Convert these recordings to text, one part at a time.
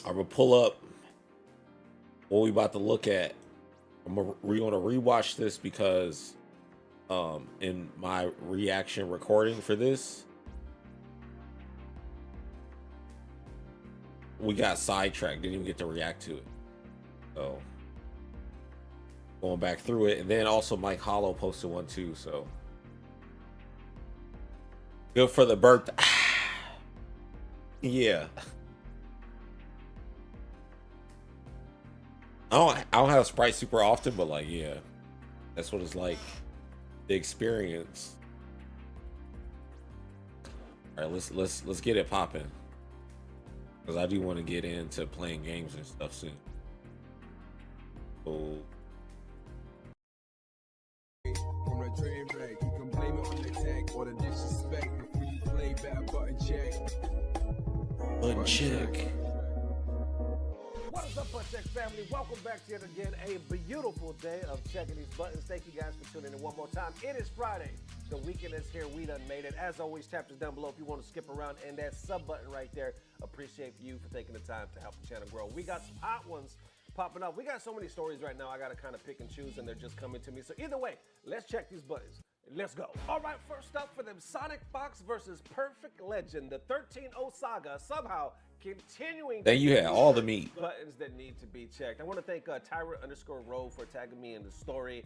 I'm gonna pull up what we about to look at. We're gonna rewatch this because in my reaction recording for this, we got sidetracked, didn't even get to react to it. So going back through it, and then also Mike Hollow posted one too. So good for the birthday. Yeah, I don't have Sprite super often, but like yeah, that's what it's like. The experience. All right, let's get it popping because I do want to get into playing games and stuff soon. So From the dream break, you can blame it on the tech or the disrespect before you play better button check. button check. What is up, Button Check family? Welcome back to yet again a beautiful day of checking these buttons. Thank you guys for tuning in one more time. It is Friday. The weekend is here. We done made it. As always, chapters down below if you want to skip around, and that sub button right there. Appreciate you for taking the time to help the channel grow. We got some hot ones popping up. We got so many stories right now. I got to kind of pick and choose, and they're just coming to me. So either way, let's check these buttons. Let's go. All right, first up for them, Sonic Fox versus Perfect Legend. The 13-0 saga somehow continuing. Then you had all the meat. Buttons that need to be checked. I want to thank Tyra_Row for tagging me in the story.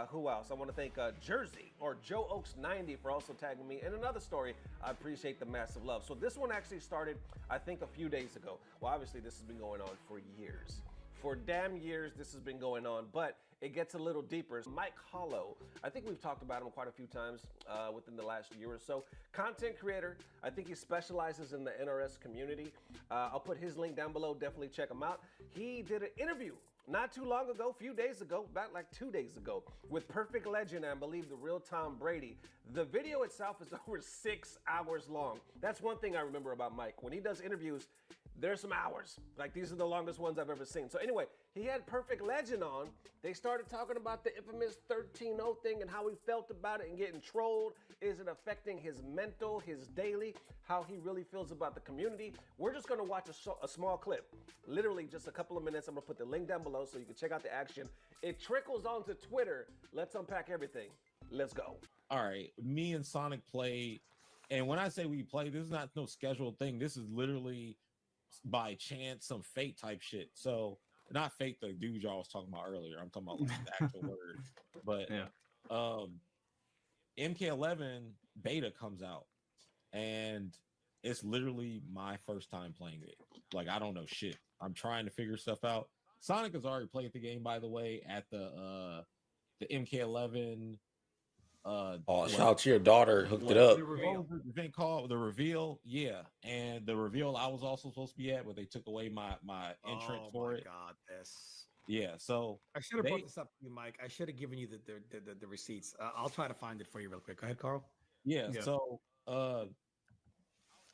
Who else? I want to thank Jersey or Joe Oaks 90 for also tagging me in another story. I appreciate the massive love. So this one actually started, I think, a few days ago. Well, obviously this has been going on for years. For damn years, this has been going on, but it gets a little deeper. Mike Hollow, I think we've talked about him quite a few times within the last year or so. Content creator, I think he specializes in the NRS community. I'll put his link down below, definitely check him out. He did an interview not too long ago, a few days ago, about like 2 days ago, with Perfect Legend and I believe the real Tom Brady. The video itself is over 6 hours long. That's one thing I remember about Mike. When he does interviews, there's some hours. Like, these are the longest ones I've ever seen. So anyway, he had Perfect Legend on. They started talking about the infamous 13-0 thing and how he felt about it and getting trolled. Is it affecting his mental, his daily, how he really feels about the community? We're just gonna watch a small clip. Literally just a couple of minutes. I'm gonna put the link down below so you can check out the action. It trickles onto Twitter. Let's unpack everything. Let's go. All right, me and Sonic played, and when I say we play, this is not no scheduled thing. This is literally by chance, some fate type shit. So not fate, the dude y'all was talking about earlier. I'm talking about like the actual word. But Yeah. MK11 beta comes out, and it's literally my first time playing it. Like I don't know shit. I'm trying to figure stuff out. Sonic has already played the game, by the way, at the MK11 oh, shout out to your daughter, hooked it up. Reveal. The event called the reveal, yeah, and the reveal I was also supposed to be at, but they took away my entrance for it. God, this. Yeah, so I should have brought this up to you, Mike. I should have given you the receipts. I'll try to find it for you real quick. Go ahead, Carl. yeah. So I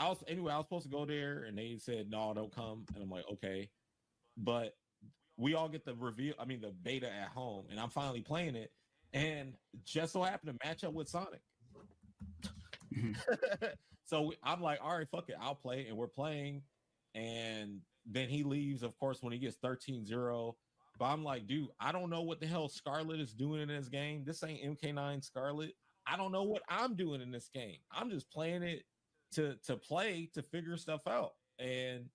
was supposed to go there, and they said no, don't come, and I'm like okay, but we all get the reveal. I mean the beta at home, and I'm finally playing it. And just so happened to match up with Sonic. So I'm like, all right, fuck it. I'll play. And we're playing. And then he leaves, of course, when he gets 13-0. But I'm like, dude, I don't know what the hell Scarlet is doing in this game. This ain't MK9 Scarlet. I don't know what I'm doing in this game. I'm just playing it to play, to figure stuff out. And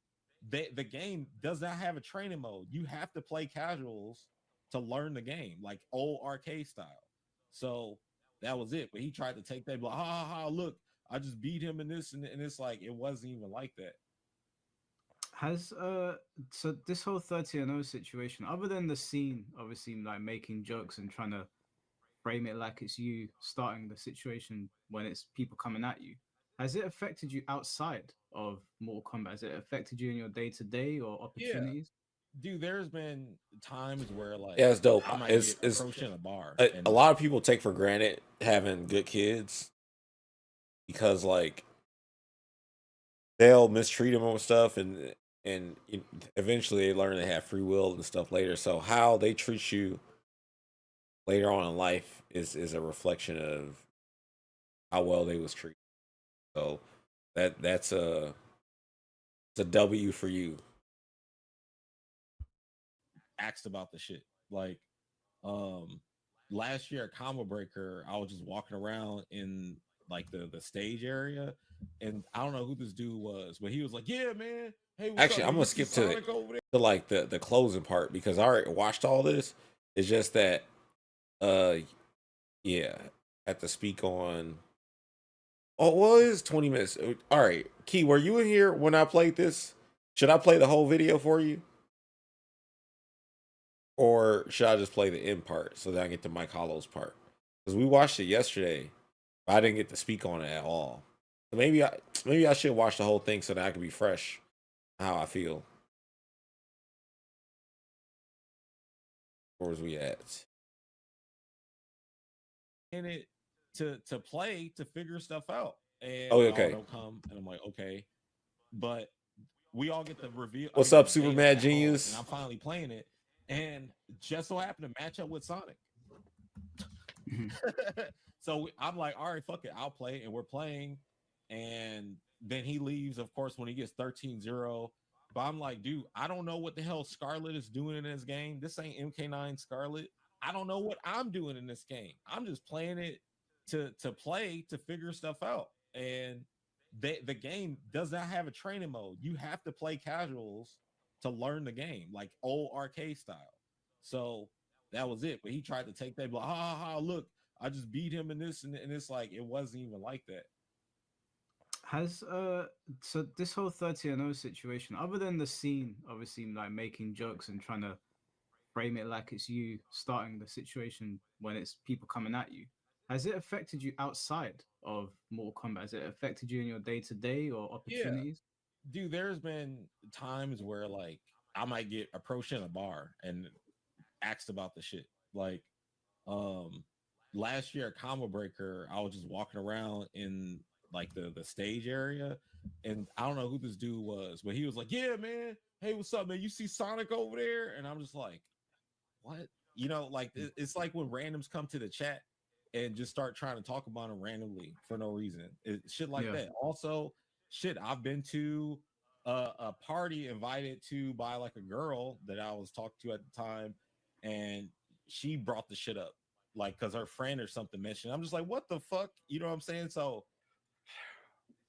the game does not have a training mode. You have to play casuals to learn the game, like old arcade style. So that was it. But he tried to take that, like, look, I just beat him in this, and it's like it wasn't even like that. Has so this whole 30-0 situation, other than the scene, obviously like making jokes and trying to frame it like it's you starting the situation when it's people coming at you, has it affected you outside of Mortal Kombat? Has it affected you in your day-to-day or opportunities? Yeah. Dude, there's been times where like yeah, it's dope. I might it's approaching a bar. A lot of people take for granted having good kids because like they'll mistreat them and stuff, and eventually they learn they have free will and stuff later. So how they treat you later on in life is a reflection of how well they was treated. So that's a W for you. asked about the shit. Like, last year at Combo Breaker, I was just walking around in like the stage area, and I don't know who this dude was, but he was like, "Yeah, man. Hey, what's Actually, up, I'm man? gonna You see skip to Sonic over there?" like the closing part because I already watched all this. It's just that yeah, I have to speak on. Oh well, it's 20 minutes. All right, Key, were you in here when I played this? Should I play the whole video for you, or should I just play the end part so that I get to Mike Hollow's part? Because we watched it yesterday, but I didn't get to speak on it at all. So maybe I should watch the whole thing so that I can be fresh how I feel. Where's we at? In it to play to figure stuff out, and Oh, okay. they'll come, and I'm like, okay, but we all get the reveal. What's I mean, up, the Super data Mad at home, Genius? and I'm finally playing it, and just so happened to match up with Sonic. So I'm like, all right, fuck it, I'll play, and we're playing, and then he leaves, of course, when he gets 13-0. But I'm like, dude, I don't know what the hell Scarlet is doing in this game. This ain't MK9 Scarlet. I don't know what I'm doing in this game. I'm just playing it to play to figure stuff out. And the game does not have a training mode. You have to play casuals to learn the game, like old arcade style. So that was it. But he tried to take that, like, look, I just beat him in this, and it's like it wasn't even like that. Has so this whole 30-0 situation, other than the scene, obviously like making jokes and trying to frame it like it's you starting the situation when it's people coming at you, has it affected you outside of Mortal Kombat? Has it affected you in your day-to-day or opportunities? Dude, there's been times where like I might get approached in a bar and asked about the shit. Like, last year at Combo Breaker, I was just walking around in like the stage area, and I don't know who this dude was, but he was like, "Yeah, man. Hey, what's up, man? You see Sonic over there?" And I'm just like, "What?" You know, like it's like when randoms come to the chat and just start trying to talk about him randomly for no reason. Shit like that. Also, shit, I've been to a party invited to by like a girl that I was talking to at the time, and she brought the shit up, like because her friend or something mentioned. I'm just like, what the fuck? You know what I'm saying? So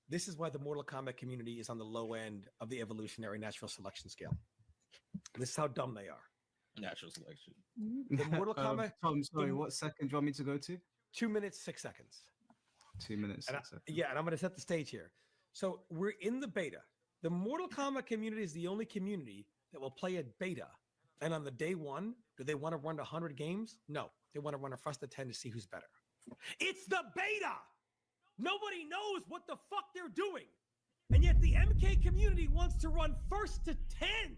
This is why the Mortal Kombat community is on the low end of the evolutionary natural selection scale. This is how dumb they are. natural selection. The Mortal Kombat. Tom, sorry, what second do you want me to go to? 2 minutes, 6 seconds. 2 minutes. And 6 seconds. yeah, and I'm going to set the stage here. So we're in the beta. The Mortal Kombat community is the only community that will play at beta. And on the day one, do they want to run 100 games? No, they want to run a first to 10 to see who's better. It's the beta. Nobody knows what the fuck they're doing. And yet the MK community wants to run first to 10s.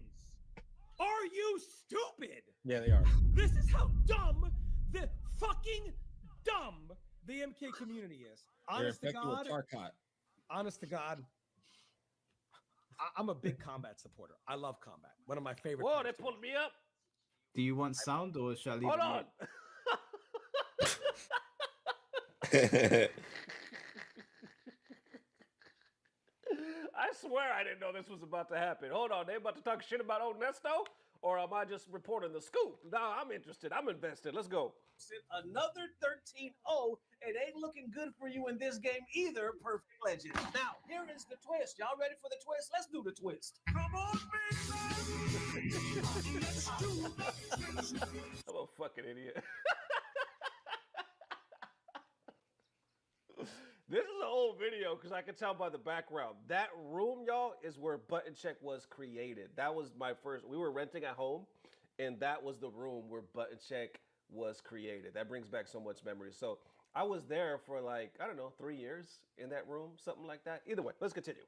Are you stupid? Yeah, they are. This is how dumb the fucking dumb the MK community is. Honest to God. Honest to God. I'm a big combat supporter. I love combat. One of my favorite. Whoa, they pulled me up. Do you want sound or shall I leave Hold it on. I swear I didn't know this was about to happen. Hold on, they about to talk shit about old Nesto? Or am I just reporting the scoop? Now I'm interested. I'm invested. Let's go. Another 13-0. It ain't looking good for you in this game either, Perfect Legend. Now, here is the twist. Y'all ready for the twist? Let's do the twist. Come on, baby! I'm a fucking idiot. This is an old video because I can tell by the background. That room, y'all, is where Button Check was created. That was my first. We were renting at home, and that was the room where Button Check was created. That brings back so much memory. So I was there for like, I don't know, 3 years in that room, something like that. Either way, let's continue.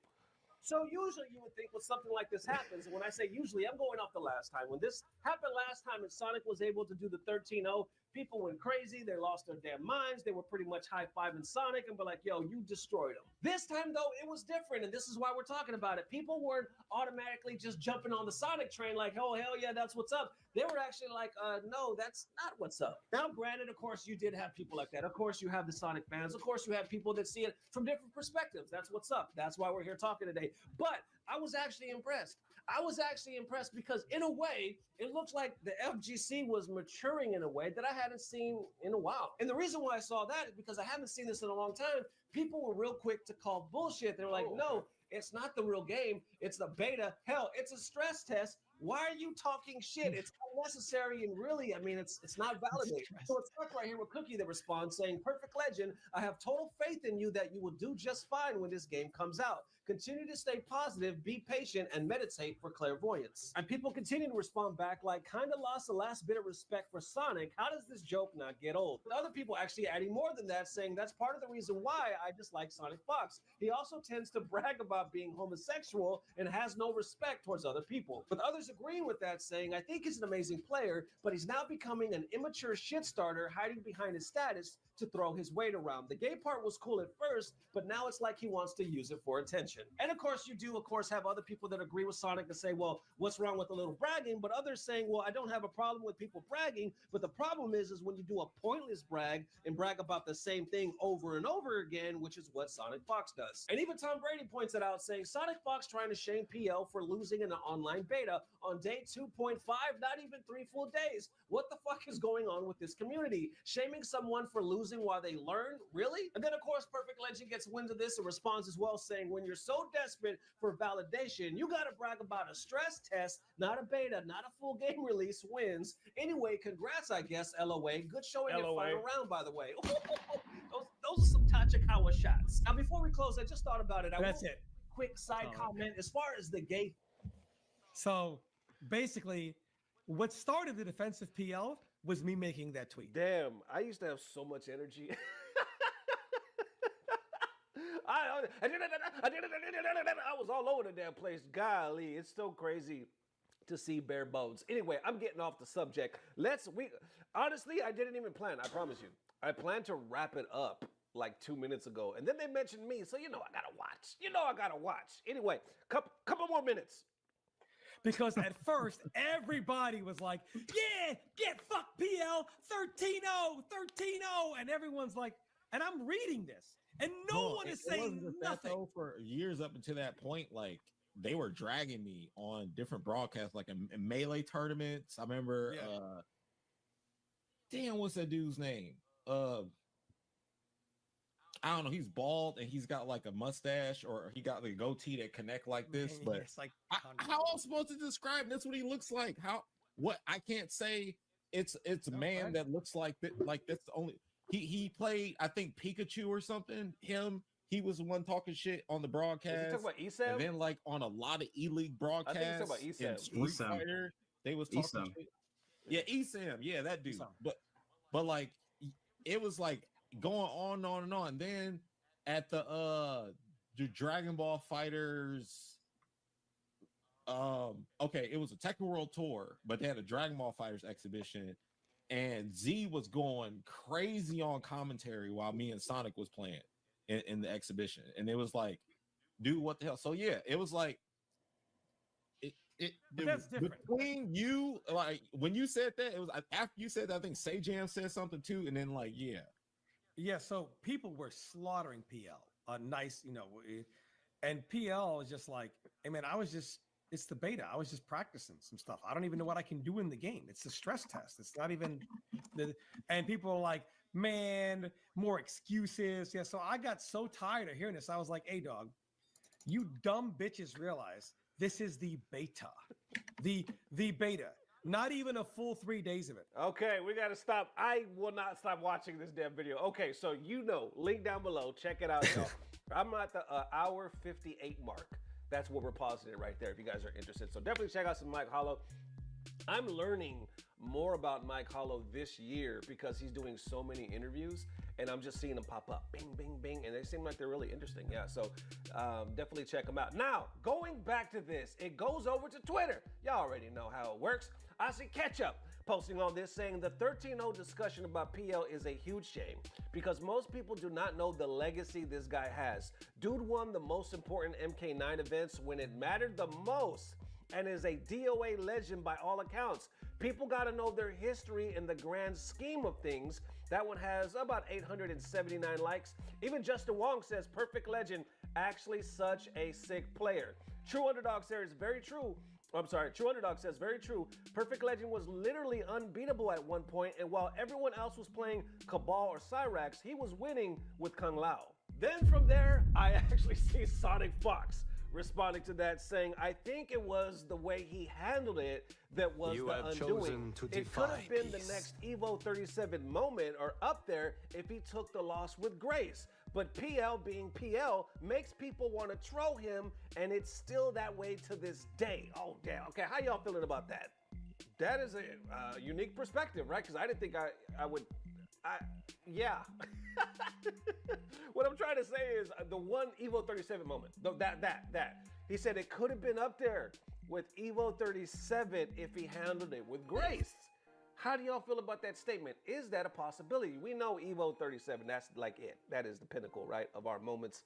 So usually you would think when something like this happens, and when I say usually, I'm going off the last time. When this happened last time and Sonic was able to do the 13-0, people went crazy. They lost their damn minds. They were pretty much high-fiving Sonic and be like, yo, you destroyed him. This time, though, it was different, and this is why we're talking about it. People weren't automatically just jumping on the Sonic train like, oh, hell yeah, that's what's up. They were actually like, no, that's not what's up. Now, granted, of course, you did have people like that. Of course, you have the Sonic fans. Of course, you have people that see it from different perspectives. That's what's up. That's why we're here talking today. But I was actually impressed. I was actually impressed because in a way, it looks like the FGC was maturing in a way that I hadn't seen in a while. And the reason why I saw that is because I haven't seen this in a long time. People were real quick to call bullshit. They were like, no, it's not the real game. It's the beta. Hell, it's a stress test. Why are you talking shit? It's unnecessary and really, I mean, it's not validated. So it's stuck right here with Cookie that responds saying, Perfect Legend, I have total faith in you that you will do just fine when this game comes out. Continue to stay positive, be patient, and meditate for clairvoyance. And people continue to respond back like, kind of lost the last bit of respect for Sonic. How does this joke not get old? But other people actually adding more than that, saying that's part of the reason why I dislike Sonic Fox. He also tends to brag about being homosexual and has no respect towards other people. With others agreeing with that, saying, I think he's an amazing player, but he's now becoming an immature shit starter hiding behind his status to throw his weight around. The gay part was cool at first, but now it's like he wants to use it for attention. And of course, you do, of course, have other people that agree with Sonic and say, well, what's wrong with a little bragging? But others saying, well, I don't have a problem with people bragging, but the problem is when you do a pointless brag and brag about the same thing over and over again, which is what Sonic Fox does. And even Tom Brady points it out, saying Sonic Fox trying to shame PL for losing in an online beta on day 2.5, not even 3 full days. What the fuck is going on with this community? Shaming someone for losing while they learn? Really? And then, of course, Perfect Legend gets wind of this and responds as well, saying, when you're so desperate for validation, you got to brag about a stress test, not a beta, not a full game release wins. Anyway, congrats, I guess, LOA. Good showing in final round, by the way. Those are some Tachikawa shots. Now, before we close, I just thought about it. That's it. Quick side comment. As far as the gay. So basically, what started the defensive PL was me making that tweet. Damn, I used to have so much energy. I was all over the damn place. Golly, it's so crazy to see bare bones. Anyway, I'm getting off the subject. Honestly, I didn't even plan. I promise you. I planned to wrap it up like 2 minutes ago, and then they mentioned me, so I gotta watch. Anyway, couple more minutes. Because at first, everybody was like, yeah, get fucked PL, 13-0, 13-0. And everyone's like, and I'm reading this, and no one is saying nothing. For years up until that point, like, they were dragging me on different broadcasts, like in Melee tournaments. I remember, what's that dude's name? I don't know. He's bald and he's got like a mustache, or he got the goatee that connect like this. But it's like, how am I supposed to describe? That's what he looks like. I can't say it's a man that looks like that. Like that's the only he played. I think Pikachu or something. He was the one talking shit on the broadcast. Talking about Esam? And then like on a lot of E-League broadcasts. I think he's talking about Street Fighter, they was talking shit. Yeah, Esam. Yeah, that dude. But like it was like going on and on and on. Then at the Dragon Ball Fighters, it was a Tekken World Tour, but they had a Dragon Ball Fighters exhibition, and Z was going crazy on commentary while me and Sonic was playing in the exhibition, and it was like, dude, what the hell? So yeah, it was like that's different. Between you, like when you said that, it was after you said that, I think Sajam said something too, and then like yeah, so people were slaughtering PL. And PL is just like, I mean, it's the beta. I was just practicing some stuff. I don't even know what I can do in the game. It's a stress test. It's not even and people are like, man, more excuses. Yeah, so I got so tired of hearing this. I was like, hey, dog, you dumb bitches realize this is the beta. The beta. Not even a full 3 days of it. Okay, we got to stop. I will not stop watching this damn video. Okay, so link down below. Check it out, y'all. I'm at the hour 58 mark. That's what we're pausing it right there if you guys are interested. So definitely check out some Mike Hollow. I'm learning more about Mike Hollow this year because he's doing so many interviews, and I'm just seeing them pop up, bing, bing, bing, and they seem like they're really interesting. Yeah, so definitely check them out. Now, going back to this, it goes over to Twitter. Y'all already know how it works. I see Ketchup posting on this saying the 13-0 discussion about PL is a huge shame because most people do not know the legacy this guy has. Dude won the most important MK9 events when it mattered the most and is a DOA legend by all accounts. People got to know their history in the grand scheme of things. That one has about 879 likes. Even Justin Wong says, perfect legend, actually such a sick player. True Underdog says, very true. I'm sorry, True Underdog says, very true. Perfect Legend was literally unbeatable at one point, and while everyone else was playing Cabal or Cyrax, he was winning with Kung Lao. Then from there, I actually see Sonic Fox responding to that, saying, I think it was the way he handled it that was the undoing. It could have been the next Evo 37 moment or up there if he took the loss with grace. But PL being PL makes people want to troll him, and it's still that way to this day. Oh, damn. Okay, how y'all feeling about that? That is a unique perspective, right? Because I didn't think I would... yeah. What I'm trying to say is the one Evo 37 moment, that. He said it could have been up there with Evo 37 if he handled it with grace. How do y'all feel about that statement? Is that a possibility? We know Evo 37, that's like it. That is the pinnacle, right, of our moments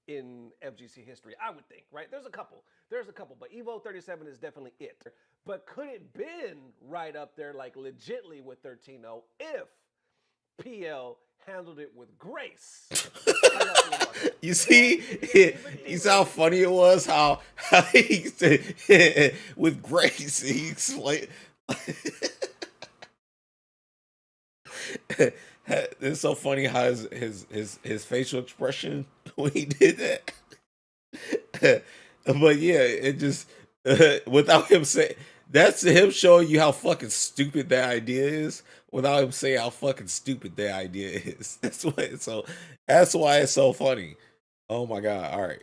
in FGC history, I would think, right? There's a couple, but Evo 37 is definitely it. But could it been right up there, like legitly with 13-0 if PL handled it with grace? How y'all feel about that? You see, you saw how funny it was, how he said, with grace, he explained. It's so funny how his facial expression when he did that. But yeah, it just without him saying, that's him showing you how fucking stupid that idea is without him saying how fucking stupid that idea is. That's why it's so funny. Oh my god! All right.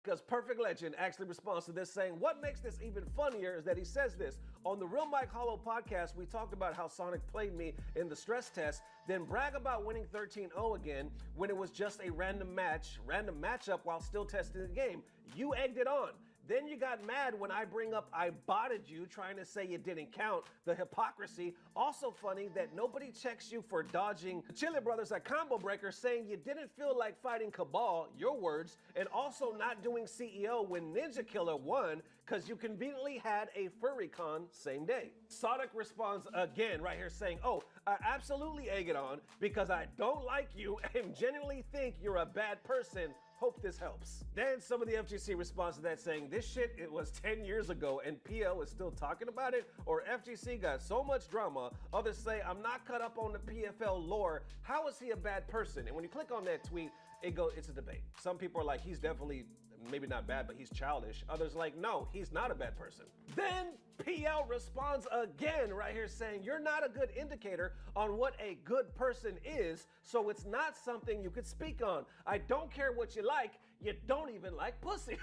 Because Perfect Legend actually responds to this saying, what makes this even funnier is that he says this. On the Real Mike Hollow podcast, we talked about how Sonic played me in the stress test, then brag about winning 13-0 again when it was just a random matchup while still testing the game. You egged it on. Then you got mad when I bring up I botted you, trying to say you didn't count. The hypocrisy. Also funny that nobody checks you for dodging Chili Brothers at Combo Breaker, saying you didn't feel like fighting Cabal, your words, and also not doing CEO when Ninja Killer won because you conveniently had a FurryCon same day. Sonic responds again right here saying, oh, I absolutely egg it on because I don't like you and genuinely think you're a bad person. Hope this helps. Then some of the FGC responds to that saying, this shit, it was 10 years ago and PL is still talking about it, or FGC got so much drama. Others say, I'm not cut up on the PFL lore. How is he a bad person? And when you click on that tweet, it's a debate. Some people are like, he's definitely, maybe not bad, but he's childish. Others like, no, he's not a bad person. Then PL responds again right here saying, you're not a good indicator on what a good person is, so it's not something you could speak on. I don't care what you like, you don't even like pussy.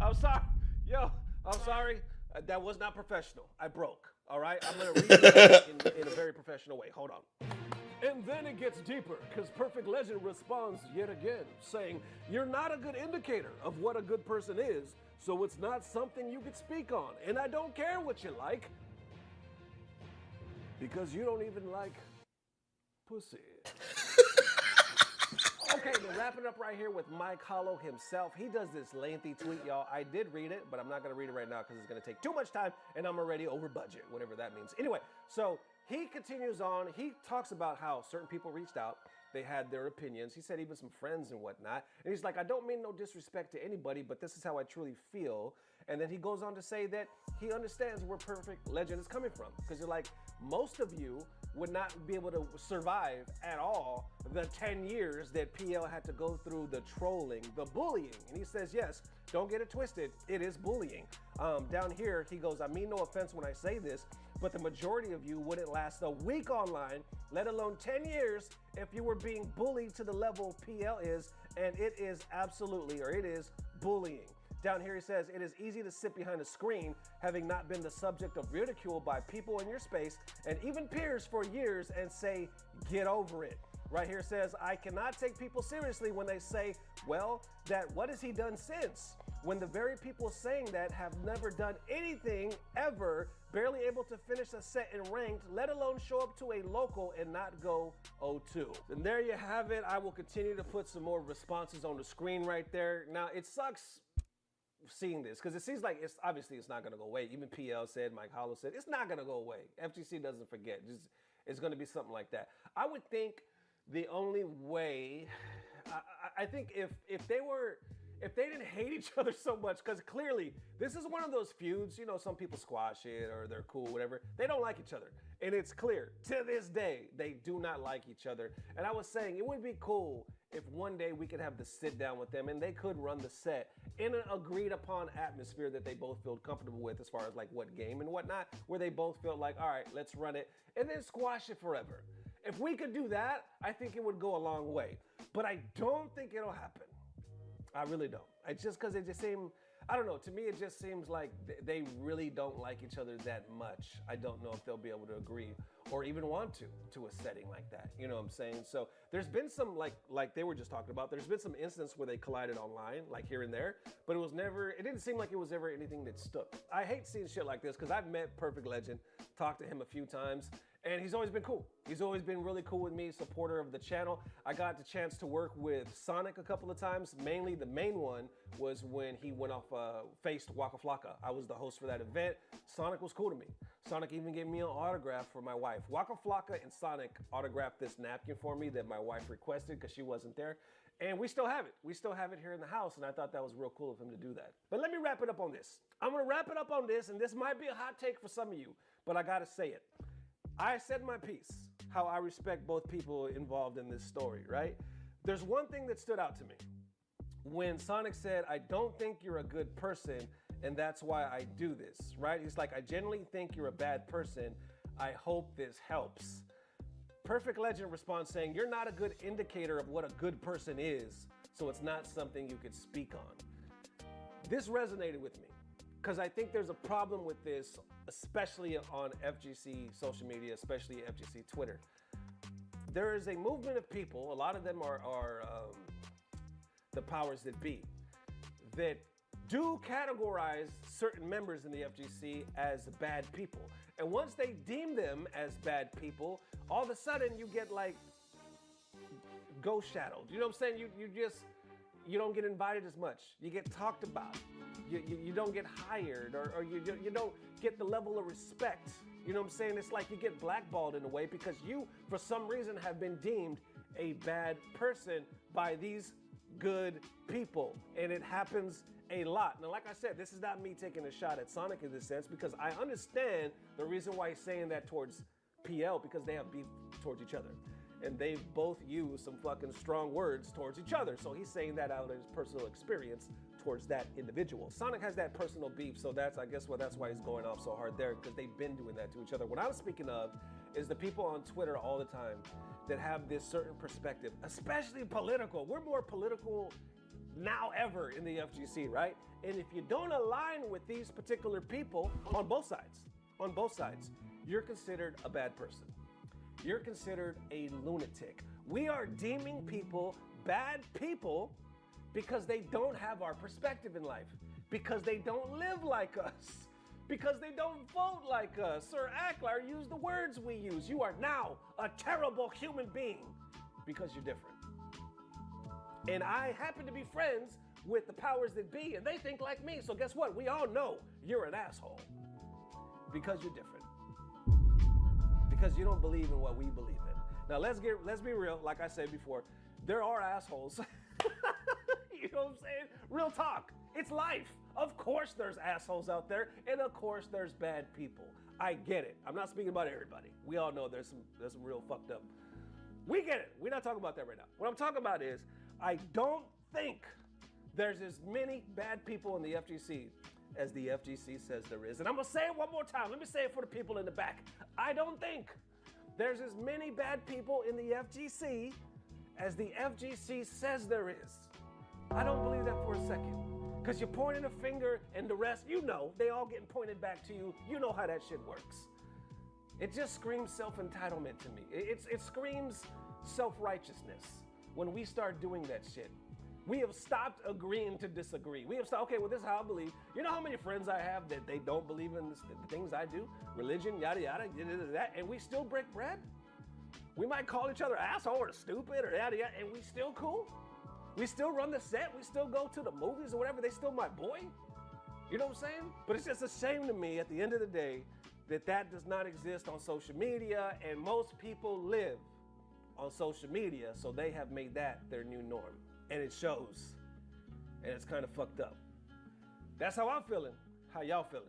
I'm sorry. Yo, I'm sorry. That was not professional. I broke, all right? I'm gonna read it in a very professional way. Hold on. And then it gets deeper, because Perfect Legend responds yet again, saying, you're not a good indicator of what a good person is, so it's not something you could speak on. And I don't care what you like, because you don't even like pussy. Okay, then wrapping up right here with Mike Hollow himself. He does this lengthy tweet, y'all. I did read it, but I'm not going to read it right now because it's going to take too much time, and I'm already over budget, whatever that means. Anyway, so he continues on. He talks about how certain people reached out. They had their opinions. He said even some friends and whatnot. And he's like, I don't mean no disrespect to anybody, but this is how I truly feel. And then he goes on to say that he understands where Perfect Legend is coming from. Because you're like, most of you would not be able to survive at all the 10 years that PL had to go through the trolling, the bullying. And he says, yes, don't get it twisted. It is bullying. Down here, he goes, I mean no offense when I say this, but the majority of you wouldn't last a week online, let alone 10 years, if you were being bullied to the level PL is, and it is absolutely, or it is bullying. Down here he says, it is easy to sit behind a screen, having not been the subject of ridicule by people in your space, and even peers for years, and say, get over it. Right here says, I cannot take people seriously when they say, well, that what has he done since? When the very people saying that have never done anything ever, barely able to finish a set in ranked, let alone show up to a local and not go 0-2. And there you have it. I will continue to put some more responses on the screen right there. Now, it sucks seeing this because it seems like it's not going to go away. Even PL said, Mike Hollow said, it's not going to go away. FGC doesn't forget. It's going to be something like that. I would think the only way, I think if if they didn't hate each other so much, because clearly this is one of those feuds, you know, some people squash it or they're cool, whatever. They don't like each other. And it's clear to this day, they do not like each other. And I was saying it would be cool if one day we could have the sit down with them and they could run the set in an agreed upon atmosphere that they both feel comfortable with as far as like what game and whatnot, where they both feel like, all right, let's run it and then squash it forever. If we could do that, I think it would go a long way. But I don't think it'll happen. I really don't. It's just because it just seems, I don't know, to me it just seems like they really don't like each other that much. I don't know if they'll be able to agree or even want to a setting like that. You know what I'm saying? So there's been some, like they were just talking about, there's been some instances where they collided online, like here and there, but it didn't seem like it was ever anything that stuck. I hate seeing shit like this because I've met Perfect Legend, talked to him a few times, and he's always been cool. He's always been really cool with me, supporter of the channel. I got the chance to work with Sonic a couple of times. Mainly the main one was when he went off, faced Waka Flocka. I was the host for that event. Sonic was cool to me. Sonic even gave me an autograph for my wife. Waka Flocka and Sonic autographed this napkin for me that my wife requested because she wasn't there. And we still have it. We still have it here in the house, and I thought that was real cool of him to do that. But let me wrap it up on this. I'm gonna wrap it up on this, and this might be a hot take for some of you, but I gotta say it. I said my piece, how I respect both people involved in this story, right? There's one thing that stood out to me. When Sonic said, I don't think you're a good person, and that's why I do this, right? He's like, I genuinely think you're a bad person. I hope this helps. Perfect Legend responds saying, you're not a good indicator of what a good person is, so it's not something you could speak on. This resonated with me, because I think there's a problem with this, especially on FGC social media, especially FGC Twitter. There is a movement of people, a lot of them are the powers that be, that do categorize certain members in the FGC as bad people. And once they deem them as bad people, all of a sudden you get like ghost shadowed. You know what I'm saying? You don't get invited as much. You get talked about. You don't get hired, or you don't get the level of respect. You know what I'm saying? It's like you get blackballed in a way because you, for some reason, have been deemed a bad person by these good people. And it happens a lot. Now, like I said, this is not me taking a shot at Sonic in this sense, because I understand the reason why he's saying that towards PL, because they have beef towards each other. And they've both used some fucking strong words towards each other. So he's saying that out of his personal experience towards that individual. Sonic has that personal beef, so that's why he's going off so hard there, because they've been doing that to each other. What I'm speaking of is the people on Twitter all the time that have this certain perspective, especially political. We're more political now ever in the FGC, right? And if you don't align with these particular people on both sides, you're considered a bad person. You're considered a lunatic. We are deeming people bad people because they don't have our perspective in life, because they don't live like us, because they don't vote like us or act like or use the words we use. You are now a terrible human being because you're different. And I happen to be friends with the powers that be, and they think like me. So guess what? We all know you're an asshole because you're different. Because you don't believe in what we believe in. Now let's be real. Like I said before, there are assholes. You know what I'm saying? Real talk. It's life. Of course there's assholes out there, and of course there's bad people. I get it. I'm not speaking about everybody. We all know there's some real fucked up. We get it. We're not talking about that right now. What I'm talking about is I don't think there's as many bad people in the FGC as the FGC says there is. And I'm gonna say it one more time. Let me say it for the people in the back. I don't think there's as many bad people in the FGC as the FGC says there is. I don't believe that for a second. Because you're pointing a finger and the rest, you know, they all getting pointed back to you. You know how that shit works. It just screams self-entitlement to me. It screams self-righteousness when we start doing that shit. We have stopped agreeing to disagree. We have stopped, okay, well, this is how I believe. You know how many friends I have that they don't believe in the things I do? Religion, yada, yada, that, and we still break bread? We might call each other asshole or stupid or yada, yada, and we still cool? We still run the set? We still go to the movies or whatever? They still my boy? You know what I'm saying? But it's just a shame to me at the end of the day that does not exist on social media, and most people live on social media, so they have made that their new norm. And it shows. and it's kind of fucked up. That's how I'm feeling. How y'all feeling?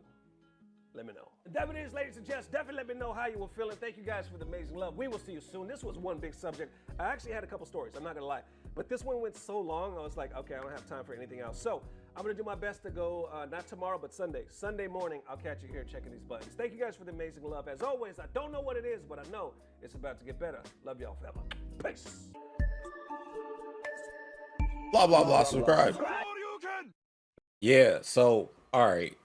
Let me know. That it is, ladies and gents. Definitely let me know how you were feeling. Thank you guys for the amazing love. We will see you soon. This was one big subject. I actually had a couple stories, I'm not gonna lie. But this one went so long, I was like, okay, I don't have time for anything else. So I'm gonna do my best to go, not tomorrow, but Sunday. Sunday morning, I'll catch you here checking these buttons. Thank you guys for the amazing love. As always, I don't know what it is, but I know it's about to get better. Love y'all forever. Peace. Blah, blah, blah, subscribe. Yeah, so, all right.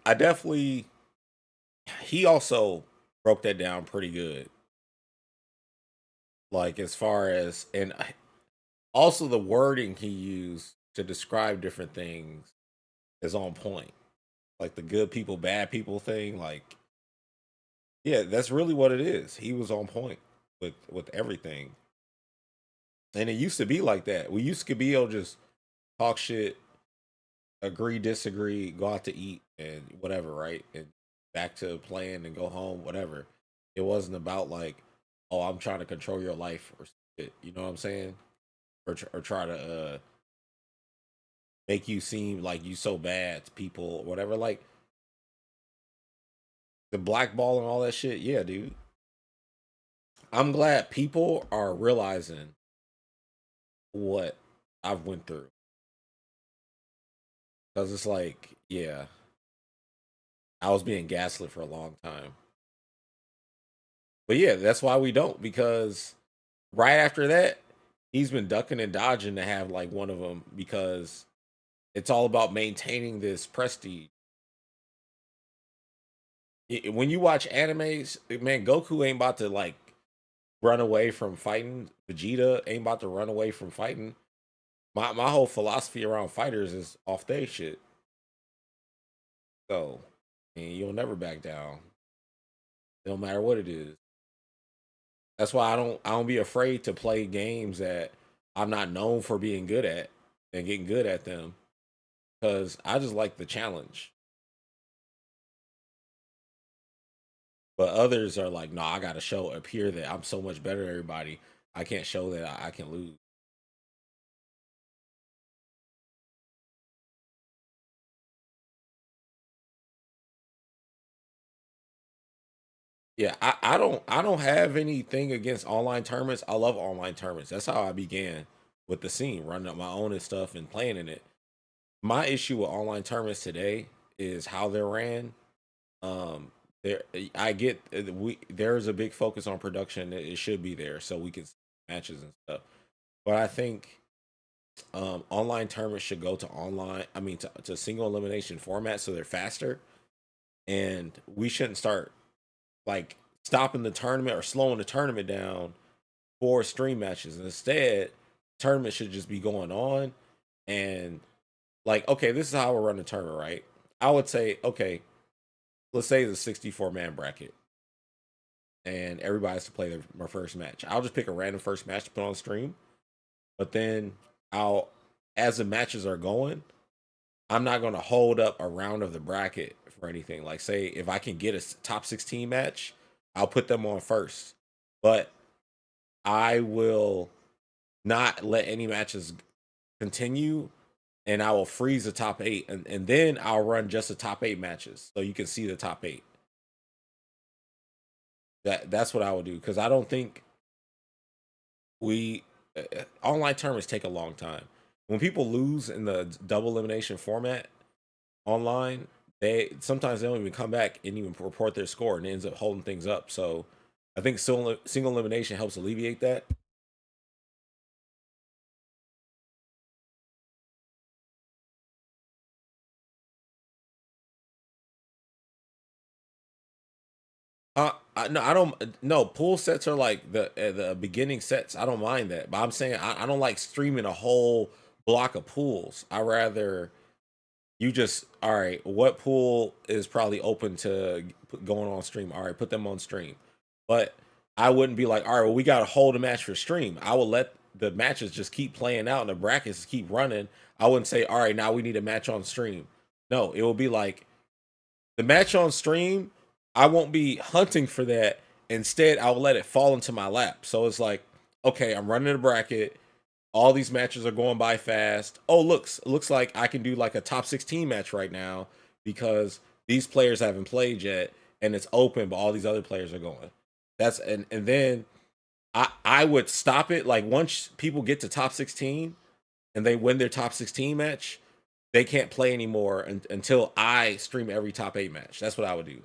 He also broke that down pretty good. Like, as far as, and also the wording he used to describe different things is on point. Like the good people, bad people thing. Like, yeah, that's really what it is. He was on point with everything. And it used to be like that. We used to be able to just talk shit, agree, disagree, go out to eat and whatever, right? And back to playing and go home, whatever. It wasn't about like, oh, I'm trying to control your life or shit. You know what I'm saying? Or try to make you seem like you so bad to people or whatever. Like the blackball and all that shit. Yeah, dude. I'm glad people are realizing what I've went through. Because it's like, yeah, I was being gaslit for a long time. But yeah, that's why we don't. Because right after that, he's been ducking and dodging to have like one of them because it's all about maintaining this prestige. When you watch animes, man, Goku ain't about to like run away from fighting. Vegeta ain't about to run away from fighting. My whole philosophy around fighters is off their shit. So, and you'll never back down. No matter what it is. That's why I don't be afraid to play games that I'm not known for being good at and getting good at them. Because I just like the challenge. But others are like, no, I gotta appear that I'm so much better than everybody. I can't show that I can lose. Yeah, I don't have anything against online tournaments. I love online tournaments. That's how I began with the scene, running up my own and stuff and playing in it. My issue with online tournaments today is how they're ran. There I get there's a big focus on production. It should be there so we can see matches and stuff. But I think online tournaments should go to to single elimination format so they're faster. And we shouldn't start like stopping the tournament or slowing the tournament down for stream matches. Instead, tournament should just be going on and like, okay, this is how we're running the tournament, right? I would say, okay, let's say it's a 64-man bracket and everybody has to play their first match. I'll just pick a random first match to put on stream, but then as the matches are going, I'm not going to hold up a round of the bracket for anything. Like, say, if I can get a top 16 match, I'll put them on first. But I will not let any matches continue, and I will freeze the top 8. And then I'll run just the top 8 matches so you can see the top 8. That's what I would do, because I don't think online tournaments take a long time. When people lose in the double elimination format online, sometimes they don't even come back and even report their score, and it ends up holding things up. So I think single elimination helps alleviate that. No, I don't. No, pool sets are like the beginning sets. I don't mind that, but I'm saying I don't like streaming a whole block of pools. I rather you just, all right, what pool is probably open to going on stream? All right, put them on stream. But I wouldn't be like, all right, well, we got to hold a match for stream. I will let the matches just keep playing out and the brackets keep running. I wouldn't say, all right, now we need a match on stream. No, it will be like the match on stream. I won't be hunting for that. Instead, I'll let it fall into my lap. So it's like, okay, I'm running a bracket. All these matches are going by fast. Oh, looks like I can do like a top 16 match right now because these players haven't played yet and it's open, but all these other players are going. That's and then I would stop it like once people get to top 16 and they win their top 16 match, they can't play anymore until I stream every top 8 match. That's what I would do.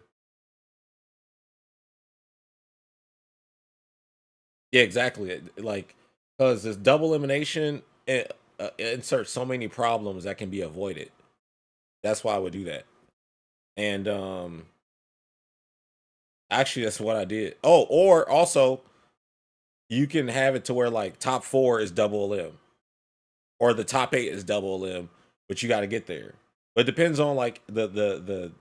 Yeah, exactly. Like, because this double elimination inserts so many problems that can be avoided. That's why I would do that. And actually, that's what I did. Oh, or also, you can have it to where like top 4 is double elim, or the top 8 is double elim, but you got to get there. But it depends on like the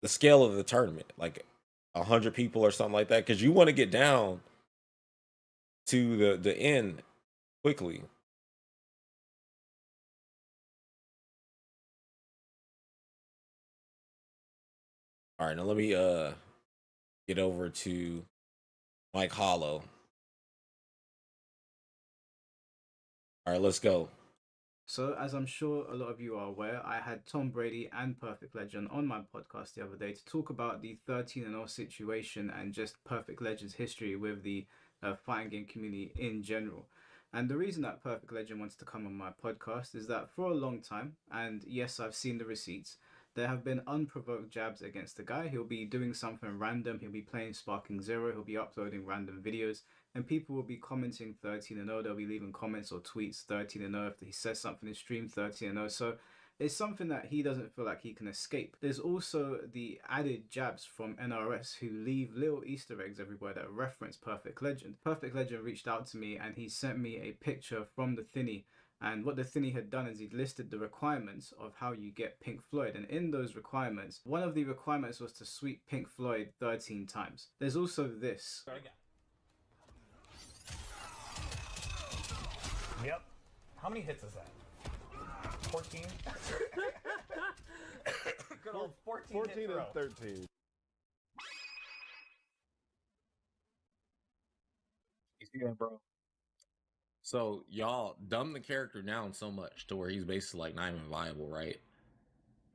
scale of the tournament, like 100 people or something like that, because you want to get down to the end quickly. All right, now let me get over to Mike Hollow. All right, let's go. So, as I'm sure a lot of you are aware, I had Tom Brady and Perfect Legend on my podcast the other day to talk about the 13-0 situation and just Perfect Legend's history with the fighting game community in general. And the reason that Perfect Legend wants to come on my podcast is that for a long time, and yes, I've seen the receipts, there have been unprovoked jabs against the guy. He'll be doing something random, he'll be playing Sparking Zero, he'll be uploading random videos, and people will be commenting 13-0. They'll be leaving comments or tweets 13-0 if he says something in stream 13-0. So it's something that he doesn't feel like he can escape. There's also the added jabs from NRS who leave little Easter eggs everywhere that reference Perfect Legend. Perfect Legend reached out to me and he sent me a picture from the Thinny. And what the Thinny had done is he'd listed the requirements of how you get Pink Floyd. And in those requirements, one of the requirements was to sweep Pink Floyd 13 times. There's also this. Yep. How many hits is that? 14? Good old 14 hit throw. 13. Yeah, bro. So y'all dumb the character down so much to where he's basically like not even viable, right?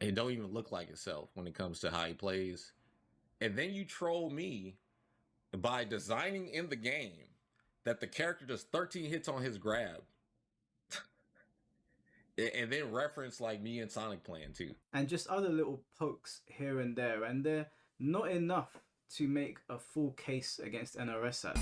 And he don't even look like himself when it comes to how he plays. And then you troll me by designing in the game that the character does 13 hits on his grab. And then reference like me and Sonic playing too. And just other little pokes here and there. And they're not enough to make a full case against NRS at.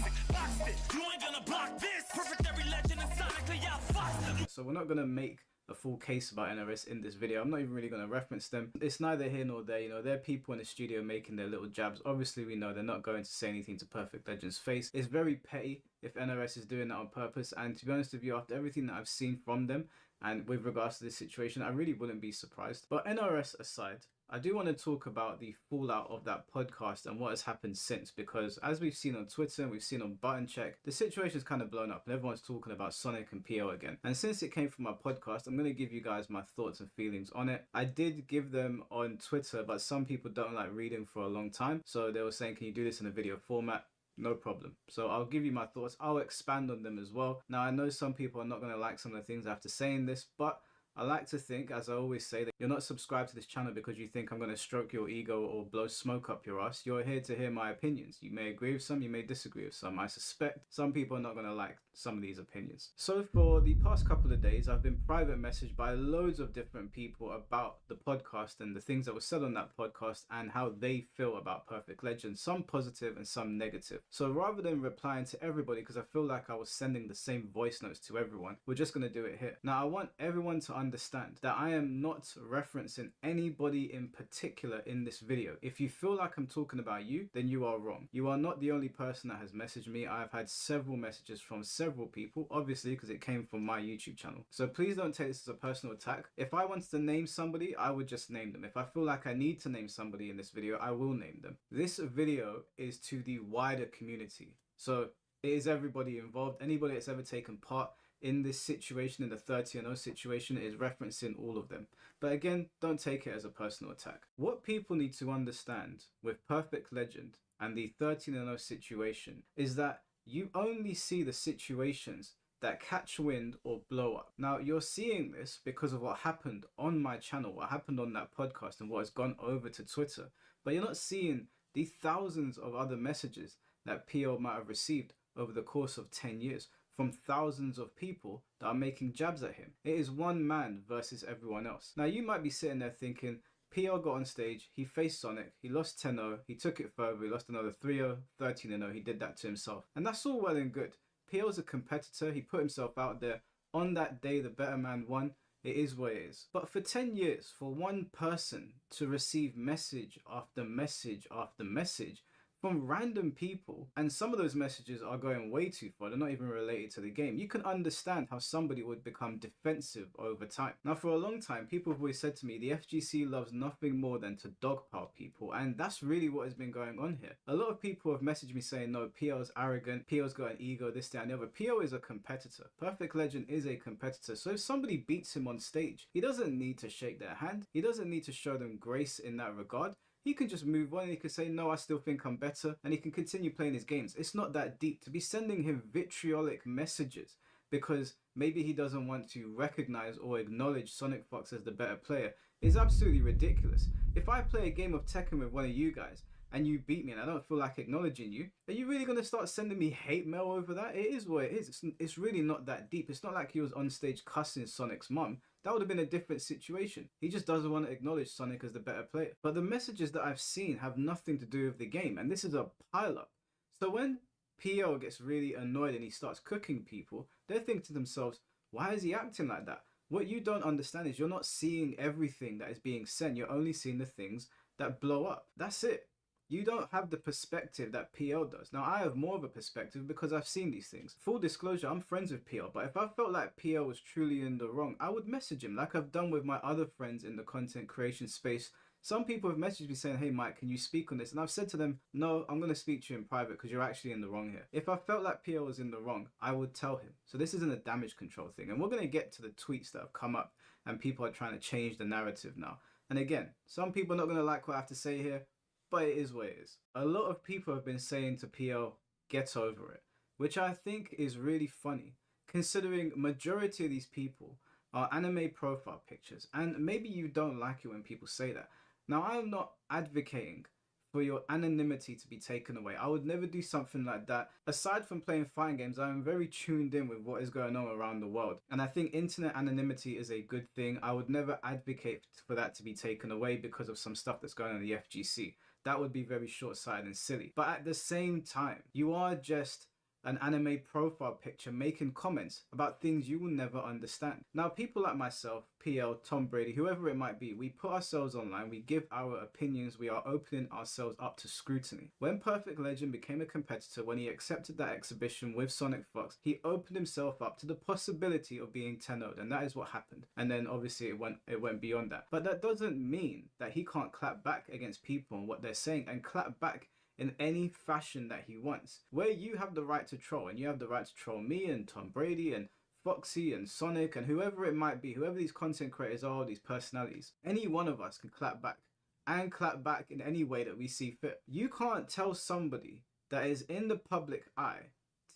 So we're not going to make a full case about NRS in this video. I'm not even really going to reference them. It's neither here nor there. You know, they're people in the studio making their little jabs. Obviously, we know they're not going to say anything to Perfect Legend's face. It's very petty if NRS is doing that on purpose. And to be honest with you, after everything that I've seen from them, and with regards to this situation, I really wouldn't be surprised. But NRS aside, I do want to talk about the fallout of that podcast and what has happened since, because as we've seen on Twitter and we've seen on Button Check, the situation's kind of blown up and everyone's talking about Sonic and PO again. And since it came from my podcast, I'm going to give you guys my thoughts and feelings on it. I did give them on Twitter, but some people don't like reading for a long time. So they were saying, can you do this in a video format? No problem. So I'll give you my thoughts. I'll expand on them as well. Now, I know some people are not going to like some of the things I have to say in this, but I like to think, as I always say, that you're not subscribed to this channel because you think I'm going to stroke your ego or blow smoke up your ass. You're here to hear my opinions. You may agree with some, you may disagree with some. I suspect some people are not going to like some of these opinions. So for the past couple of days, I've been private messaged by loads of different people about the podcast and the things that were said on that podcast and how they feel about Perfect Legend, some positive and some negative. So rather than replying to everybody, because I feel like I was sending the same voice notes to everyone, we're just going to do it here. Now, I want everyone to understand that I am not referencing anybody in particular in this video. If you feel like I'm talking about you, then you are wrong. You are not the only person that has messaged me. I've had several messages from several people, obviously because it came from my YouTube channel. So please don't take this as a personal attack. If I wanted to name somebody, I would just name them. If I feel like I need to name somebody in this video, I will name them. This video is to the wider community. So it is everybody involved. Anybody that's ever taken part in this situation, in the 13-0 situation, is referencing all of them. But again, don't take it as a personal attack. What people need to understand with Perfect Legend and the 13-0 situation is that you only see the situations that catch wind or blow up. Now, you're seeing this because of what happened on my channel, what happened on that podcast, and what has gone over to Twitter. But you're not seeing the thousands of other messages that PL might have received over the course of 10 years from thousands of people that are making jabs at him. It is one man versus everyone else. Now, you might be sitting there thinking, PL got on stage, he faced Sonic, he lost 10-0, he took it further, he lost another 3-0, 13-0, he did that to himself. And that's all well and good. PL's a competitor, he put himself out there. On that day, the better man won. It is what it is. But for 10 years, for one person to receive message after message after message from random people, and some of those messages are going way too far, they're not even related to the game, you can understand how somebody would become defensive over time. Now, for a long time, people have always said to me, the FGC loves nothing more than to dogpile people, and that's really what has been going on here. A lot of people have messaged me saying, no, PL's arrogant, PL's got an ego, this, that, and the other. PL is a competitor. Perfect Legend is a competitor, so if somebody beats him on stage, he doesn't need to shake their hand, he doesn't need to show them grace in that regard. He can just move on and he can say, no, I still think I'm better, and he can continue playing his games. It's not that deep. To be sending him vitriolic messages because maybe he doesn't want to recognize or acknowledge Sonic Fox as the better player is absolutely ridiculous. If I play a game of Tekken with one of you guys and you beat me and I don't feel like acknowledging you, are you really going to start sending me hate mail over that? It is what it is. It's really not that deep. It's not like he was on stage cussing Sonic's mum. That would have been a different situation. He just doesn't want to acknowledge Sonic as the better player. But the messages that I've seen have nothing to do with the game, and this is a pile-up. So when PL gets really annoyed and he starts cooking people, they're thinking to themselves, why is he acting like that? What you don't understand is you're not seeing everything that is being sent. You're only seeing the things that blow up. That's it. You don't have the perspective that PL does. Now, I have more of a perspective because I've seen these things. Full disclosure, I'm friends with PL, but if I felt like PL was truly in the wrong, I would message him like I've done with my other friends in the content creation space. Some people have messaged me saying, hey Mike, can you speak on this? And I've said to them, no, I'm going to speak to you in private because you're actually in the wrong here. If I felt like PL was in the wrong, I would tell him. So this isn't a damage control thing. And we're going to get to the tweets that have come up and people are trying to change the narrative now. And again, some people are not going to like what I have to say here, but it is what it is. A lot of people have been saying to PL, get over it, which I think is really funny, considering majority of these people are anime profile pictures, and maybe you don't like it when people say that. Now, I'm not advocating for your anonymity to be taken away. I would never do something like that. Aside from playing fighting games, I am very tuned in with what is going on around the world. And I think internet anonymity is a good thing. I would never advocate for that to be taken away because of some stuff that's going on in the FGC. That would be very short-sighted and silly. But at the same time, you are just an anime profile picture making comments about things you will never understand. Now, people like myself, PL, Tom Brady, whoever it might be, we put ourselves online, we give our opinions, we are opening ourselves up to scrutiny. When Perfect Legend became a competitor, when he accepted that exhibition with Sonic Fox, he opened himself up to the possibility of being 10-0'd, and that is what happened. And then obviously it went beyond that. But that doesn't mean that he can't clap back against people and what they're saying, and clap back in any fashion that he wants. Where you have the right to troll, and you have the right to troll me and Tom Brady and Foxy and Sonic and whoever it might be, whoever these content creators are, these personalities, any one of us can clap back, and clap back in any way that we see fit. You can't tell somebody that is in the public eye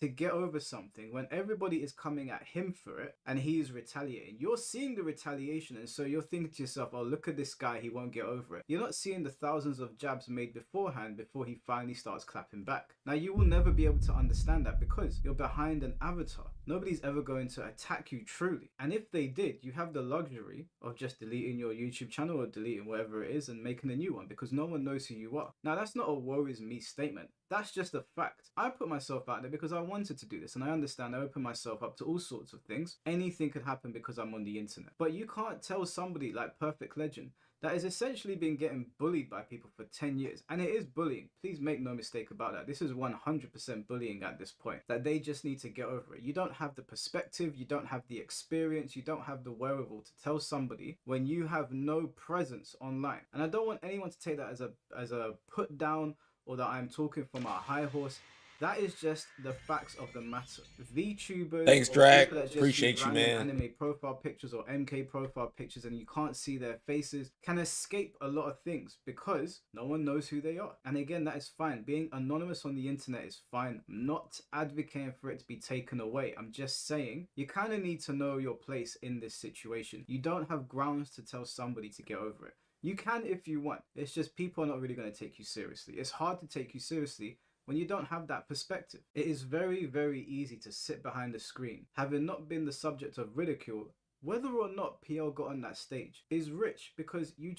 to get over something when everybody is coming at him for it and he is retaliating. You're seeing the retaliation, and so you're thinking to yourself, oh, look at this guy, he won't get over it. You're not seeing the thousands of jabs made beforehand before he finally starts clapping back. Now, you will never be able to understand that because you're behind an avatar. Nobody's ever going to attack you truly. And if they did, you have the luxury of just deleting your YouTube channel or deleting whatever it is and making a new one because no one knows who you are. Now, that's not a woe is me statement. That's just a fact. I put myself out there because I wanted to do this, and I understand I open myself up to all sorts of things. Anything could happen because I'm on the internet. But you can't tell somebody like Perfect Legend that has essentially been getting bullied by people for 10 years. And it is bullying. Please make no mistake about that. This is 100% bullying at this point. That they just need to get over it. You don't have the perspective, you don't have the experience, you don't have the wherewithal to tell somebody when you have no presence online. And I don't want anyone to take that as a put down or that I'm talking from a high horse. That is just the facts of the matter. VTubers Thanks, or Drag. people that just Appreciate use you, random man. anime profile pictures or MK profile pictures and you can't see their faces can escape a lot of things because no one knows who they are. And again, that is fine. Being anonymous on the internet is fine. I'm not advocating for it to be taken away. I'm just saying you kind of need to know your place in this situation. You don't have grounds to tell somebody to get over it. You can if you want. It's just people are not really going to take you seriously. It's hard to take you seriously when you don't have that perspective. It is very, very easy to sit behind a screen, having not been the subject of ridicule. Whether or not PL got on that stage is rich because you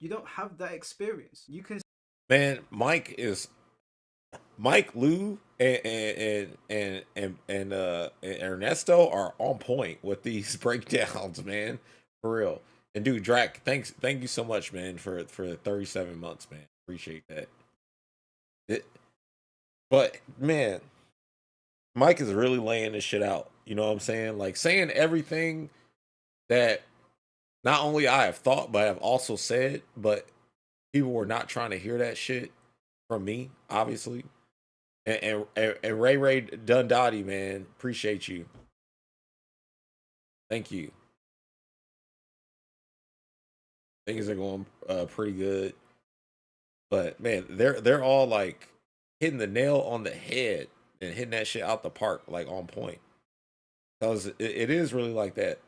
don't have that experience. You can Man, Mike Lou and Ernesto are on point with these breakdowns, man. For real. And dude, Drac, thank you so much, man, for 37 months, man. Appreciate that. But man, Mike is really laying this shit out. You know what I'm saying? Like saying everything that not only I have thought, but I've also said, but people were not trying to hear that shit from me, obviously. And Ray Dundaddy, man, appreciate you. Thank you. Things are going pretty good, but man, they're all like hitting the nail on the head and hitting that shit out the park, like on point. Because it is really like that.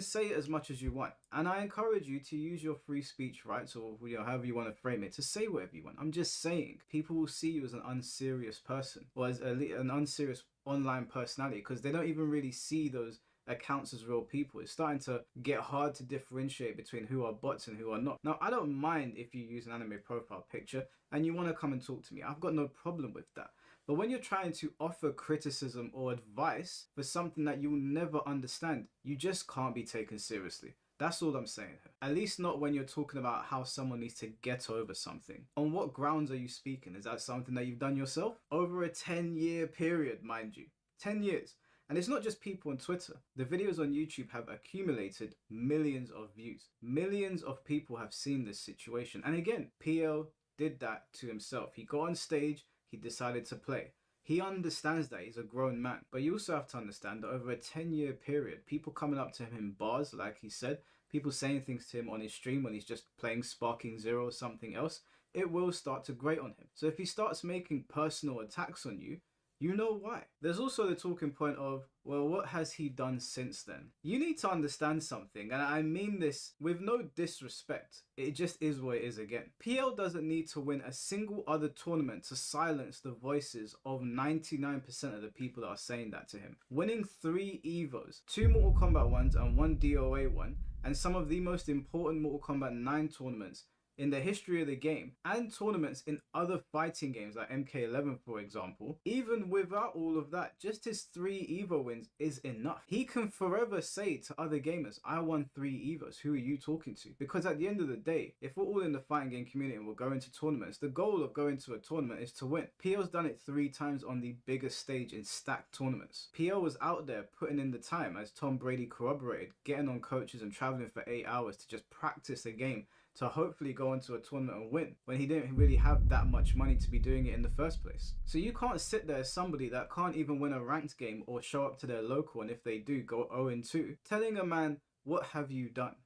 say it as much as you want, and I encourage you to use your free speech rights, or however you want to frame it, to say whatever you want. I'm just saying people will see you as an unserious person or as an unserious online personality because they don't even really see those accounts as real people. It's starting to get hard to differentiate between who are bots and who are not. Now, I don't mind if you use an anime profile picture and you want to come and talk to me. I've got no problem with that. But when you're trying to offer criticism or advice for something that you'll never understand, you just can't be taken seriously. That's all I'm saying. At least not when you're talking about how someone needs to get over something. On what grounds are you speaking? Is that something that you've done yourself? Over a 10-year period, mind you. 10 years. And it's not just people on Twitter. The videos on YouTube have accumulated millions of views. Millions of people have seen this situation. And again, PL did that to himself. He got on stage, he decided to play. He understands that he's a grown man. But you also have to understand that over a 10-year period, people coming up to him in bars, like he said, people saying things to him on his stream when he's just playing Sparking Zero or something else, it will start to grate on him. So if he starts making personal attacks on you, you know why. There's also the talking point of, well, what has he done since then? You need to understand something, and I mean this with no disrespect. It just is what it is again. PL doesn't need to win a single other tournament to silence the voices of 99% of the people that are saying that to him. Winning 3 EVOs, 2 Mortal Kombat ones and 1 DOA one, and some of the most important Mortal Kombat 9 tournaments in the history of the game, and tournaments in other fighting games like MK11 for example, even without all of that, just his 3 EVO wins is enough. He can forever say to other gamers, I won 3 EVOs, who are you talking to? Because at the end of the day, if we're all in the fighting game community and we're going to tournaments, the goal of going to a tournament is to win. PL's done it 3 times on the biggest stage in stacked tournaments. PL was out there putting in the time, as Tom Brady corroborated, getting on coaches and traveling for 8 hours to just practice a game to hopefully go into a tournament and win when he didn't really have that much money to be doing it in the first place. So you can't sit there as somebody that can't even win a ranked game or show up to their local, and if they do, go 0-2, telling a man, what have you done?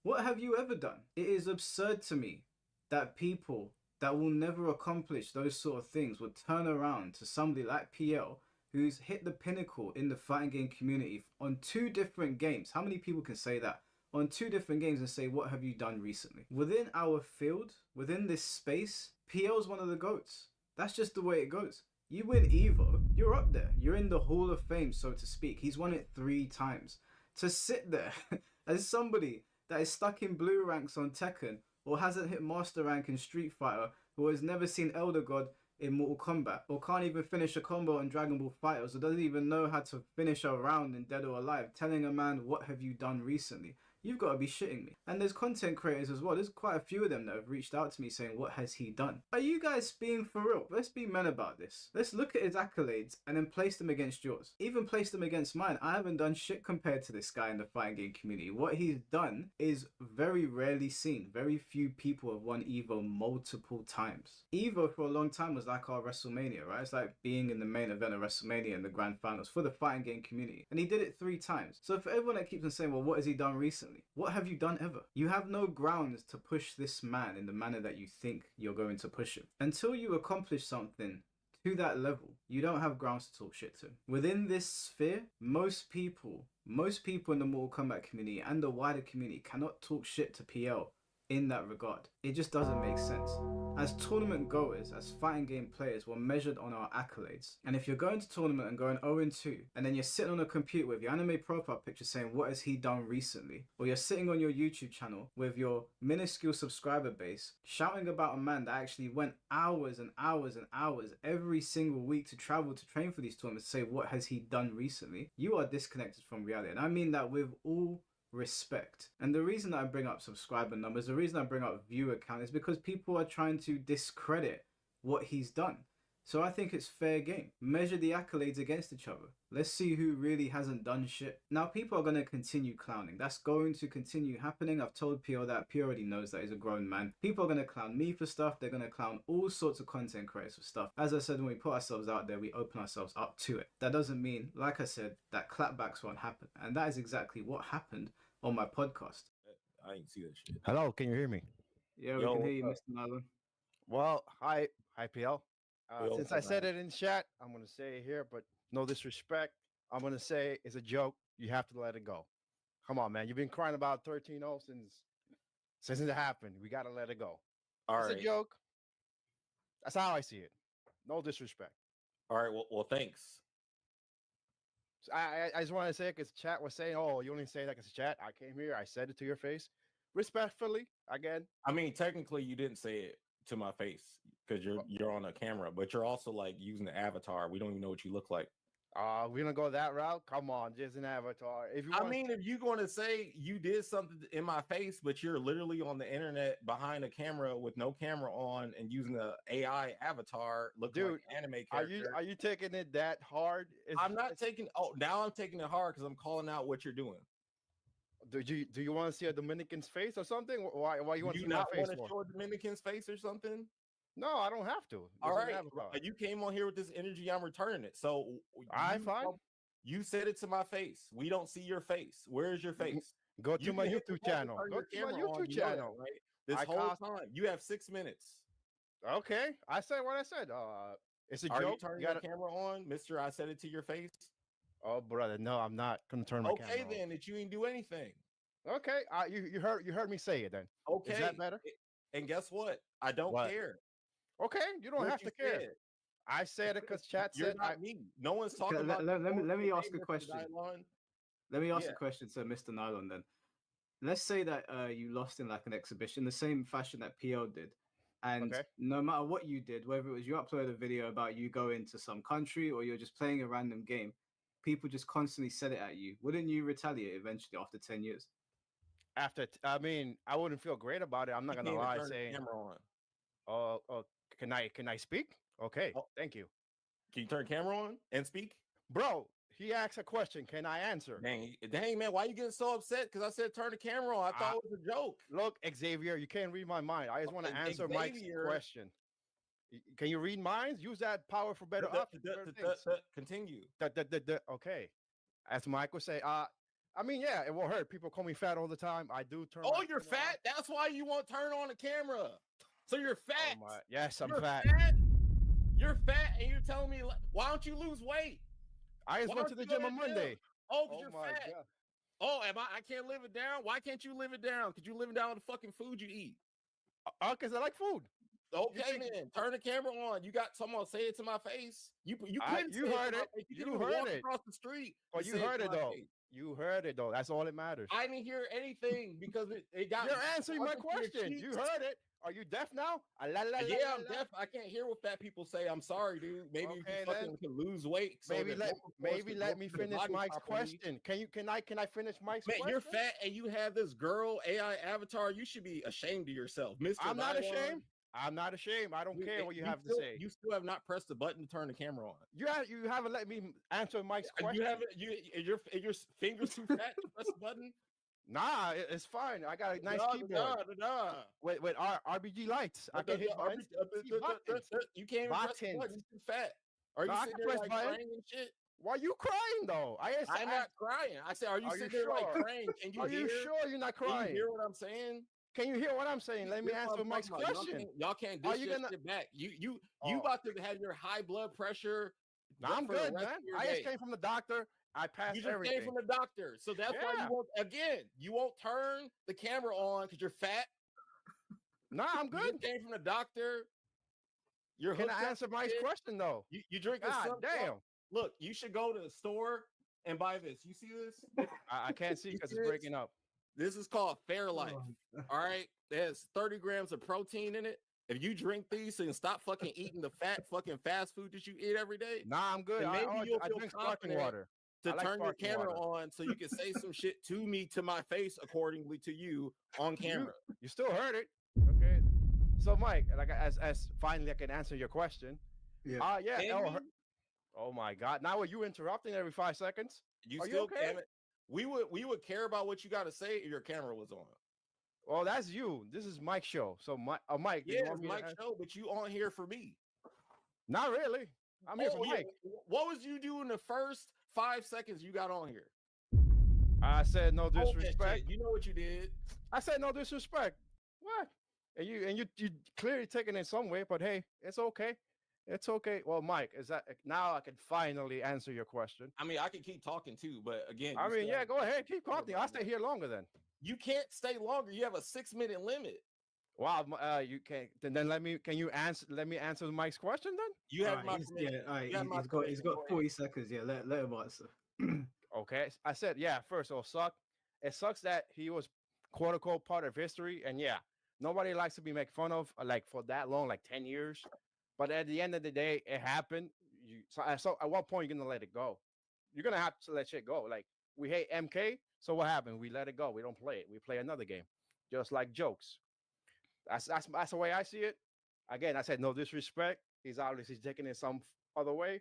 What have you ever done? It is absurd to me that people that will never accomplish those sort of things would turn around to somebody like PL who's hit the pinnacle in the fighting game community on 2 different games. How many people can say that? On 2 different games and say, what have you done recently? Within our field, within this space, PL's one of the GOATs. That's just the way it goes. You win EVO, you're up there. You're in the Hall of Fame, so to speak. He's won it 3 times. To sit there as somebody that is stuck in blue ranks on Tekken, or hasn't hit master rank in Street Fighter, who has never seen Elder God in Mortal Kombat, or can't even finish a combo in Dragon Ball FighterZ, or doesn't even know how to finish a round in Dead or Alive, telling a man, what have you done recently? You've got to be shitting me. And there's content creators as well. There's quite a few of them that have reached out to me saying, what has he done? Are you guys being for real? Let's be men about this. Let's look at his accolades and then place them against yours. Even place them against mine. I haven't done shit compared to this guy in the fighting game community. What he's done is very rarely seen. Very few people have won Evo multiple times. Evo for a long time was like our WrestleMania, right? It's like being in the main event of WrestleMania in the grand finals for the fighting game community. And he did it 3 times. So for everyone that keeps on saying, well, what has he done recently? What have you done ever? You have no grounds to push this man in the manner that you think you're going to push him. Until you accomplish something to that level, you don't have grounds to talk shit to him. Within this sphere, most people in the Mortal Kombat community and the wider community cannot talk shit to PL in that regard. It just doesn't make sense. As tournament goers, as fighting game players, we're measured on our accolades. And if you're going to tournament and going 0-2, and then you're sitting on a computer with your anime profile picture saying, what has he done recently? Or you're sitting on your YouTube channel with your minuscule subscriber base, shouting about a man that actually went hours and hours and hours every single week to travel to train for these tournaments to say, what has he done recently? You are disconnected from reality. And I mean that with all respect. And the reason that I bring up subscriber numbers, the reason I bring up viewer count is because people are trying to discredit what he's done. So I think it's fair game. Measure the accolades against each other. Let's see who really hasn't done shit. Now people are going to continue clowning. That's going to continue happening. I've told Pio that. Pio already knows that he's a grown man. People are going to clown me for stuff. They're going to clown all sorts of content creators for stuff. As I said, when we put ourselves out there, we open ourselves up to it. That doesn't mean, like I said, that clapbacks won't happen. And that is exactly what happened on my podcast. I ain't see that shit. Hello, can you hear me? Yeah, we Yo, can hear you, what's Mr. Nyland. Well, hi, PL. Yo, Since what's I up, said man? it in chat, I'm gonna say it here, but no disrespect. I'm gonna say it's a joke. You have to let it go. Come on, man. You've been crying about 13-0 since it happened. We gotta let it go. All It's right. a joke. That's how I see it. No disrespect. All right. Well, thanks. So I just want to say it because chat was saying, "Oh, you only say that because chat." I came here. I said it to your face, respectfully. Again, I mean, technically, you didn't say it to my face because you're on a camera, but you're also like using the avatar. We don't even know what you look like. we don't go that route. Come on, just an avatar. If you I want, mean, if you're going to say you did something in my face, but you're literally on the internet behind a camera with no camera on and using a AI avatar looking like dude, an anime are character. you taking it that hard? I'm not taking. Oh, now I'm taking it hard because I'm calling out what you're doing. Do you want to see a Dominican's face or something? Why you want Do to you see my not face want to for? show a Dominican's face or something? No, I don't have to. All It's an right, avatar. you came on here with this energy. I'm returning it. So I'm fine. You said it to my face. We don't see your face. Where is your face? Go to You my can hit the YouTube button, channel. turn Go your to my camera on, YouTube you know that, channel. right? This I whole cost- time, you have 6 minutes. Okay, I said what I said. It's a Are you joke. turning You your gotta- camera on, Mister? I said it to your face. Oh, brother, no, I'm not gonna turn my Okay, camera on. then that you ain't do anything. Okay, you heard me say it then. Okay, Is that better? And guess what? I don't What? care. Okay, you don't What have you to care. said. I said it because chat You're said not me. No one's talking Okay, about. let me ask a Mr. question. Dylon. Let me ask Yeah. a question to Mr. Nylon then. Let's say that you lost in like an exhibition, the same fashion that PL did. And Okay. no matter what you did, whether it was you upload a video about you going to some country or you're just playing a random game, people just constantly said it at you. Wouldn't you retaliate eventually after 10 years? I mean, I wouldn't feel great about it. I'm not You gonna can't even lie, turn the saying, camera on. oh, can I speak? Okay, Oh. thank you, Can you turn camera on and speak? bro. He asked a question. Can I answer? Dang, man, why you getting so upset? Because I said turn the camera on. I thought it was a joke. Look, Xavier, you can't read my mind. I just want to answer Mike's Xavier. question. Can you read minds? Use that power for better options. better things. Continue. Okay. As Mike would say, I mean, yeah, it will hurt. People call me fat all the time. I do turn. Oh, my you're camera fat. That's why you won't turn on the camera. So you're fat. Oh yes, I'm You're fat. You're fat, and you're telling me why don't you lose weight? I just Why went don't to the you go gym to on the gym? Monday. Oh, because Oh you're my fat. God. Oh, I can't live it down? Why can't you live it down? Because you living down the fucking food you eat. Because I like food. Okay, then turn the camera on. You got someone say it to my face. You couldn't. You say heard to my it. face. You didn't even heard walk it. across the street. But to you say heard to it my though. face. You heard it though. That's all that matters. I didn't hear anything because it got. You're answering my stuck in your question. You cheeks. heard it. Are you deaf now? Yeah, I'm deaf. I can't hear what fat people say. I'm sorry, dude. Maybe Okay, you can fucking can lose weight. So Maybe that let vocal cords can let go me through the finish body Mike's properly. question. Can I finish Mike's Man, question? you're fat and you have this girl AI avatar. You should be ashamed of yourself, Mr. I'm not Nylon. ashamed. I'm not ashamed. I don't care what you have to say. You still have not pressed the button to turn the camera on. You haven't let me answer Mike's question. You haven't. Your fingers too fat to press the button. Nah, it's fine. I got a nice keyboard with RBG lights. I can hit buttons. You can't even press the button. You're too fat. Are you sitting there like crying and shit? Why are you crying though? I'm not crying. I said, are you sitting there like crying? Can you Are hear? you sure you're not crying? Can you hear what I'm saying? Can you hear what I'm saying? Let me answer Mike's question. Y'all can't dish that shit back. You about to have your high blood pressure. Nah, I'm good, man. I just came from the doctor. I passed you just everything. Came from the doctor, so that's why you won't turn the camera on because you're fat. Nah, I'm good. You came from the doctor. Can I answer Mike's question though? You drink God damn. Look, you should go to the store and buy this. You see this? I can't see because it's breaking up. This is called Fairlife. All right, there's 30 grams of protein in it. If you drink these and stop fucking eating the fucking fast food that you eat every day, nah, I'm good. Maybe you'll feel drink sparkling water. To turn your camera on so you can say some shit to me to my face accordingly to you on camera. You still heard it. Okay. So Mike, like as finally I can answer your question. Yeah. Oh my God. Now are you interrupting every 5 seconds? You are still you okay? We would care about what you got to say if your camera was on. Well, that's you. This is Mike's show. So Mike, yeah, it's Mike's show, but you on here for me. Not really. I'm here for Mike. What was you doing the first 5 seconds you got on here? I said no disrespect. You know what you did. I said no disrespect. What? And you clearly taking it some way, but hey, it's okay. It's okay. Well, Mike, is that now I can finally answer your question? I mean, I can keep talking too, but again, I mean, yeah, go ahead, keep talking. I'll stay here longer then. You can't stay longer. You have a 6-minute limit. Wow, you can't. Then let me answer Mike's question then. You have my permission. He's got 40 seconds. Yeah, let him answer. Okay, I said first it'll suck. It sucks that he was quote unquote part of history, and yeah, nobody likes to be made fun of like for that long, like 10 years. But at the end of the day, it happened. So at what point you're gonna let it go? You're gonna have to let shit go. Like we hate MK, so what happened? We let it go. We don't play it. We play another game, just like jokes. That's the way I see it. Again, I said no disrespect. He's obviously taking it some other way,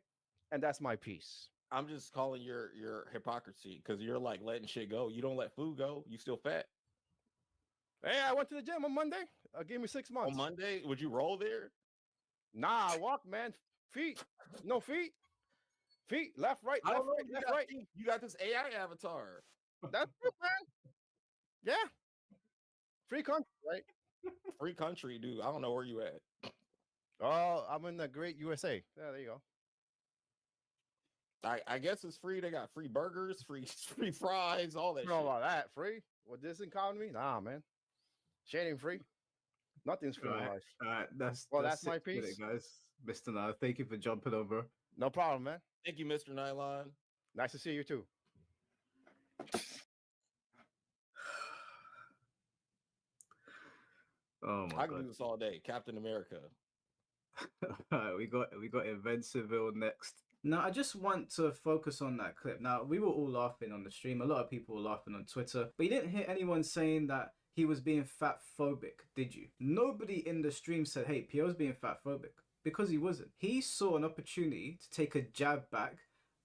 and that's my piece. I'm just calling your hypocrisy because you're like letting shit go. You don't let food go. You still fat. Hey, I went to the gym on Monday. Give me 6 months. On Monday, would you roll there? Nah, I walk, man. Feet, no feet. Feet, left, right, left, right, left, right. You got this AI avatar. That's it, man. Yeah. Free country, right? Free country, dude. I don't know where you at. Oh, I'm in the great USA. Yeah, there you go. I guess it's free. They got free burgers, free fries, all that. You know about that? Free with this economy? Nah, man. Shit ain't free. Nothing's free in life. All right, that's my piece, guys. Mr. Nile, thank you for jumping over. No problem, man. Thank you, Mr. Nylon. Nice to see you too. Oh my I God. can do this all day. Captain America. All right, we got Invincible next. Now, I just want to focus on that clip. Now, we were all laughing on the stream. A lot of people were laughing on Twitter, but you didn't hear anyone saying that he was being fat phobic, did you? Nobody in the stream said, hey, PO's being fat phobic, because he wasn't. He saw an opportunity to take a jab back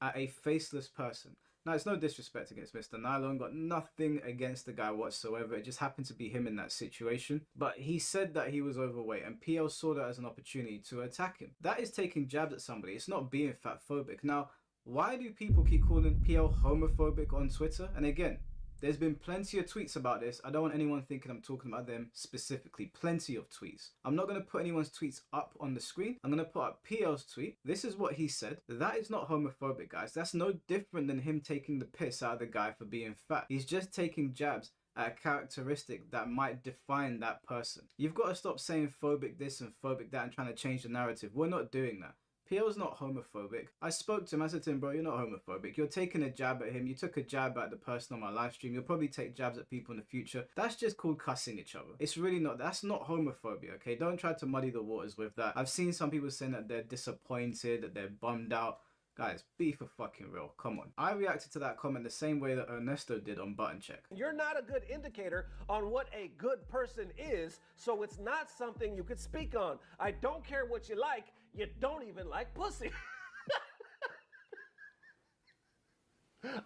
at a faceless person. Now, it's no disrespect against Mr. Nylon, got nothing against the guy whatsoever. It just happened to be him in that situation. But he said that he was overweight, and PL saw that as an opportunity to attack him. That is taking jabs at somebody. It's not being fat phobic. Now, why do people keep calling PL homophobic on Twitter? And again, there's been plenty of tweets about this. I don't want anyone thinking I'm talking about them specifically. Plenty of tweets. I'm not going to put anyone's tweets up on the screen. I'm going to put up PL's tweet. This is what he said. That is not homophobic, guys. That's no different than him taking the piss out of the guy for being fat. He's just taking jabs at a characteristic that might define that person. You've got to stop saying phobic this and phobic that and trying to change the narrative. We're not doing that. PO's not homophobic. I spoke to him. I said to him, bro, you're not homophobic. You're taking a jab at him. You took a jab at the person on my live stream. You'll probably take jabs at people in the future. That's just called cussing each other. It's really not. That's not homophobia, okay? Don't try to muddy the waters with that. I've seen some people saying that they're disappointed, that they're bummed out. Guys, be for fucking real. Come on. I reacted to that comment the same way that Ernesto did on Button Check. You're not a good indicator on what a good person is, so it's not something you could speak on. I don't care what you like. You don't even like pussy.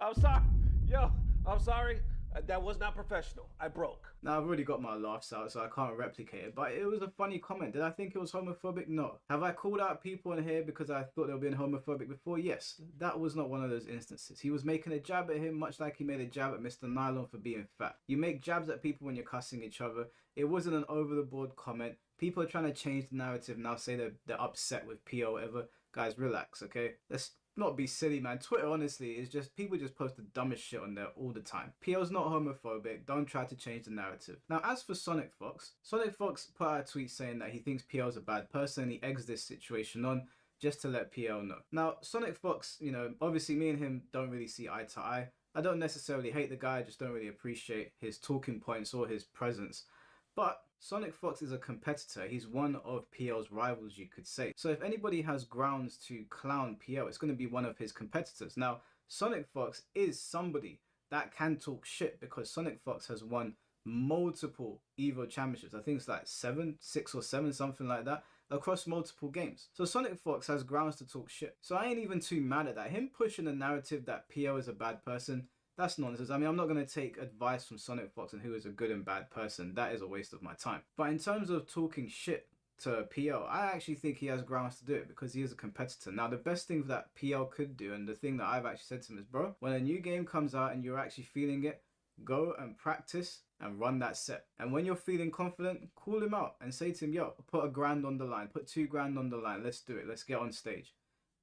I'm sorry. Yo, I'm sorry. That was not professional. I broke. Now, I've already got my laughs out, so I can't replicate it. But it was a funny comment. Did I think it was homophobic? No. Have I called out people in here because I thought they were being homophobic before? Yes. That was not one of those instances. He was making a jab at him, much like he made a jab at Mr. Nylon for being fat. You make jabs at people when you're cussing each other. It wasn't an over-the-board comment. People are trying to change the narrative now, say they're upset with PO or whatever. Guys, relax, okay? Let's not be silly, man. Twitter, honestly, is just people just post the dumbest shit on there all the time. PO's not homophobic. Don't try to change the narrative. Now, as for Sonic Fox put out a tweet saying that he thinks PO's a bad person and he eggs this situation on just to let PO know. Now, Sonic Fox, you know, obviously me and him don't really see eye to eye. I don't necessarily hate the guy, I just don't really appreciate his talking points or his presence. But Sonic Fox is a competitor. He's one of PO's rivals, you could say. So if anybody has grounds to clown PO, it's going to be one of his competitors. Now, Sonic Fox is somebody that can talk shit because Sonic Fox has won multiple Evo championships. I think it's like 6 or 7, something like that, across multiple games. So Sonic Fox has grounds to talk shit. So I ain't even too mad at that. Him pushing the narrative that PO is a bad person, that's nonsense. I mean, I'm not going to take advice from Sonic Fox on who is a good and bad person. That is a waste of my time. But in terms of talking shit to PO, I actually think he has grounds to do it because he is a competitor. Now, the best thing that PO could do, and the thing that I've actually said to him is, bro, when a new game comes out and you're actually feeling it, go and practice and run that set. And when you're feeling confident, call him out and say to him, yo, put $1,000 on the line, put $2,000 on the line. Let's do it. Let's get on stage.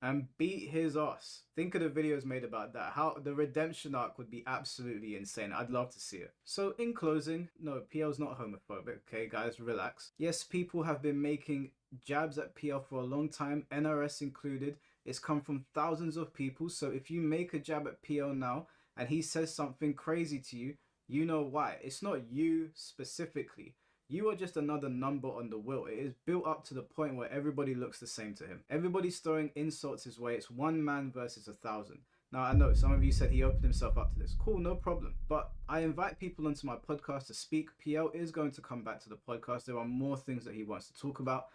And beat his ass. Think of the videos made about that. How the redemption arc would be absolutely insane. I'd love to see it. So in closing, no, PO's not homophobic. Okay, guys, relax. Yes, people have been making jabs at PO for a long time, NRS included. It's come from thousands of people. So if you make a jab at PO now and he says something crazy to you, you know why. It's not you specifically. You are just another number on the wheel. It is built up to the point where everybody looks the same to him. Everybody's throwing insults his way. It's one man versus 1,000. Now, I know some of you said he opened himself up to this. Cool, no problem. But I invite people onto my podcast to speak. PL is going to come back to the podcast. There are more things that he wants to talk about.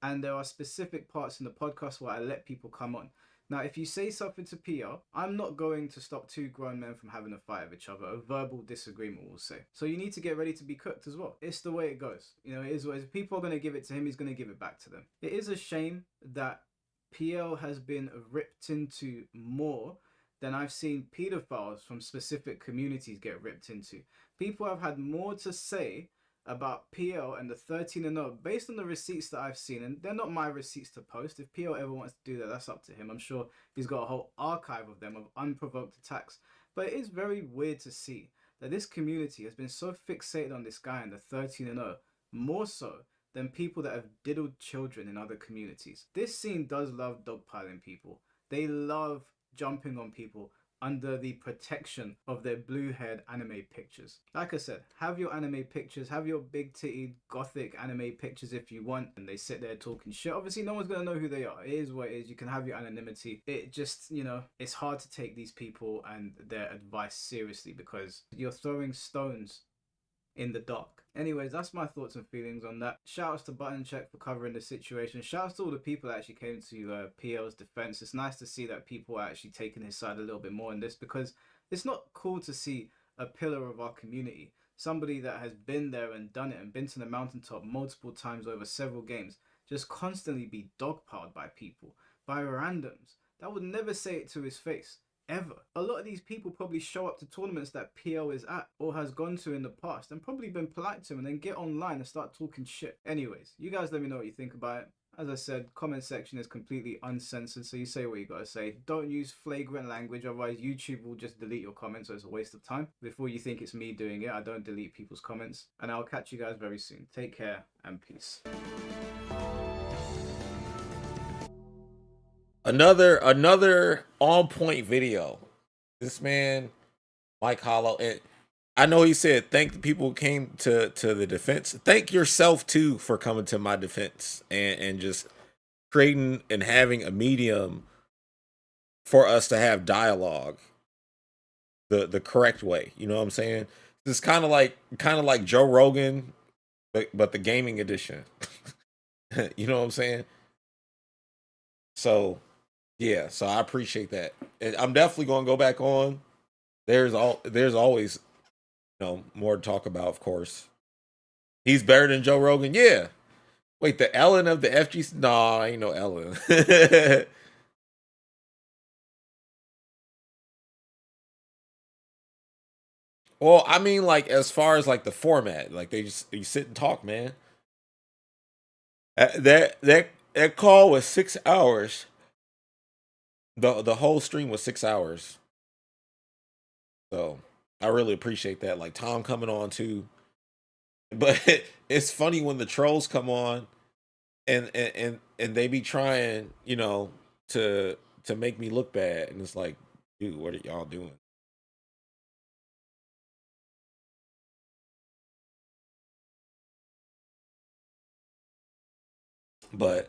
And there are specific parts in the podcast where I let people come on. Now, if you say something to PL, I'm not going to stop two grown men from having a fight with each other. A verbal disagreement, we'll say. So you need to get ready to be cooked as well. It's the way it goes. You know, it is what it is. If people are going to give it to him, he's going to give it back to them. It is a shame that PL has been ripped into more than I've seen pedophiles from specific communities get ripped into. People have had more to say about PL and the 13 and 0 based on the receipts that I've seen, and they're not my receipts to post. If PL ever wants to do that, that's up to him. I'm sure he's got a whole archive of them of unprovoked attacks. But it is very weird to see that this community has been so fixated on this guy and the 13 and 0, more so than people that have diddled children in other communities. This scene does love dogpiling people. They love jumping on people under the protection of their blue-haired anime pictures. Like I said, have your anime pictures, have your big-titted gothic anime pictures if you want, and they sit there talking shit. Obviously, no one's gonna know who they are. It is what it is. You can have your anonymity. It just, you know, it's hard to take these people and their advice seriously because you're throwing stones in the dark. Anyways, that's my thoughts and feelings on that. Shoutouts to Button Check for covering the situation. Shoutouts to all the people that actually came to PL's defense. It's nice to see that people are actually taking his side a little bit more in this because it's not cool to see a pillar of our community, somebody that has been there and done it and been to the mountaintop multiple times over several games, just constantly be dogpiled by people, by randoms that would never say it to his face. Ever. A lot of these people probably show up to tournaments that PL is at or has gone to in the past and probably been polite to him and then get online and start talking shit. Anyways, you guys let me know what you think about it. As I said, comment section is completely uncensored, so you say what you gotta say. Don't use flagrant language, otherwise YouTube will just delete your comments, so it's a waste of time. Before you think it's me doing it, I don't delete people's comments. And I'll catch you guys very soon. Take care and peace. Another on point video. This man, Mike Hollow, and I know he said thank the people who came to the defense. Thank yourself too for coming to my defense and just creating and having a medium for us to have dialogue the correct way. You know what I'm saying? It's kind of like Joe Rogan, but the gaming edition. You know what I'm saying? So yeah, so I appreciate that. And I'm definitely gonna go back on. There's always more to talk about, of course. He's better than Joe Rogan, yeah. Wait, the Ellen of the FGC? Nah, ain't no Ellen. Well, I mean, like as far as like the format, like you sit and talk, man. That call was 6 hours. The whole stream was 6 hours. So I really appreciate that. Like Tom coming on too. But it's funny when the trolls come on and they be trying, to make me look bad. And it's like, dude, what are y'all doing? But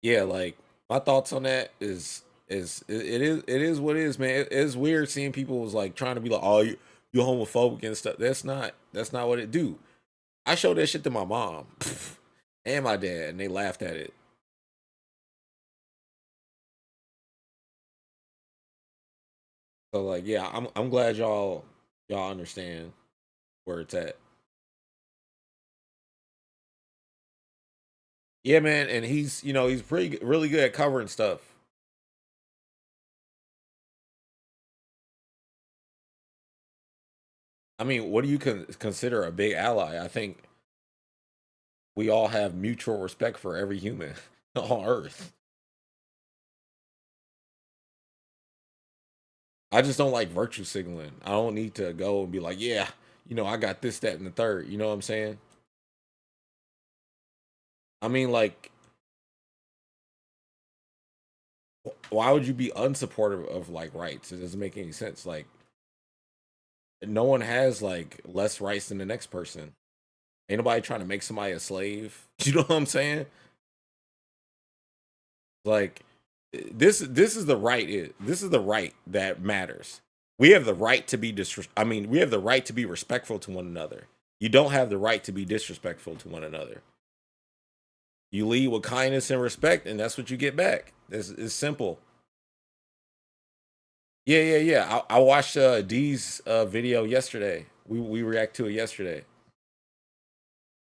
yeah, like my thoughts on that is what it is, man. It's weird seeing people was like trying to be like, oh, you homophobic and stuff. That's not what it do. I showed that shit to my mom and my dad, and they laughed at it. So like, yeah, I'm glad y'all understand where it's at. Yeah, man, and he's really good at covering stuff. I mean, what do you consider a big ally? I think we all have mutual respect for every human on Earth. I just don't like virtue signaling. I don't need to go and be like, yeah, I got this, that, and the third. You know what I'm saying? I mean, like, why would you be unsupportive of like rights? It doesn't make any sense. Like, no one has like less rights than the next person. Ain't nobody trying to make somebody a slave. You know what I'm saying? Like, this is the right. This is the right that matters. We have the right to be we have the right to be respectful to one another. You don't have the right to be disrespectful to one another. You lead with kindness and respect, and that's what you get back. It's simple. Yeah. I watched D's video yesterday. We react to it yesterday.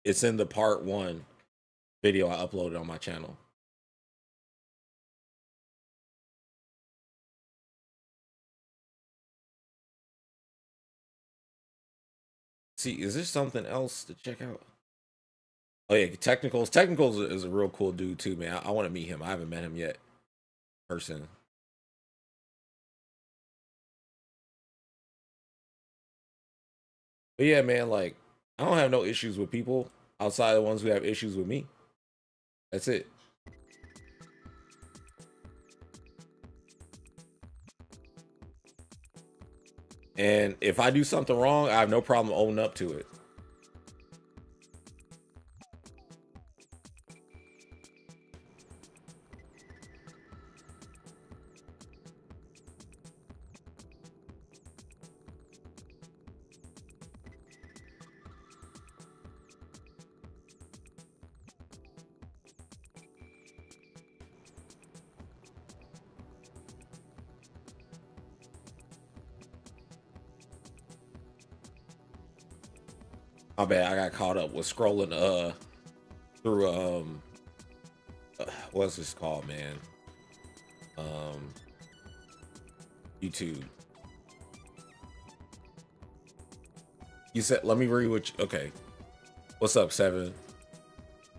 It's in the part 1 video I uploaded on my channel. See, is there something else to check out? Oh yeah, Technicals. Technicals is a real cool dude too, man. I want to meet him. I haven't met him yet, person. But yeah, man, like I don't have no issues with people outside of the ones who have issues with me. That's it. And if I do something wrong, I have no problem owning up to it. My bad, I got caught up with scrolling through what's this called, man? YouTube. You said let me read what okay. What's up, Seven?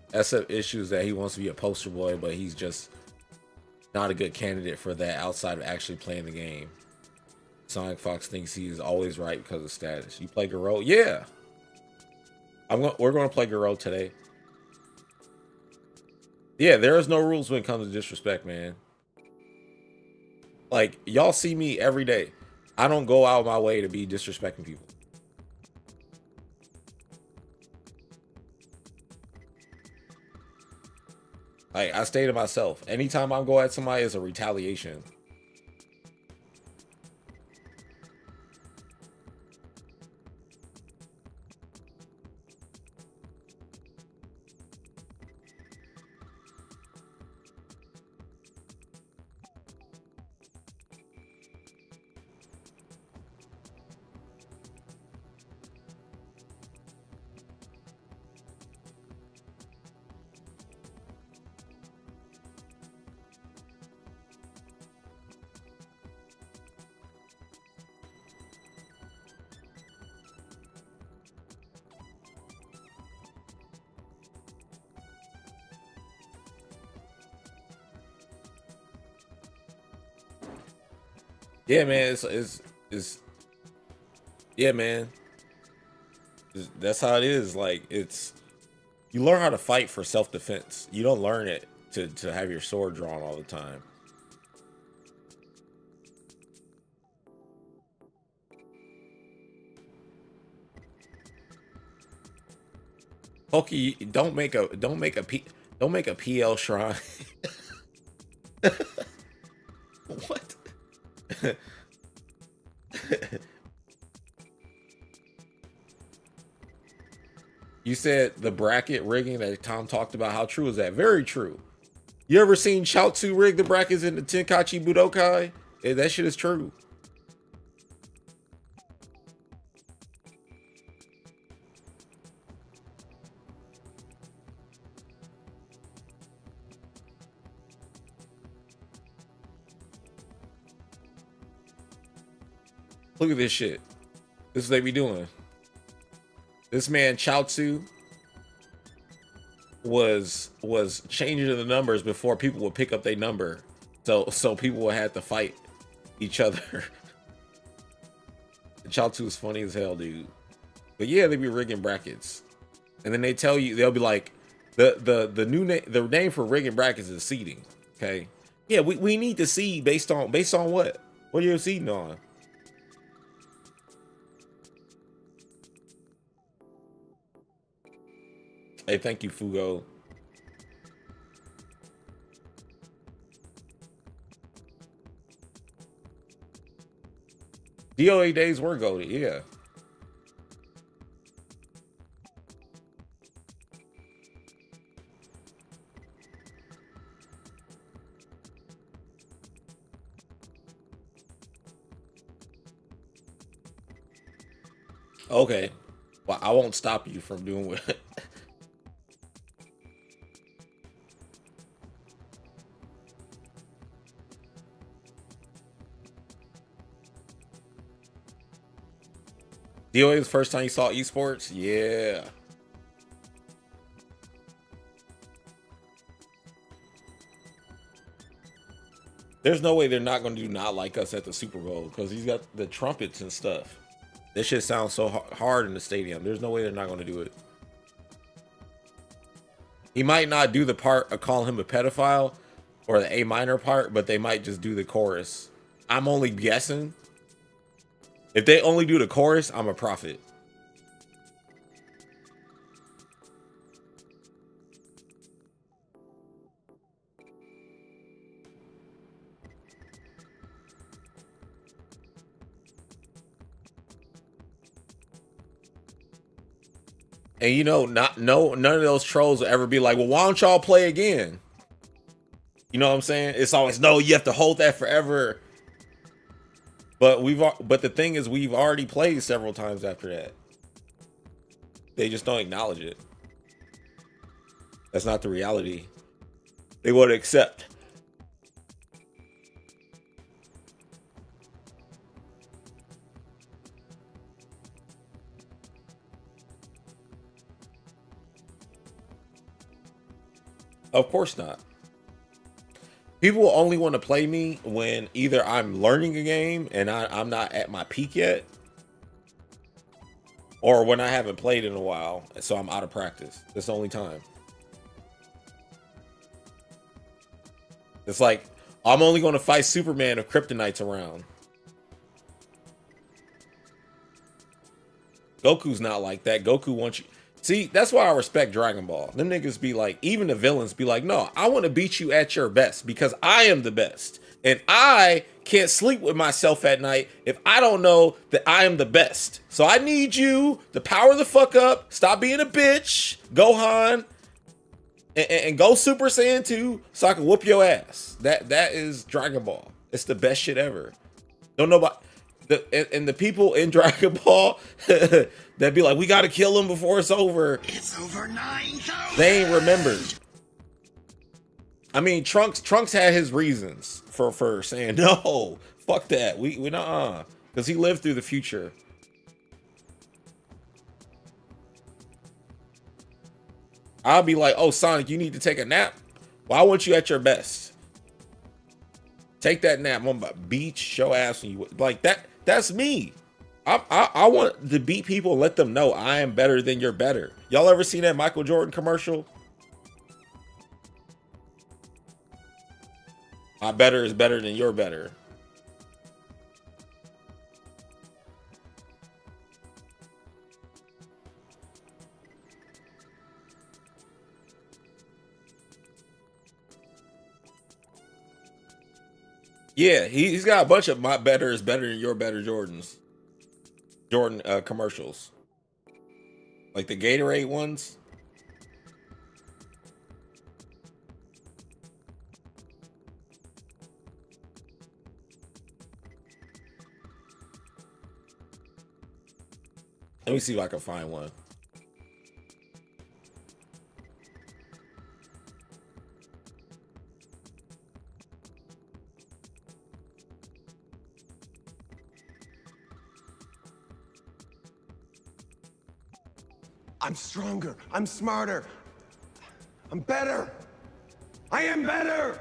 SF issues that he wants to be a poster boy, but he's just not a good candidate for that outside of actually playing the game. Sonic Fox thinks he is always right because of status. You play Garou? Yeah. We're going to play Garou today. Yeah, there is no rules when it comes to disrespect, man. Like, y'all see me every day. I don't go out of my way to be disrespecting people. Like, I stay to myself. Anytime I go at somebody, it's a retaliation. Yeah, man. It's yeah, man. That's how it is. Like, it's, you learn how to fight for self-defense. You don't learn it to have your sword drawn all the time. Pokey, don't make a PL shrine. What? You said the bracket rigging that Tom talked about. How true is that? Very true. You ever seen Chaozu rig the brackets in the Tenkaichi Budokai? Yeah, that shit is true. Look at this shit. This is what they be doing. This man Chaozu was changing the numbers before people would pick up their number, so people would have to fight each other. Chaozu is funny as hell, dude. But yeah, they be rigging brackets, and then they tell you, they'll be like, the name for rigging brackets is seeding. Okay, yeah, we need to seed based on what? What are you seeding on? Hey, thank you, Fugo. DOA days were goated, yeah. Okay. Well, I won't stop you from doing what. DOA was the first time you saw esports? Yeah. There's no way they're not going to do Not Like Us at the Super Bowl, because he's got the trumpets and stuff. This shit sounds so hard in the stadium. There's no way they're not going to do it. He might not do the part of call him a pedophile or the A minor part, but they might just do the chorus. I'm only guessing. If they only do the chorus, I'm a prophet. And you know, none of those trolls will ever be like, well, why don't y'all play again? You know what I'm saying? It's always, no, you have to hold that forever. But the thing is, we've already played several times after that. They just don't acknowledge it. That's not the reality they won't accept. Of course not. People will only want to play me when either I'm learning a game and I'm not at my peak yet, or when I haven't played in a while, so I'm out of practice. That's the only time. It's like, I'm only going to fight Superman if Kryptonite's around. Goku's not like that. Goku wants you. See, that's why I respect Dragon Ball. Them niggas be like, even the villains be like, no, I want to beat you at your best because I am the best. And I can't sleep with myself at night if I don't know that I am the best. So I need you to power the fuck up, stop being a bitch, Gohan, and go Super Saiyan 2 so I can whoop your ass. That is Dragon Ball. It's the best shit ever. Don't know about the people in Dragon Ball that be like, we gotta kill him before it's over. It's over 9,000. They ain't remembered. I mean, Trunks had his reasons for saying no, fuck that. We not because he lived through the future. I'll be like, oh, Sonic, you need to take a nap. Well, I want you at your best. Take that nap. I'm about to beat your ass when you like that. That's me. I want to beat people and let them know I am better than you're better. Y'all ever seen that Michael Jordan commercial? My better is better than your better. Yeah, he's got a bunch of my better is better than your better Jordan commercials. Like the Gatorade ones. Let me see if I can find one. I'm stronger. I'm smarter. I'm better. I am better.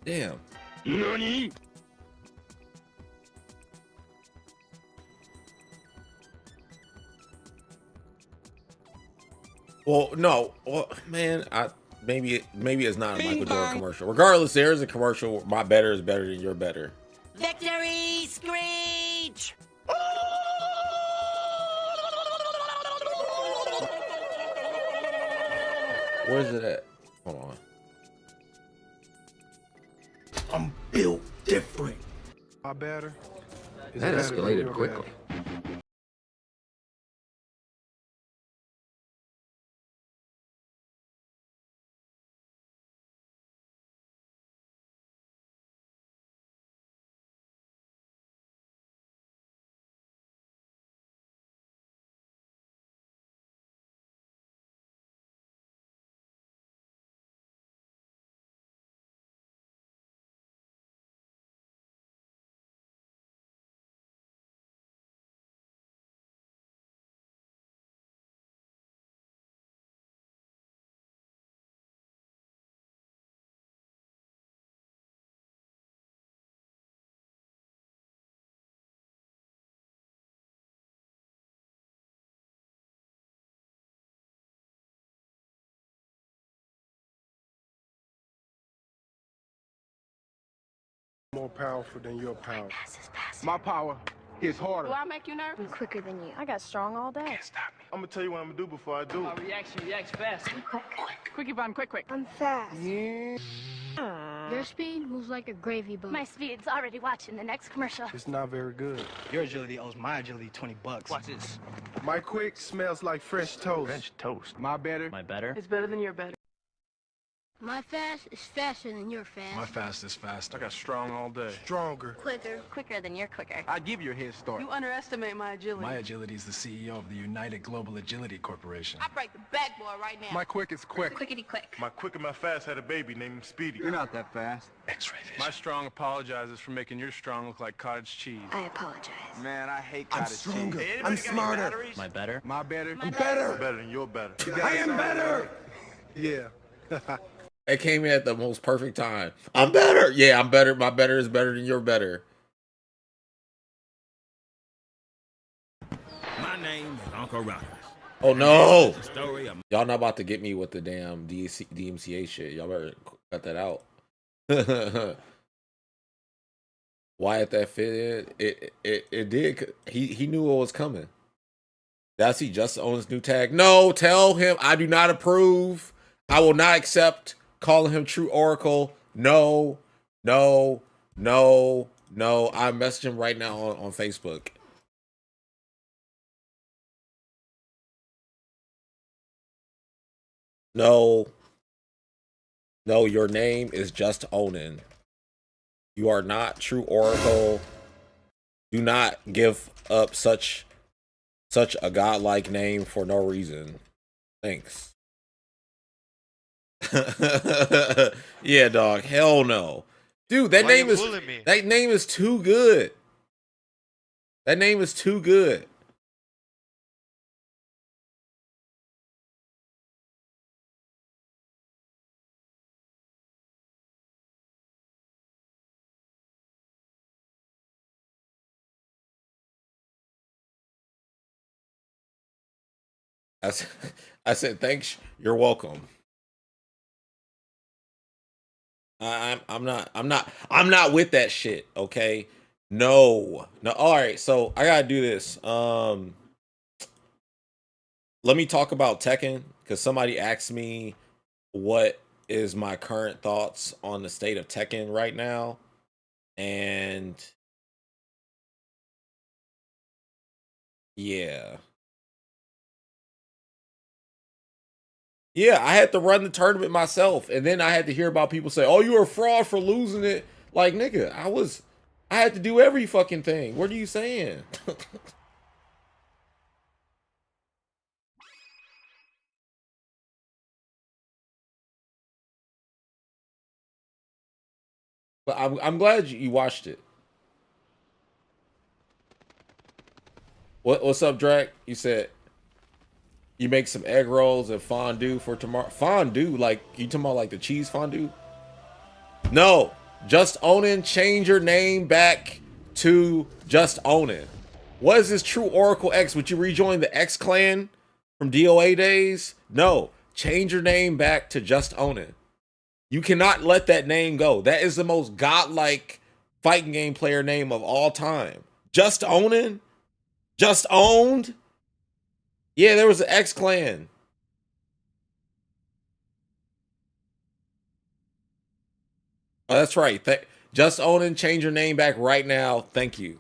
Damn. Nani? Well, no. Well, man, maybe it's not a Michael Jordan commercial. Regardless, there is a commercial where my better is better than your better. Victory screech! Where's it at? Hold on. I'm built different. My better. That escalated quickly. More powerful than your power. My power is harder. Do I make you nervous? I'm quicker than you. I got strong all day. Can't stop me. I'm gonna tell you what I'm gonna do before I do. React fast. Quick. Quick, Yvonne, quick. I'm fast. Yeah. Your speed moves like a gravy boat. My speed's already watching the next commercial. It's not very good. Your agility owes my agility $20. Watch this. My quick smells like fresh toast. French toast. My better. My better? It's better than your better. My fast is faster than your fast. My fast is fast. I got strong all day. Stronger. Quicker. Quicker than you're quicker. I give you a head start. You underestimate my agility. My agility is the CEO of the United Global Agility Corporation. I break the backboard right now. My quick is quick. Quickity quick. My quick and my fast had a baby named Speedy. You're not that fast. X-ray vision. My strong apologizes for making your strong look like cottage cheese. I apologize. Man, I hate I'm cottage stronger. cheese. I'm smarter. My better? My better. I'm Better. Better than your better. I am better. Yeah. It came in at the most perfect time. I'm better. Yeah, I'm better. My better is better than your better. My name is Uncle Rocker. Oh no! Y'all not about to get me with the damn DMCA shit. Y'all better cut that out. Wyatt that fit in? It did. He knew what was coming. Did I see Just Owens new tag? No, tell him I do not approve. I will not accept calling him True Oracle. No, no, no, no. I messaged him right now on Facebook. No. No, your name is Just Onin. You are not True Oracle. Do not give up such a godlike name for no reason. Thanks. Yeah, dog. Hell no. Dude, that name is too good. That name is too good. I said thanks. You're welcome. I'm not with that shit. Okay. No. All right. So I gotta do this. Let me talk about Tekken because somebody asked me what is my current thoughts on the state of Tekken right now, and yeah. Yeah, I had to run the tournament myself, and then I had to hear about people say, "Oh, you were a fraud for losing it." Like, nigga, I had to do every fucking thing. What are you saying? But I'm glad you watched it. What's up, Drac? You said you make some egg rolls and fondue for tomorrow. Fondue, like you talking about like the cheese fondue? No, Just Onin. Change your name back to Just Onin. What is this True Oracle X? Would you rejoin the X clan from DOA days? No, change your name back to Just Onin. You cannot let that name go. That is the most godlike fighting game player name of all time. Just Onin? Just Owned? Yeah, there was an X clan. Oh, that's right. Just Onin, change your name back right now. Thank you.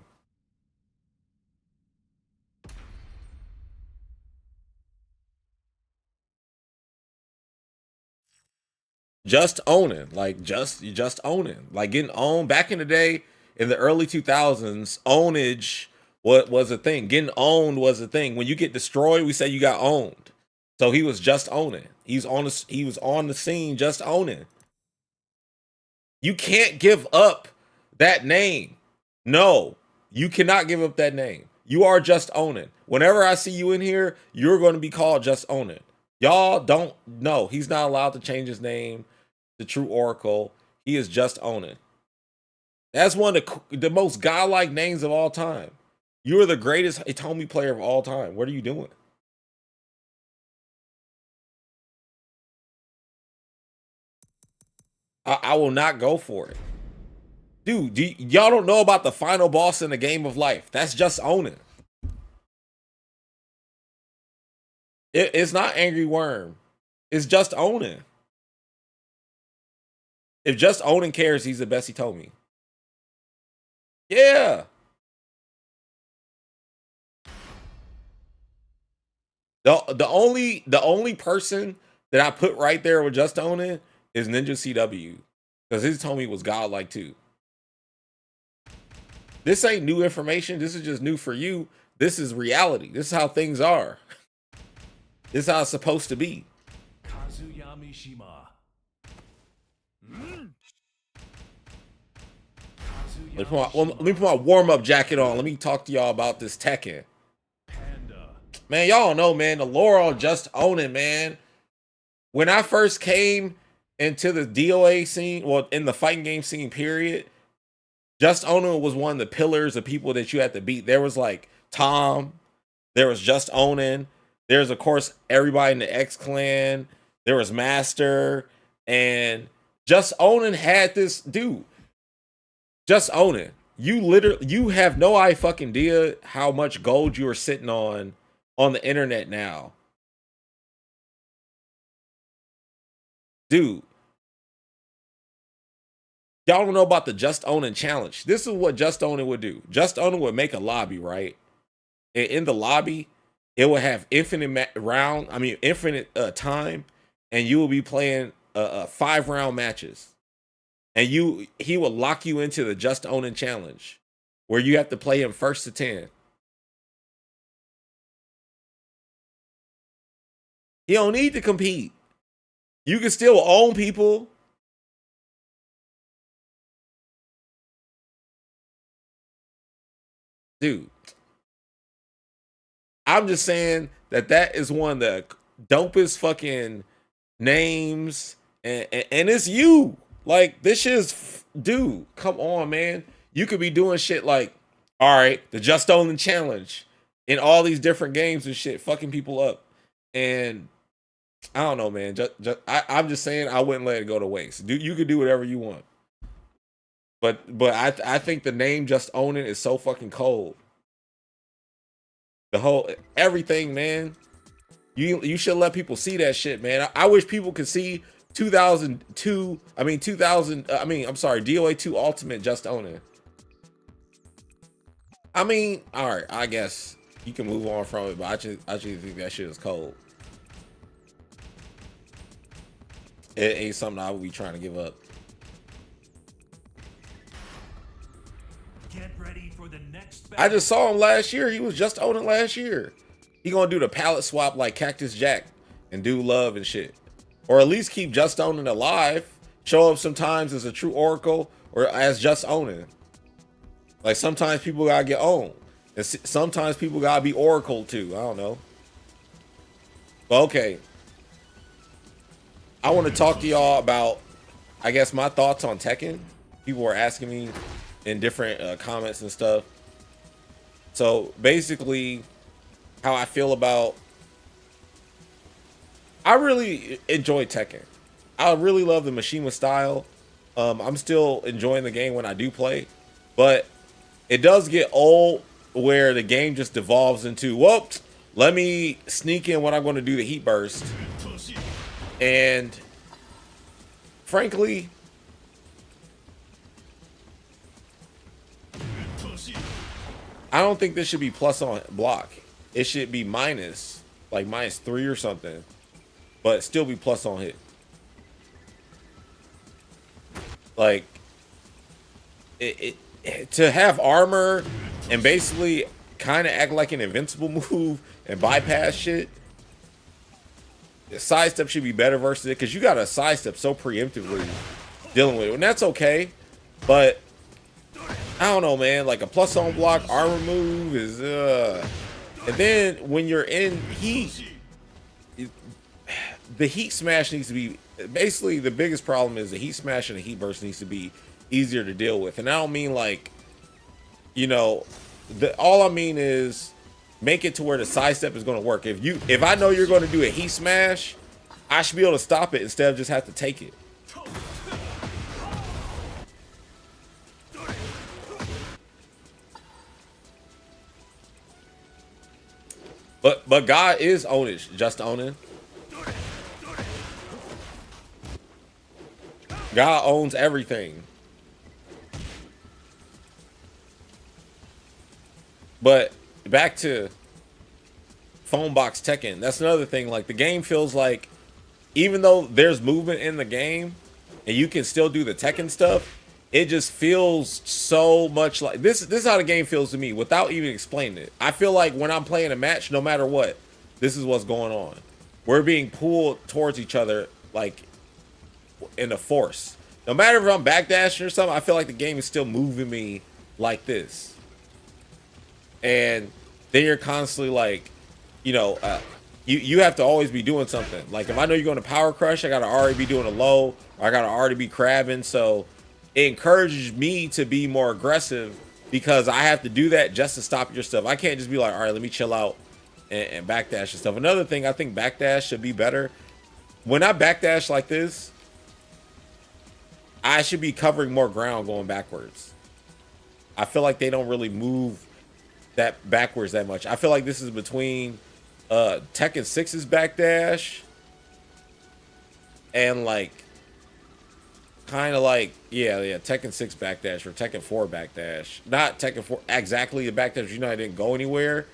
Just owning, like just owning, like getting owned. Back in the day, in the early 2000s, ownage was a thing. Getting owned was a thing. When you get destroyed, we say you got owned. So he was just owning. He was on the scene just owning. You can't give up that name. No, you cannot give up that name. You are just owning. Whenever I see you in here, you're going to be called just owning. Y'all don't know. He's not allowed to change his name to True Oracle. He is just owning. That's one of the most godlike names of all time. You are the greatest Hitomi player of all time. What are you doing? I will not go for it. Dude, y'all don't know about the final boss in the game of life. That's just owning. It's not Angry Worm. It's just owning. If just owning cares, he's the best he told me. Yeah. The only person that I put right there with just owning is Ninja CW. Because his Tommy was godlike too. This ain't new information. This is just new for you. This is reality. This is how things are. This is how it's supposed to be. Kazuya Mishima. Let me put my warm-up jacket on. Let me talk to y'all about this Tekken. Man, y'all know, man, the lore on just owning, man. When I first came into the DOA scene, well, in the fighting game scene, period, just owning was one of the pillars of people that you had to beat. There was like Tom, there was just owning, there's of course everybody in the X Clan. There was Master, and Just Owning had this dude. Just Owning. You have no idea how much gold you are sitting on the internet now. Dude. Y'all don't know about the Just Owning challenge. This is what Just Owning would do. Just Owning would make a lobby, right? And in the lobby, it would have infinite time, and you will be playing 5-round matches. And he will lock you into the Just Owning challenge, where you have to play him first to 10. You don't need to compete. You can still own people. Dude, I'm just saying that is one of the dopest fucking names, and it's you. Like, this shit is, dude, come on, man. You could be doing shit like, all right, the Just Owning challenge in all these different games and shit, fucking people up. And I don't know, man. I'm just saying, I wouldn't let it go to waste. You could do whatever you want. But I think the name Just Owning is so fucking cold. The whole everything, man. You should let people see that shit, man. I wish people could see DOA 2 Ultimate Just Owning. I mean, all right, I guess you can move on from it, but I just think that shit is cold. It ain't something I would be trying to give up. Get ready for the next I just saw him last year. He was Just Owning last year. He gonna do the palette swap like Cactus Jack and do love and shit. Or at least keep Just Owning alive. Show up sometimes as a true Oracle or as Just Owning. Like, sometimes people gotta get owned. And sometimes people gotta be Oracle too. I don't know. But okay. I want to talk to y'all about, I guess, my thoughts on Tekken. People were asking me in different comments and stuff. So basically, how I feel about, I really enjoy Tekken. I really love the Mishima style. I'm still enjoying the game when I do play, but it does get old where the game just devolves into, well, let me sneak in what I'm going to do, the Heat Burst. And frankly, I don't think this should be plus on block. It should be minus, like -3 or something, but still be plus on hit. Like, to have armor and basically kind of act like an invincible move and bypass shit. The sidestep should be better versus it, because you got a sidestep so preemptively dealing with it, and that's okay. But I don't know, man. Like, a plus on block armor move is and then when you're in heat, the heat smash needs to be, basically the biggest problem is the heat smash and the heat burst needs to be easier to deal with. And I don't mean like, you know, all I mean is make it to where the sidestep is going to work. If I know you're going to do a heat smash, I should be able to stop it instead of just have to take it. But God is owning, Just Owning. God owns everything. But back to phone box Tekken. That's another thing. Like, the game feels like, even though there's movement in the game and you can still do the Tekken stuff, it just feels so much like this is how the game feels to me without even explaining it. I feel like when I'm playing a match, no matter what, this is what's going on. We're being pulled towards each other like in a force. No matter if I'm backdashing or something, I feel like the game is still moving me like this. And then you're constantly like, you know, you have to always be doing something. Like, if I know you're going to power crush, I got to already be doing a low, or I got to already be crabbing. So it encourages me to be more aggressive, because I have to do that just to stop your stuff. I can't just be like, all right, let me chill out and backdash and stuff. Another thing, I think backdash should be better. When I backdash like this, I should be covering more ground going backwards. I feel like they don't really move that backwards that much. I feel like this is between Tekken 6's backdash and like kind of like yeah Tekken 6 backdash or Tekken 4 backdash. Not Tekken 4 exactly the backdash, you know, I didn't go anywhere,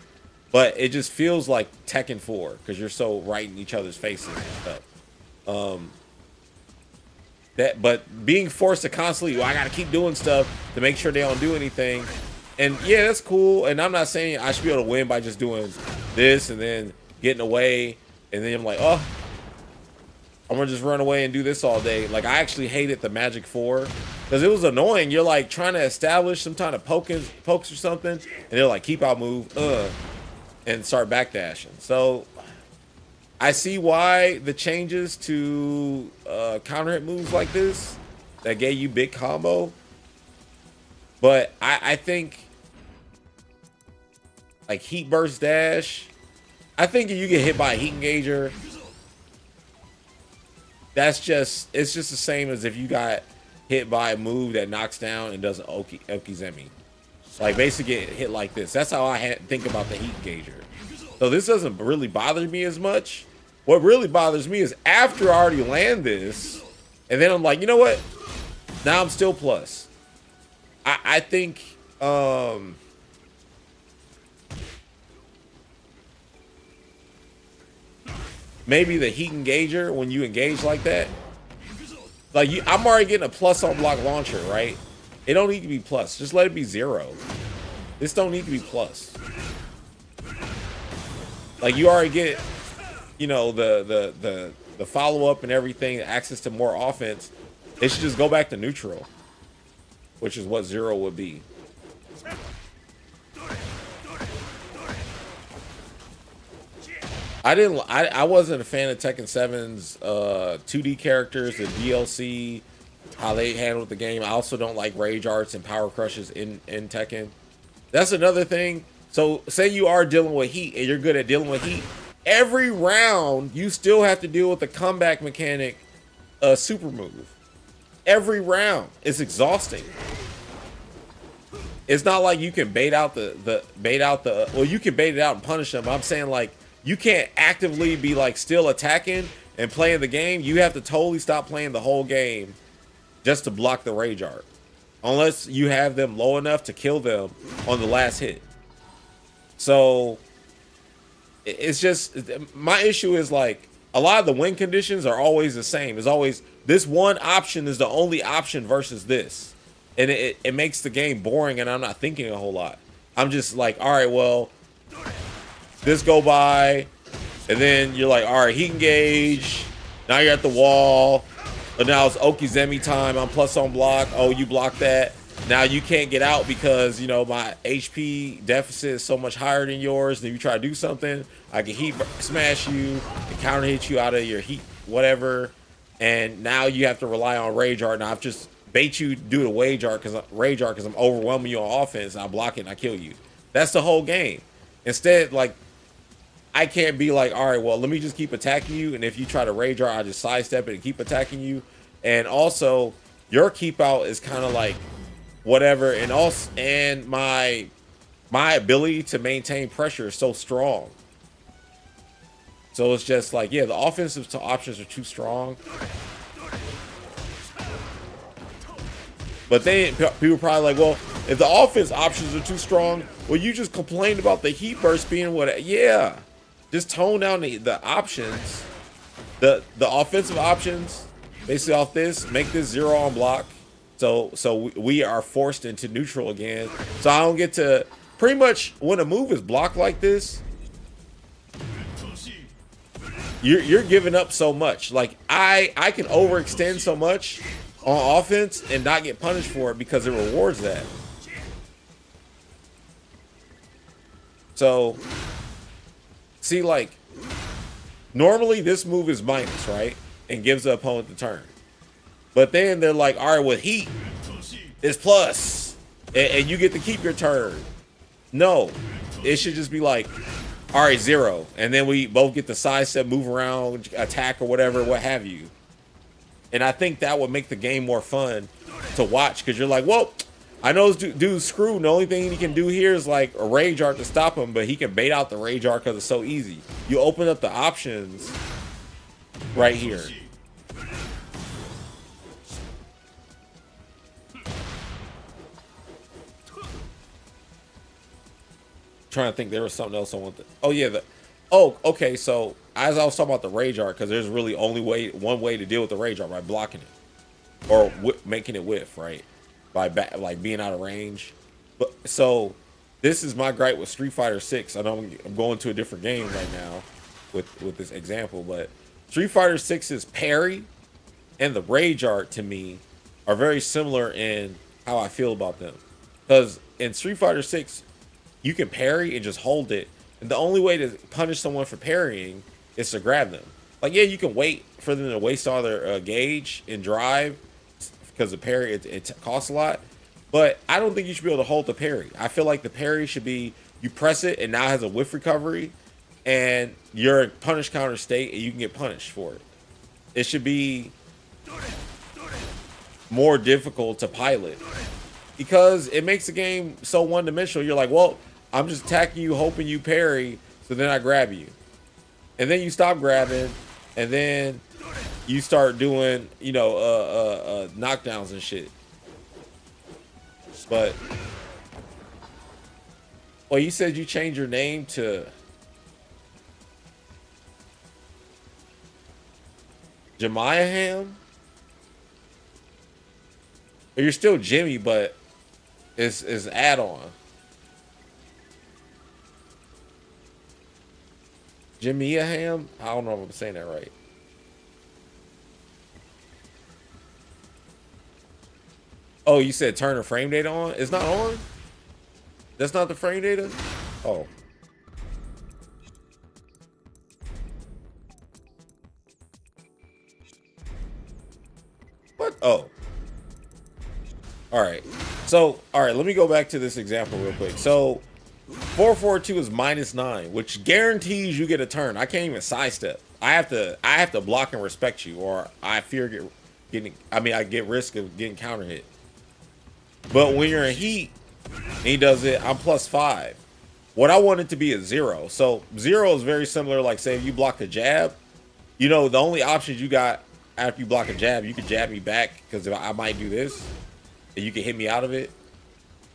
but it just feels like Tekken 4 because you're so right in each other's faces and stuff. But being forced to constantly, well, I gotta keep doing stuff to make sure they don't do anything. And yeah, that's cool. And I'm not saying I should be able to win by just doing this and then getting away. And then I'm like, oh, I'm gonna just run away and do this all day. Like, I actually hated the Magic 4 because it was annoying. You're like trying to establish some kind of pokes or something, and they're like, keep out move, and start backdashing. So I see why the changes to counter hit moves like this that gave you big combo. But I think like heat burst dash, I think if you get hit by a heat engager, it's just the same as if you got hit by a move that knocks down and does an okizemi. Like basically get hit like this. That's how I think about the heat engager. So this doesn't really bother me as much. What really bothers me is after I already land this, and then I'm like, you know what? Now I'm still plus. I think maybe the heat engager, when you engage like that, like I'm already getting a plus on block launcher, right? It don't need to be plus. Just let it be 0. This don't need to be plus. Like you already get, you know, the follow-up and everything, access to more offense. It should just go back to neutral, which is what 0 would be. I wasn't a fan of Tekken 7's 2D characters, the DLC, how they handled the game. I also don't like rage arts and power crushes in Tekken. That's another thing. So say you are dealing with heat and you're good at dealing with heat. Every round, you still have to deal with the comeback mechanic, super move. Every round, it's exhausting. It's not like you can bait out well, you can bait it out and punish them. I'm saying like you can't actively be like still attacking and playing the game. You have to totally stop playing the whole game just to block the rage art, unless you have them low enough to kill them on the last hit. So it's just, my issue is like a lot of the win conditions are always the same. It's always this one option is the only option versus this, and it makes the game boring, and I'm not thinking a whole lot. I'm just like, all right, well, this go by, and then you're like, all right, he engage. Now you're at the wall, but now it's okizemi time. I'm plus on block. Oh, you block that. Now you can't get out because, you know, my HP deficit is so much higher than yours. Then you try to do something, I can heat smash you and counter hit you out of your heat, whatever. And now you have to rely on rage art. Now I've just bait you do the rage art because I'm overwhelming you on offense. And I block it and I kill you. That's the whole game. Instead, like, I can't be like, all right, well, let me just keep attacking you. And if you try to rage art, I just sidestep it and keep attacking you. And also, your keep out is kind of like whatever. And also, and my ability to maintain pressure is so strong. So it's just like, yeah, the offensive options are too strong. But then people probably like, well, if the offense options are too strong, well, you just complained about the heat burst being what? Yeah, just tone down the options, the offensive options, basically off this, make this 0 on block. So we are forced into neutral again. So I don't get to, pretty much when a move is blocked like this, you're giving up so much. Like I can overextend so much on offense and not get punished for it because it rewards that. So see, like normally this move is minus, right? And gives the opponent the turn. But then they're like, all right, with heat, it's plus. And you get to keep your turn. No, it should just be like, all right, 0. And then we both get the sidestep, move around, attack or whatever, what have you. And I think that would make the game more fun to watch because you're like, well, I know this dude's screwed. And the only thing he can do here is like a rage art to stop him, but he can bait out the rage art because it's so easy. You open up the options right here. Trying to think, there was something else I wanted. Oh yeah, okay. So as I was talking about the rage art, because there's really only one way to deal with the rage art, by blocking it or making it whiff, right? By like being out of range. But so this is my gripe with Street Fighter 6. I know I'm going to a different game right now with this example, but Street Fighter 6's parry and the rage art to me are very similar in how I feel about them. Because in Street Fighter 6, you can parry and just hold it. And the only way to punish someone for parrying is to grab them. Like, yeah, you can wait for them to waste all their gauge and drive because the parry, it costs a lot. But I don't think you should be able to hold the parry. I feel like the parry should be, you press it and now it has a whiff recovery and you're a punish counter state and you can get punished for it. It should be more difficult to pilot because it makes the game so one-dimensional. You're like, well, I'm just attacking you, hoping you parry, so then I grab you. And then you stop grabbing, and then you start doing, you know, knockdowns and shit. But, well, you said you changed your name to Jemiaham? Or you're still Jimmy, but it's add-on. Jemiaham? I don't know if I'm saying that right. Oh, you said turn the frame data on? It's not on? That's not the frame data? Oh. What? Oh. Alright. So, alright, let me go back to this example real quick. So, 442 is -9, which guarantees you get a turn. I can't even sidestep. I have to block and respect you, or I fear I get risk of getting counter hit. But when you're in heat, and he does it, I'm +5. What I want it to be is 0. So 0 is very similar. Like, say if you block a jab, you know, the only options you got after you block a jab, you can jab me back because I might do this, and you can hit me out of it.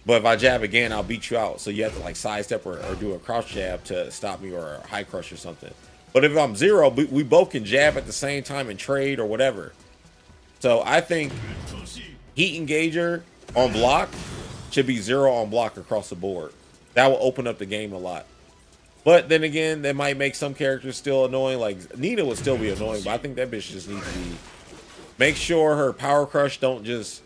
But if I jab again, I'll beat you out. So you have to like sidestep or do a crouch jab to stop me, or a high crush or something. But if I'm 0, we both can jab at the same time and trade or whatever. So I think heat engager on block should be 0 on block across the board. That will open up the game a lot. But then again, that might make some characters still annoying. Like Nina would still be annoying, but I think that bitch just needs to be, make sure her power crush don't just,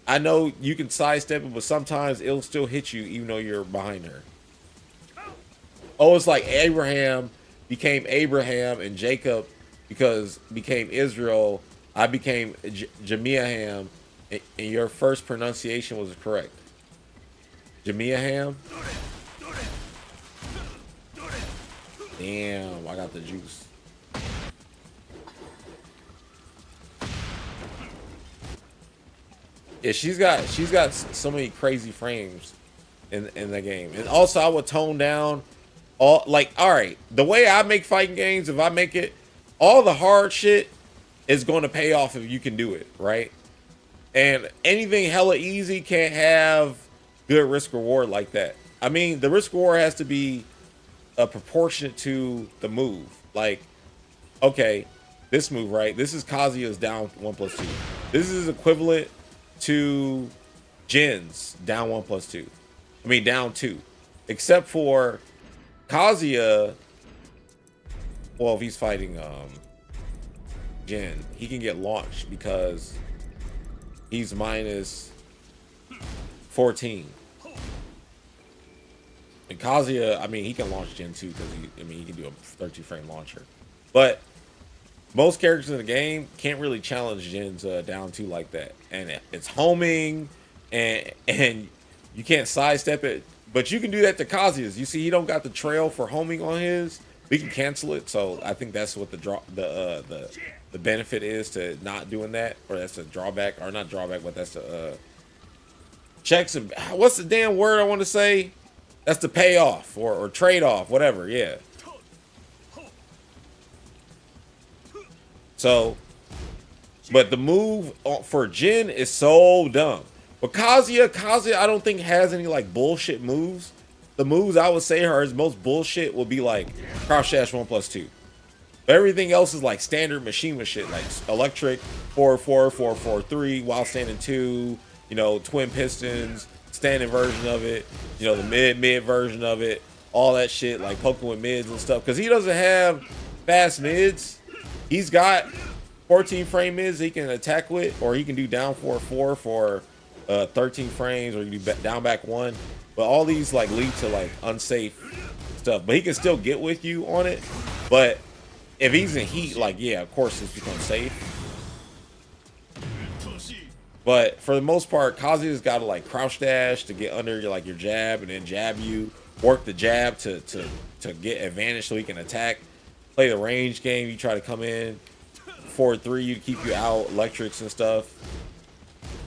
I know you can sidestep it, but sometimes it'll still hit you even though you're behind her. Oh, it's like Abraham became Abraham and Jacob became Israel. I became Jemiaham, and your first pronunciation was correct. Jemiaham. Damn, I got the juice. Yeah, she's got so many crazy frames in the game. And also I would tone down all, like, all right, the way I make fighting games, if I make it, all the hard shit is going to pay off if you can do it, right? And anything hella easy can't have good risk reward like that. I mean, the risk reward has to be proportionate to the move. Like, okay, this move, right? This is Kazuya's down 1+2. This is equivalent to Jin's down 1+2. I mean, down 2. Except for Kazuya, well, if he's fighting Jin, he can get launched because he's -14. And Kazuya, I mean, he can launch Jin too because he can do a 30 frame launcher. But most characters in the game can't really challenge Jin's down 2 like that. And it's homing, and you can't sidestep it. But you can do that to Kazuya's. You see, he don't got the trail for homing on his. We can cancel it. So I think that's what the benefit is to not doing that, or that's a drawback, or not drawback, but that's the checks. And what's the damn word I want to say? That's the payoff or trade off, whatever. Yeah. So, but the move for Jin is so dumb. But Kazuya, I don't think has any like bullshit moves. The moves I would say are his most bullshit will be like crouch dash 1+2. But everything else is like standard machinima shit, like electric 4-4, 4-4-3, while standing 2, you know, twin pistons, standing version of it, you know, the mid version of it, all that shit, like poking with mids and stuff. Because he doesn't have fast mids. He's got 14 frame mids he can attack with, or he can do down 4-4 for 13 frames, or you can do down back 1. But all these like lead to like unsafe stuff. But he can still get with you on it. But if he's in heat, like, yeah, of course it's become safe. But for the most part, Kazuya's got to like crouch dash to get under your, like your jab, and then jab you, work the jab to get advantage so he can attack. Play the range game. You try to come in 4-3 to keep you out, electrics and stuff.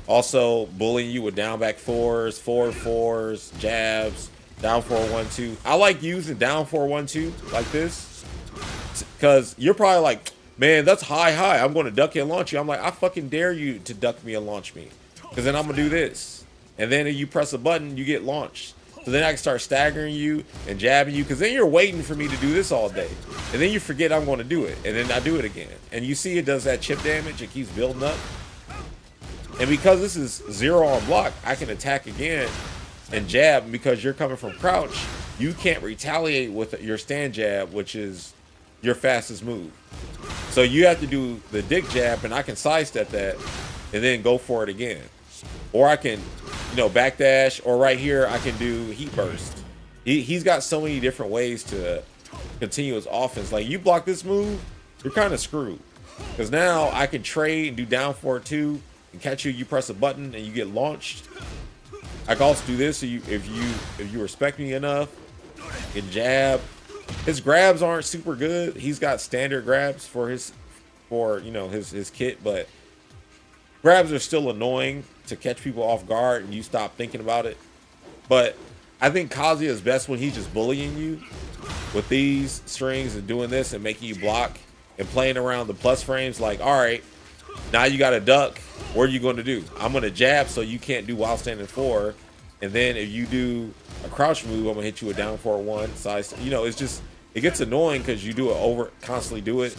Also bullying you with down back 4s, 4-4s, jabs, down 4-1-2. I like using down 4-1-2 like this because you're probably like, man, that's high. I'm going to duck you and launch you. I'm like, I fucking dare you to duck me and launch me, because then I'm gonna do this, and then if you press a button, you get launched. So then I can start staggering you and jabbing you, because then you're waiting for me to do this all day. And then you forget I'm going to do it. And then I do it again. And you see it does that chip damage. It keeps building up. And because this is 0 on block, I can attack again and jab. And because you're coming from crouch, you can't retaliate with your stand jab, which is your fastest move. So you have to do the dick jab, and I can sidestep that and then go for it again. Or I can, you know, backdash, or right here I can do heat burst. He's got so many different ways to continue his offense. Like, you block this move, you're kind of screwed, because now I can trade and do down 4-2 and catch you. You press a button and you get launched. I can also do this. So if you respect me enough, you can jab. His grabs aren't super good. He's got standard grabs for his kit, but grabs are still annoying to catch people off guard and you stop thinking about it. But I think Kazuya is best when he's just bullying you with these strings and doing this and making you block and playing around the plus frames. Like, all right, now you got to duck. What are you going to do? I'm going to jab so you can't do while standing 4. And then if you do a crouch move, I'm going to hit you a down 4-1 side. You know, it's just, it gets annoying because you do it constantly do it.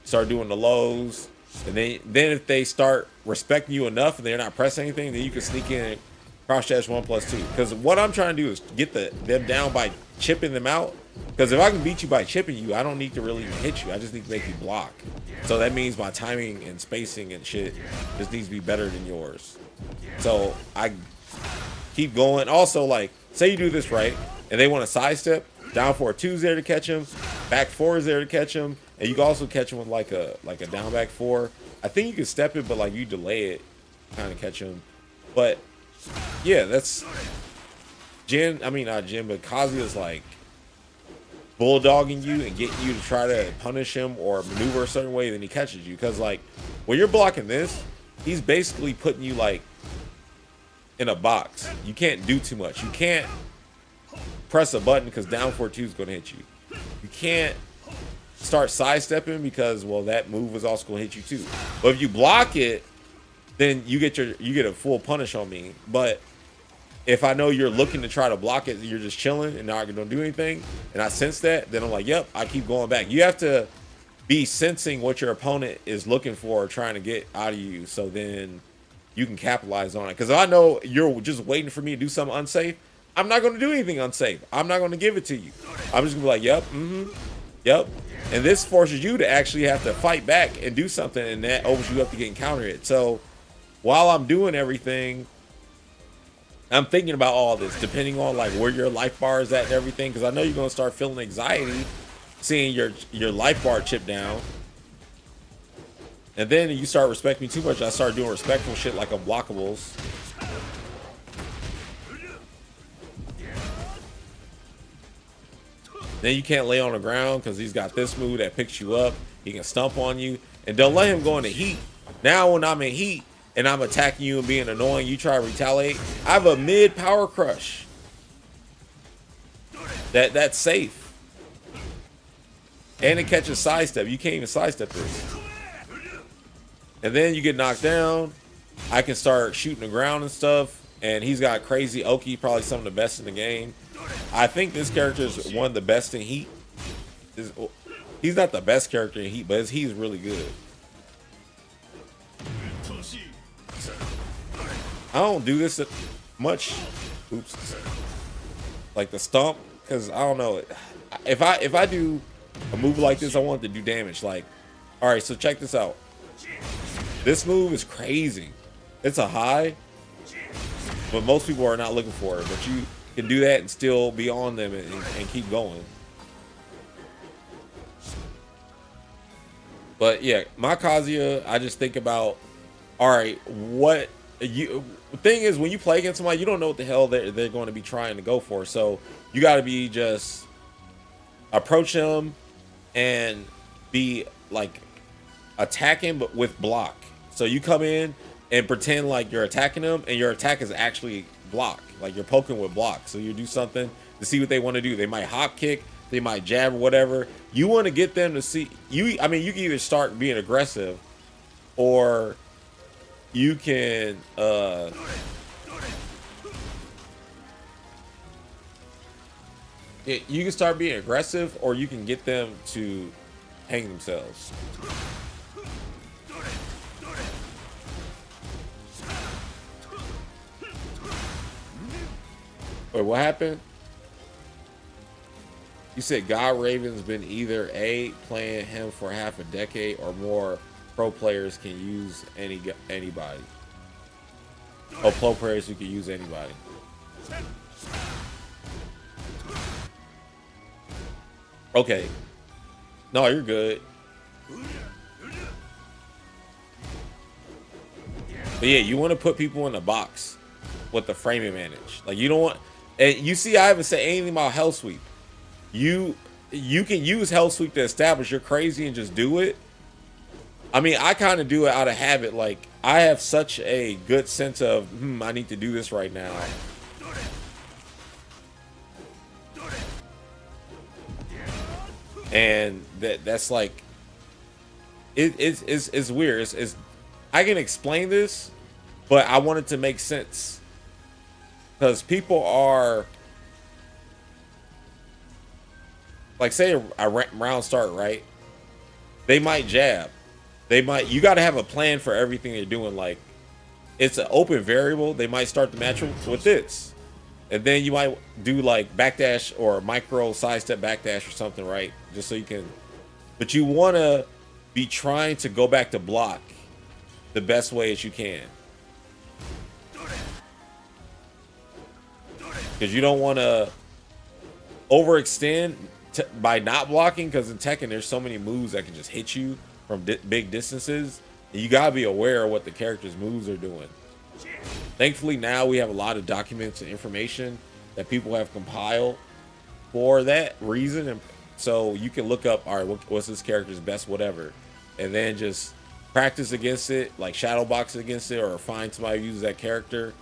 Start doing the lows. And then if they start respecting you enough and they're not pressing anything, then you can sneak in and crouch dash 1+2. Because what I'm trying to do is get them down by chipping them out. Because if I can beat you by chipping you, I don't need to really even hit you. I just need to make you block. So that means my timing and spacing and shit just needs to be better than yours. So I keep going. Also, like, say you do this right, and they want to sidestep. Down 4-2 is there to catch him. Back 4 is there to catch him. And you can also catch him with like a down back 4. I think you can step it, but like you delay it, kind of catch him. But yeah, that's Jin. I mean, not Jin, but Kazuya's like bulldogging you and getting you to try to punish him or maneuver a certain way, then he catches you. Because like when you're blocking this, he's basically putting you like in a box. You can't do too much. You can't press a button because down 4-2 is going to hit you. You can't start sidestepping because, well, that move is also going to hit you too. But if you block it, then you get a full punish on me. But if I know you're looking to try to block it, you're just chilling and not going to do anything, and I sense that, then I'm like, yep, I keep going back. You have to be sensing what your opponent is looking for or trying to get out of you, so then you can capitalize on it. Because if I know you're just waiting for me to do something unsafe, I'm not going to do anything unsafe. I'm not going to give it to you. I'm just going to be like, yep, yep. And this forces you to actually have to fight back and do something, and that opens you up to getting countered. So while I'm doing everything, I'm thinking about all this, depending on like where your life bar is at and everything, because I know you're going to start feeling anxiety seeing your life bar chip down. And then you start respecting me too much, I start doing respectful shit like unblockables. Then you can't lay on the ground because he's got this move that picks you up. He can stump on you. And don't let him go into heat. Now when I'm in heat and I'm attacking you and being annoying, you try to retaliate. I have a mid power crush. That's safe. And it catches sidestep. You can't even sidestep this. And then you get knocked down. I can start shooting the ground and stuff. And he's got crazy Oki, probably some of the best in the game. I think this character is one of the best in heat. He's not the best character in heat, but he's really good. I don't do this much. Oops. Like the stomp, because I don't know. If I do a move like this, I want it to do damage. Like, all right, so check this out. This move is crazy. It's a high, but most people are not looking for it. But you can do that and still be on them and keep going. But yeah, my Kazuya, I just think about, all right, what you. The thing is, when you play against somebody, you don't know what the hell they're going to be trying to go for. So you got to be just approach them and be like attacking, but with block. So you come in and pretend like you're attacking them, and your attack is actually block. Like you're poking with block. So you do something to see what they want to do. They might hop kick, they might jab or whatever. You want to get them to see you. I mean, you can either start being aggressive, or you can you can start being aggressive, or you can get them to hang themselves. Wait, what happened? You said God Raven's been either A, playing him for half a decade, or more pro players can use anybody. Oh, pro players who can use anybody. Okay. No, you're good. But yeah, you want to put people in a box with the frame advantage. Like you don't want, and you see, I haven't said anything about Hell Sweep. You can use Hell Sweep to establish you're crazy and just do it. I mean, I kind of do it out of habit. Like I have such a good sense of, I need to do this right now. And that's like, it's weird. It's I can explain this, but I want it to make sense. Because people are, like, say a round start, right? They might jab. You got to have a plan for everything they're doing. Like, it's an open variable. They might start the match with this. And then you might do like backdash or micro sidestep backdash or something, right? Just so you can, but you want to be trying to go back to block the best way as you can. Because you don't want to overextend by not blocking, because in Tekken there's so many moves that can just hit you from big distances. And you got to be aware of what the character's moves are doing. Thankfully now we have a lot of documents and information that people have compiled for that reason, and so you can look up, all right, what's this character's best whatever, and then just practice against it, like shadow box against it, or find somebody who uses that character.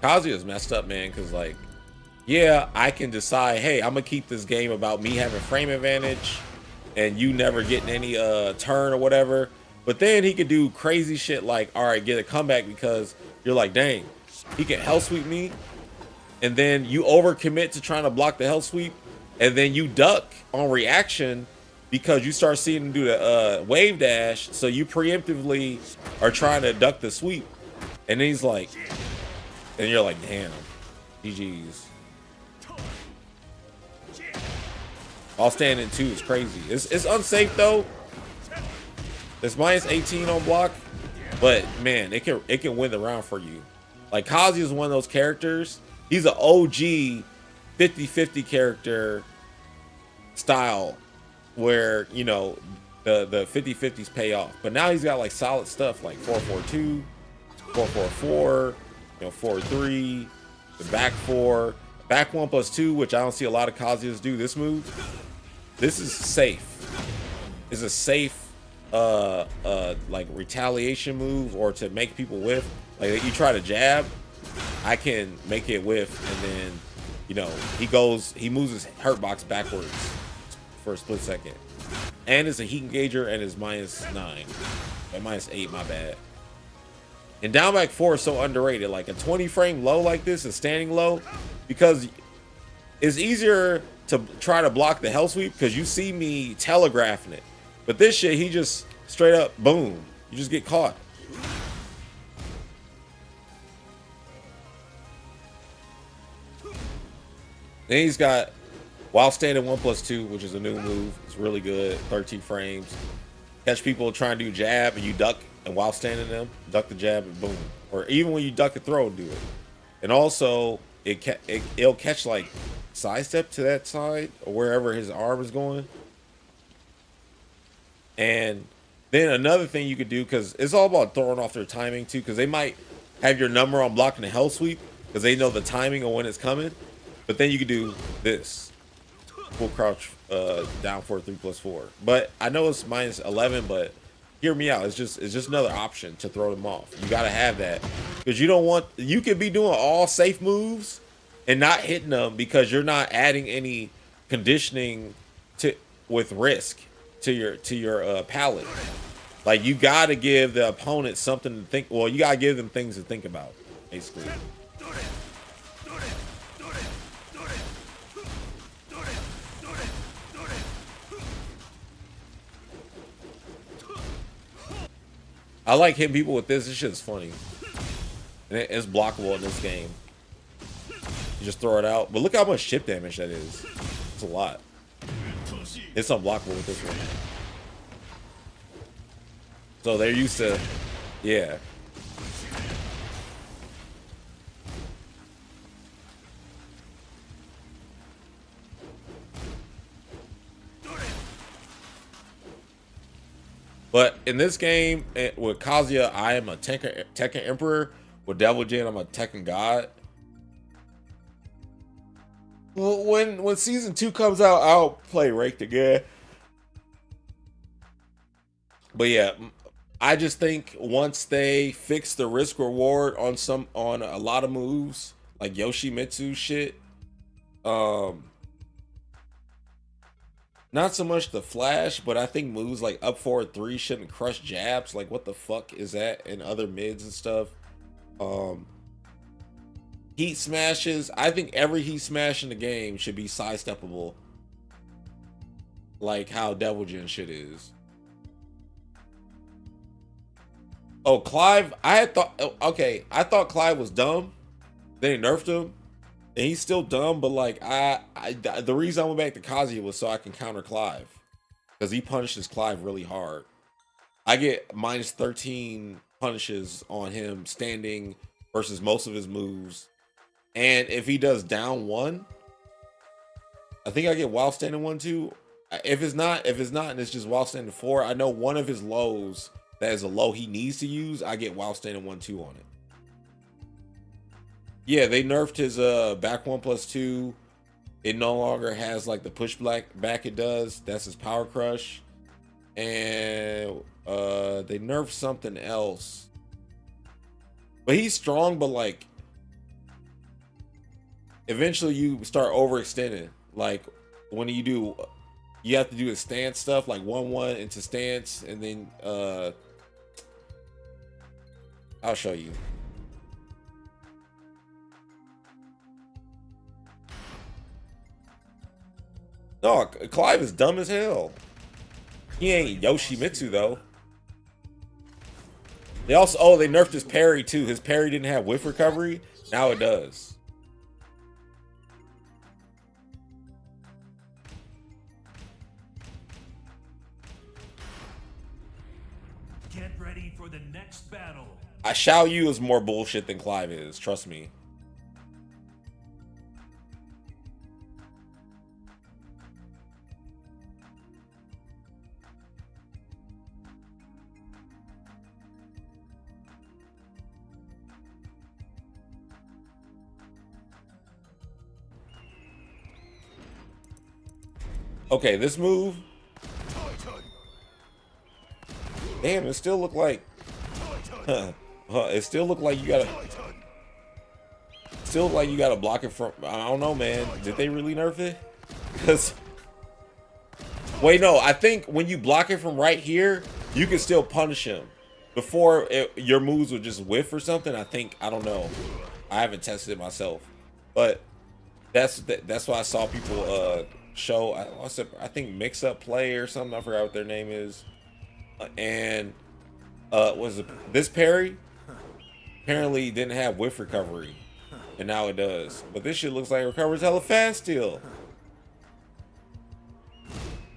Kazuya's messed up, man, because like, yeah, I can decide, hey, I'm gonna keep this game about me having frame advantage and you never getting any turn or whatever. But then he could do crazy shit like, all right, get a comeback, because you're like, dang, he can hell sweep me, and then you overcommit to trying to block the hell sweep, and then you duck on reaction because you start seeing him do the wave dash, so you preemptively are trying to duck the sweep, and then he's like, and you're like, damn, GG's. All standing 2 is crazy. It's unsafe though. It's minus 18 on block, but man, it can win the round for you. Like Kazuya is one of those characters. He's an OG 50-50 character style, where you know the 50-50s pay off. But now he's got like solid stuff like 4-4-2, 4-4-4, forward 3, the back 4, back 1+2, which I don't see a lot of Kazuya's do this move. This is safe. It's a safe like retaliation move, or to make people whiff. Like you try to jab, I can make it whiff, and then he moves his hurt box backwards for a split second. And it's a heat engager, and it's -9 and -8, my bad. And down back 4 is so underrated. Like a 20 frame low like this is standing low, because it's easier to try to block the hell sweep because you see me telegraphing it. But this shit, he just straight up boom. You just get caught. Then he's got while standing 1+2, which is a new move. It's really good. 13 frames. Catch people trying to do jab and you duck, and while standing them, duck the jab and boom. Or even when you duck a throw, do it. And also, it'll catch like sidestep to that side or wherever his arm is going. And then another thing you could do, because it's all about throwing off their timing too, because they might have your number on blocking the hell sweep because they know the timing of when it's coming. But then you could do this full crouch down 4-3+4. But I know it's -11, but hear me out. It's just another option to throw them off. You got to have that, because you could be doing all safe moves and not hitting them because you're not adding any conditioning with risk to your palette. Like you got to give the opponent something to think. Well, you got to give them things to think about, basically. I like hitting people with this. This shit's funny. And it's blockable in this game. You just throw it out. But look how much chip damage that is. It's a lot. It's unblockable with this one. So they're used to, yeah. But in this game, with Kazuya, I am a Tekken Emperor. With Devil Jin, I'm a Tekken God. Well, when season 2 comes out, I'll play Raked again. But yeah, I just think once they fix the risk reward on a lot of moves, like Yoshimitsu shit, not so much the flash, but I think moves like up forward 3 shouldn't crush jabs. Like what the fuck is that? And other mids and stuff. Heat smashes. I think every heat smash in the game should be sidesteppable, like how Devil Jin shit is. Oh, Clive. I thought Clive was dumb. Then they nerfed him. And he's still dumb, but like the reason I went back to Kazuya was so I can counter Clive, because he punishes Clive really hard. I get -13 punishes on him standing versus most of his moves, and if he does down 1, I think I get while standing 1 too. If it's not, and it's just while standing 4, I know one of his lows that is a low he needs to use. I get while standing 1-2 on it. Yeah, they nerfed his back 1+2. It no longer has like the push back it does. That's his power crush. And they nerfed something else. But he's strong, but like eventually you start overextending. Like when you have to do his stance stuff, like 1-1 into stance, and then I'll show you. No, Clive is dumb as hell. He ain't Yoshimitsu though. They also, they nerfed his parry too. His parry didn't have whiff recovery. Now it does. Get ready for the next battle. Xiao Yu is more bullshit than Clive is. Trust me. Okay, this move. Damn, it still look like. It still look like you gotta. Still look like you gotta block it from. I don't know, man. Did they really nerf it? Cause. Wait, no. I think when you block it from right here, you can still punish him. Before your moves would just whiff or something. I think, I don't know. I haven't tested it myself, but that's why I saw people show. I think Mix Up Play or something. I forgot what their name is. And was it this parry? Apparently didn't have whiff recovery, and now it does. But this shit looks like it recovers hella fast still.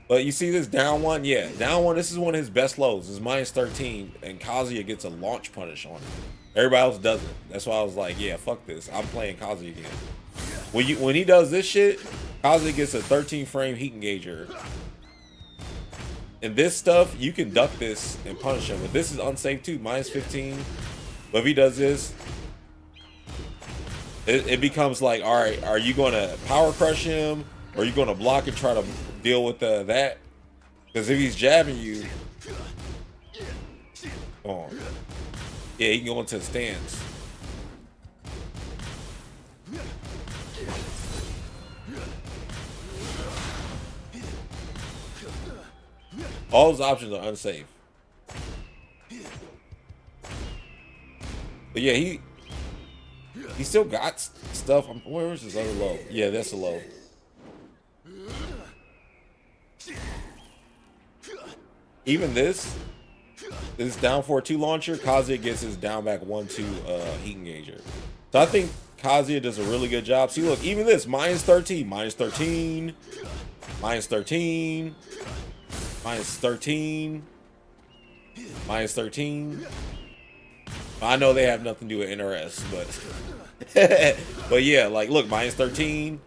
But you see this down one? Yeah, down one. This is one of his best lows. It's -13, and Kazuya gets a launch punish on it. Everybody else doesn't. That's why I was like, yeah, fuck this. I'm playing Kazuya again. When he does this shit, Kazuya gets a 13 frame heat engager. And this stuff, you can duck this and punish him. But this is unsafe too, -15. But if he does this, it becomes like, all right, are you going to power crush him? Or are you going to block and try to deal with that? Because if he's jabbing you, come on. Yeah, he can go into the stance. All those options are unsafe. But yeah, he still got stuff. Where's his other low? Yeah, that's a low. Even this down 4-2 launcher, Kazuya gets his down back 1-2 heat engager. So I think Kazuya does a really good job. See, look, even this -13, -13, -13, -13, -13. I know they have nothing to do with NRS, but but yeah, like look, -13.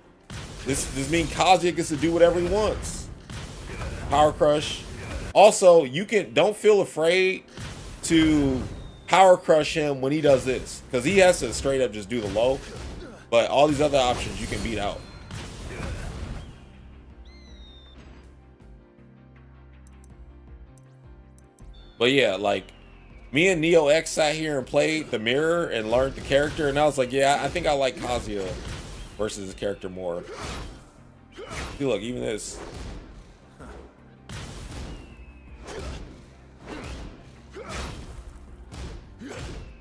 This means Kazuya gets to do whatever he wants. Power crush. Also, don't feel afraid to power crush him when he does this, because he has to straight up just do the low. But all these other options you can beat out. But yeah, like me and Neo X sat here and played the mirror and learned the character, and I was like, yeah, I think I like Kazuya versus the character more. See, look, even this.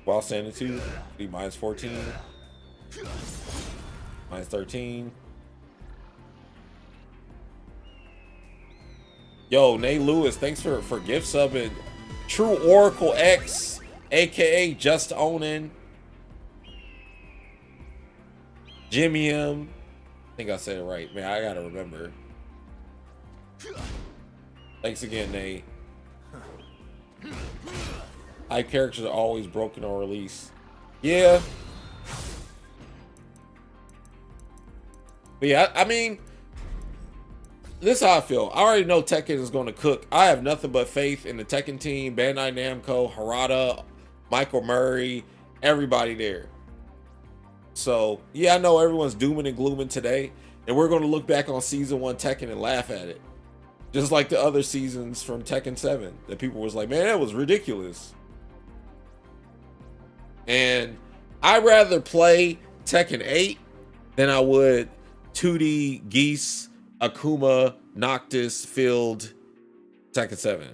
While standing 2, be -14, -13. Yo, Nate Lewis, thanks for gift subbing. True Oracle X, aka Just Owning. Jimmy M. I think I said it right. Man, I gotta remember. Thanks again, Nate. Hype characters are always broken on release. Yeah. But yeah, I mean, this is how I feel. I already know Tekken is going to cook. I have nothing but faith in the Tekken team, Bandai Namco, Harada, Michael Murray, everybody there. So, yeah, I know everyone's dooming and glooming today, and we're going to look back on Season 1 Tekken and laugh at it. Just like the other seasons from Tekken 7 that people was like, man, that was ridiculous. And I'd rather play Tekken 8 than I would 2D Geese, Akuma, Noctis, Field, Tekken 7.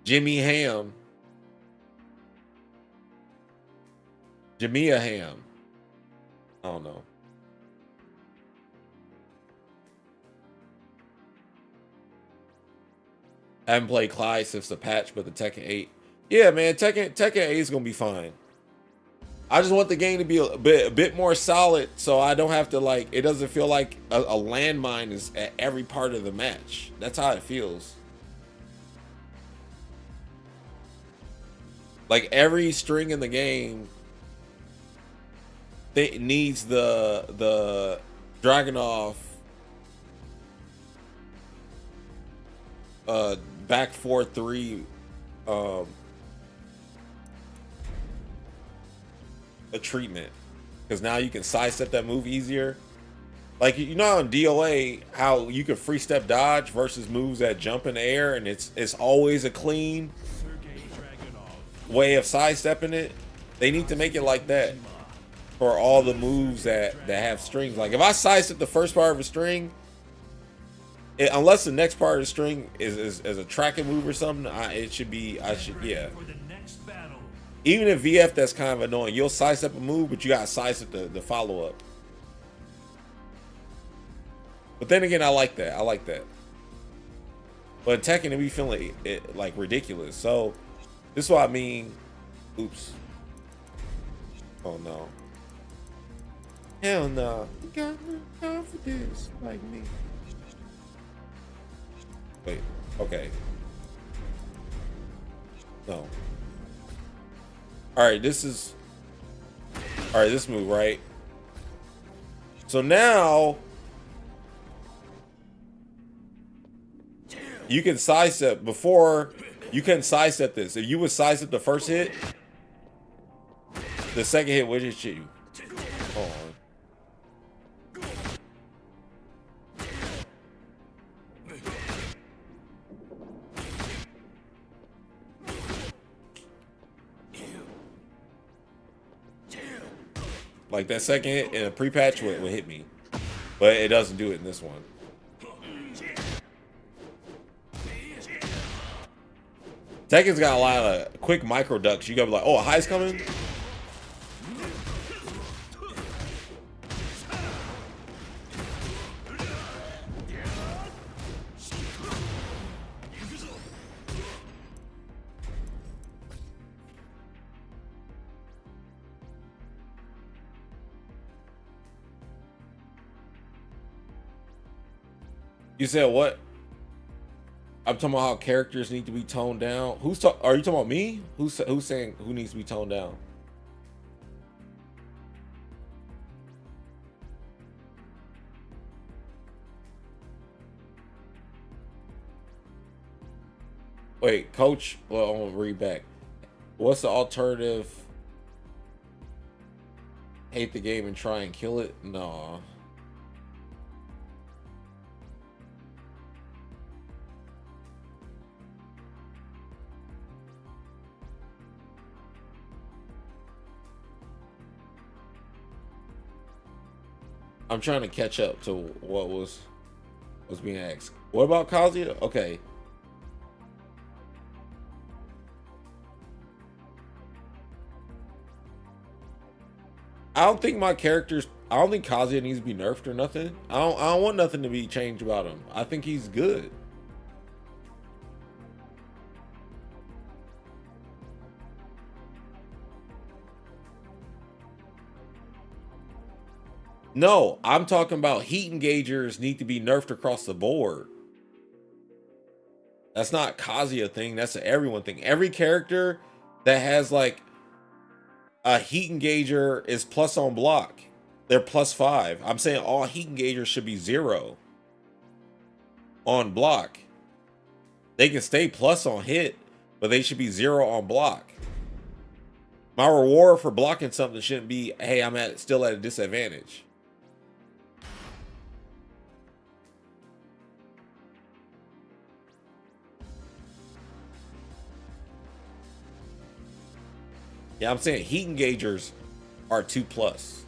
Jimmy Ham. Jamia Ham. I don't know. I haven't played Clyde since the patch, but the Tekken 8. Yeah, man, Tekken 8 is gonna be fine. I just want the game to be a bit more solid, so I don't have to like. It doesn't feel like a landmine is at every part of the match. That's how it feels. Like every string in the game, it needs the Dragunov back 4-3 a treatment, because now you can sidestep that move easier. Like, you know, in DOA, how you can free step dodge versus moves that jump in the air, and it's always a clean way of sidestepping it. They need to make it like that for all the moves that have strings. Like, if I sidestep the first part of a string, unless the next part of the string is a tracking move or something, yeah. Even in VF, that's kind of annoying. You'll sidestep a move, but you gotta sidestep the follow-up. But then again, I like that. But in Tekken, it be feeling like ridiculous. So this is what I mean. Oops. Oh no. Hell no. You got no confidence like me. Wait. Okay. No. Alright, this move, right? So now you can sidestep. Before, you couldn't sidestep this. If you would sidestep the first hit, the second hit would just hit you. Hold on. Like, that second hit in a pre-patch would hit me, but it doesn't do it in this one. Tekken's got a lot of quick micro ducks. You gotta be like, oh, a high's coming. You said what? I'm talking about how characters need to be toned down. Are you talking about me? Who's saying who needs to be toned down? Wait, coach. Well, I'm gonna read back. What's the alternative? Hate the game and try and kill it? No. I'm trying to catch up to what was being asked. What about Kazuya? Okay. I don't think Kazuya needs to be nerfed or nothing. I don't want nothing to be changed about him. I think he's good. No, I'm talking about heat engagers need to be nerfed across the board. That's not Kazuya thing. That's an everyone thing. Every character that has like a heat engager is plus on block. They're +5. I'm saying all heat engagers should be 0 on block. They can stay plus on hit, but they should be 0 on block. My reward for blocking something shouldn't be, hey, I'm still at a disadvantage. Yeah, I'm saying heat engagers are 2+.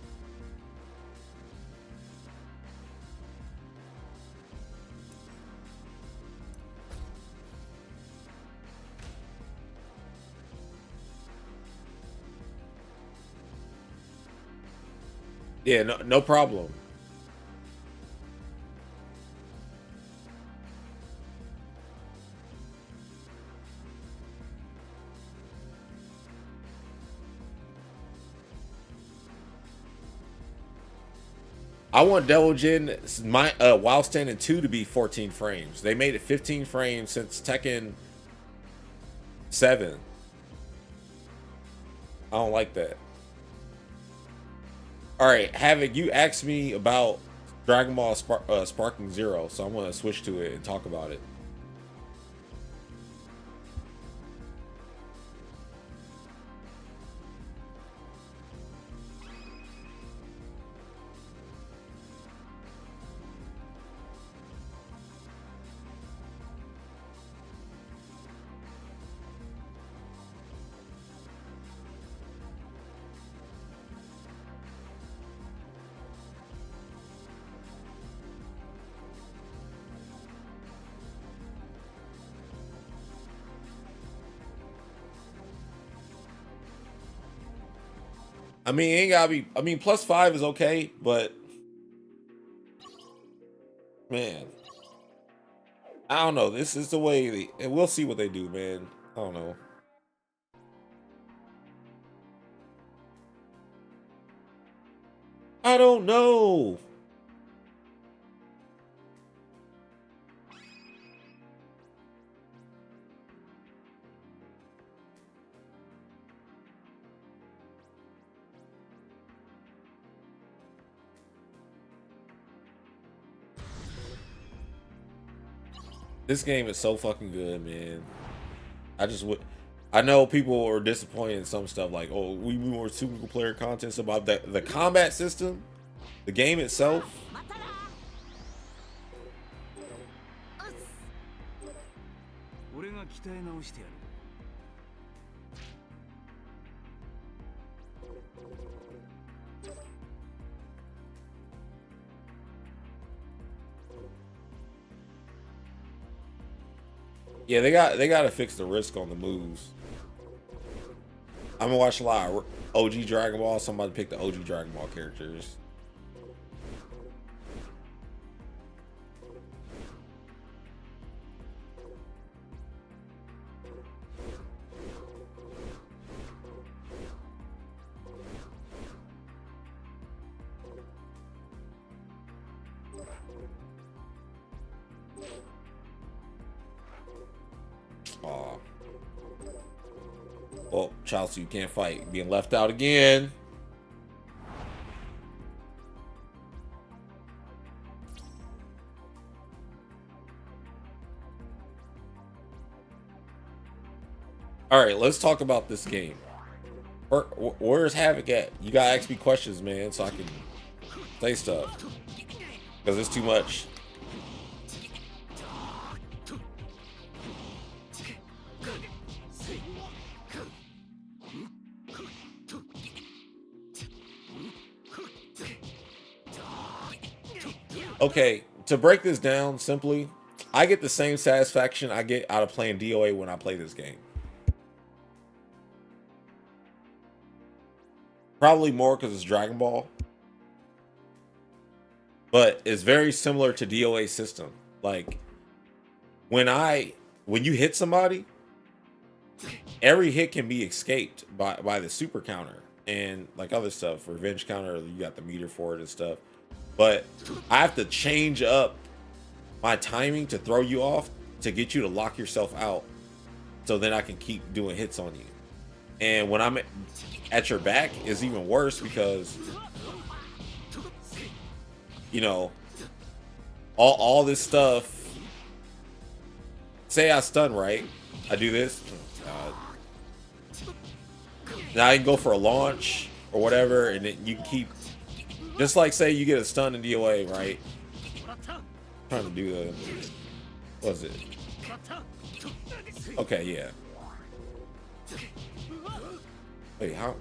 Yeah, no problem. I want Devil Jin while standing 2 to be 14 frames. They made it 15 frames since Tekken 7. I don't like that. All right, Havoc, you asked me about Dragon Ball Sparking Zero, so I'm gonna switch to it and talk about it. I mean, it ain't gotta be. I mean, +5 is okay, but man, I don't know. This is the way, and we'll see what they do, man. I don't know. I don't know. This game is so fucking good, man. I know people are disappointed in some stuff, like, oh, we need more single player content. So about the combat system, the game itself. Yeah, they got to fix the risk on the moves. I'm gonna watch a lot of OG Dragon Ball. Somebody pick the OG Dragon Ball characters. Oh, Chelsea, you can't fight. Being left out again. All right, let's talk about this game. Where's Havoc at? You gotta ask me questions, man, so I can say stuff. Because it's too much. Okay, to break this down simply, I get the same satisfaction I get out of playing DOA when I play this game. Probably more because it's Dragon Ball. But it's very similar to DOA system. Like, when you hit somebody, every hit can be escaped by the super counter and like other stuff. Revenge counter, you got the meter for it and stuff. But I have to change up my timing to throw you off to get you to lock yourself out, so then I can keep doing hits on you. And when I'm at your back, is even worse because, you know, all this stuff. Say I stun, right? I do this. Now I can go for a launch or whatever, and then you can keep. Just like, say you get a stun in DOA, right? I'm trying to do the, what was it? Okay, yeah. Wait, how?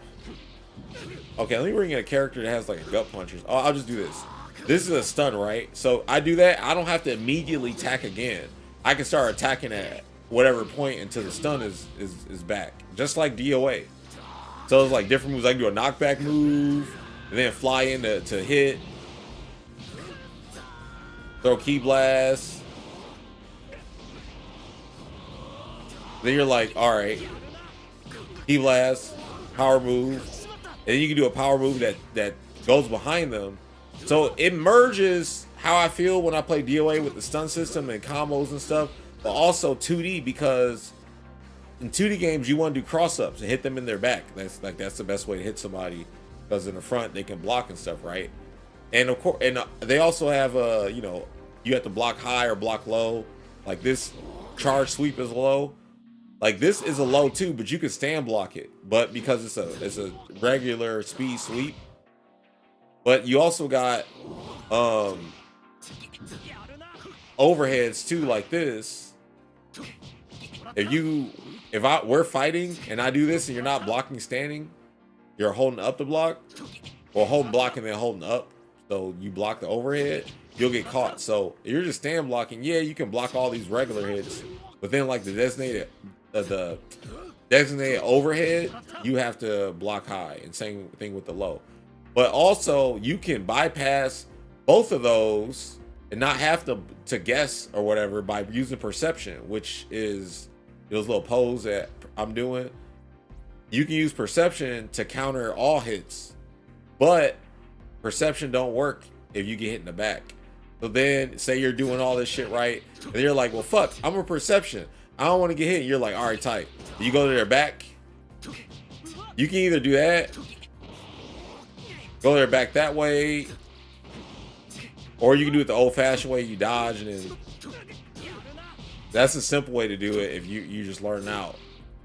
Okay, let me bring in a character that has like a gut puncher. Oh, I'll just do this. This is a stun, right? So I do that. I don't have to immediately attack again. I can start attacking at whatever point until the stun is back. Just like DOA. So it's like different moves. I can do a knockback move. And then fly in to hit. Throw key blast. Then you're like, alright. Key blast. Power move. And then you can do a power move that goes behind them. So it merges how I feel when I play DOA with the stun system and combos and stuff. But also 2D, because in 2D games you want to do cross-ups and hit them in their back. That's the best way to hit somebody. Because in the front they can block and stuff, right? And of course, and they also have you know, you have to block high or block low. Like this charge sweep is low. Like this is a low too, but you can stand block it. But because it's a regular speed sweep. But you also got overheads too, like this. If we're fighting and I do this and you're not blocking standing, you're holding up the block, or holding block and then holding up, so you block the overhead, you'll get caught. So if you're just stand blocking, yeah, you can block all these regular hits, but then like the designated, the designated overhead, you have to block high, and same thing with the low. But also you can bypass both of those and not have to guess or whatever by using perception, which is those little pose that I'm doing. You can use perception to counter all hits, but perception don't work if you get hit in the back. So then say you're doing all this shit right, and you're like, well, fuck, I'm a perception. I don't want to get hit. You're like, all right, tight. You go to their back. You can either do that, go to their back that way, or you can do it the old-fashioned way. You dodge, and then that's a simple way to do it if you just learn out.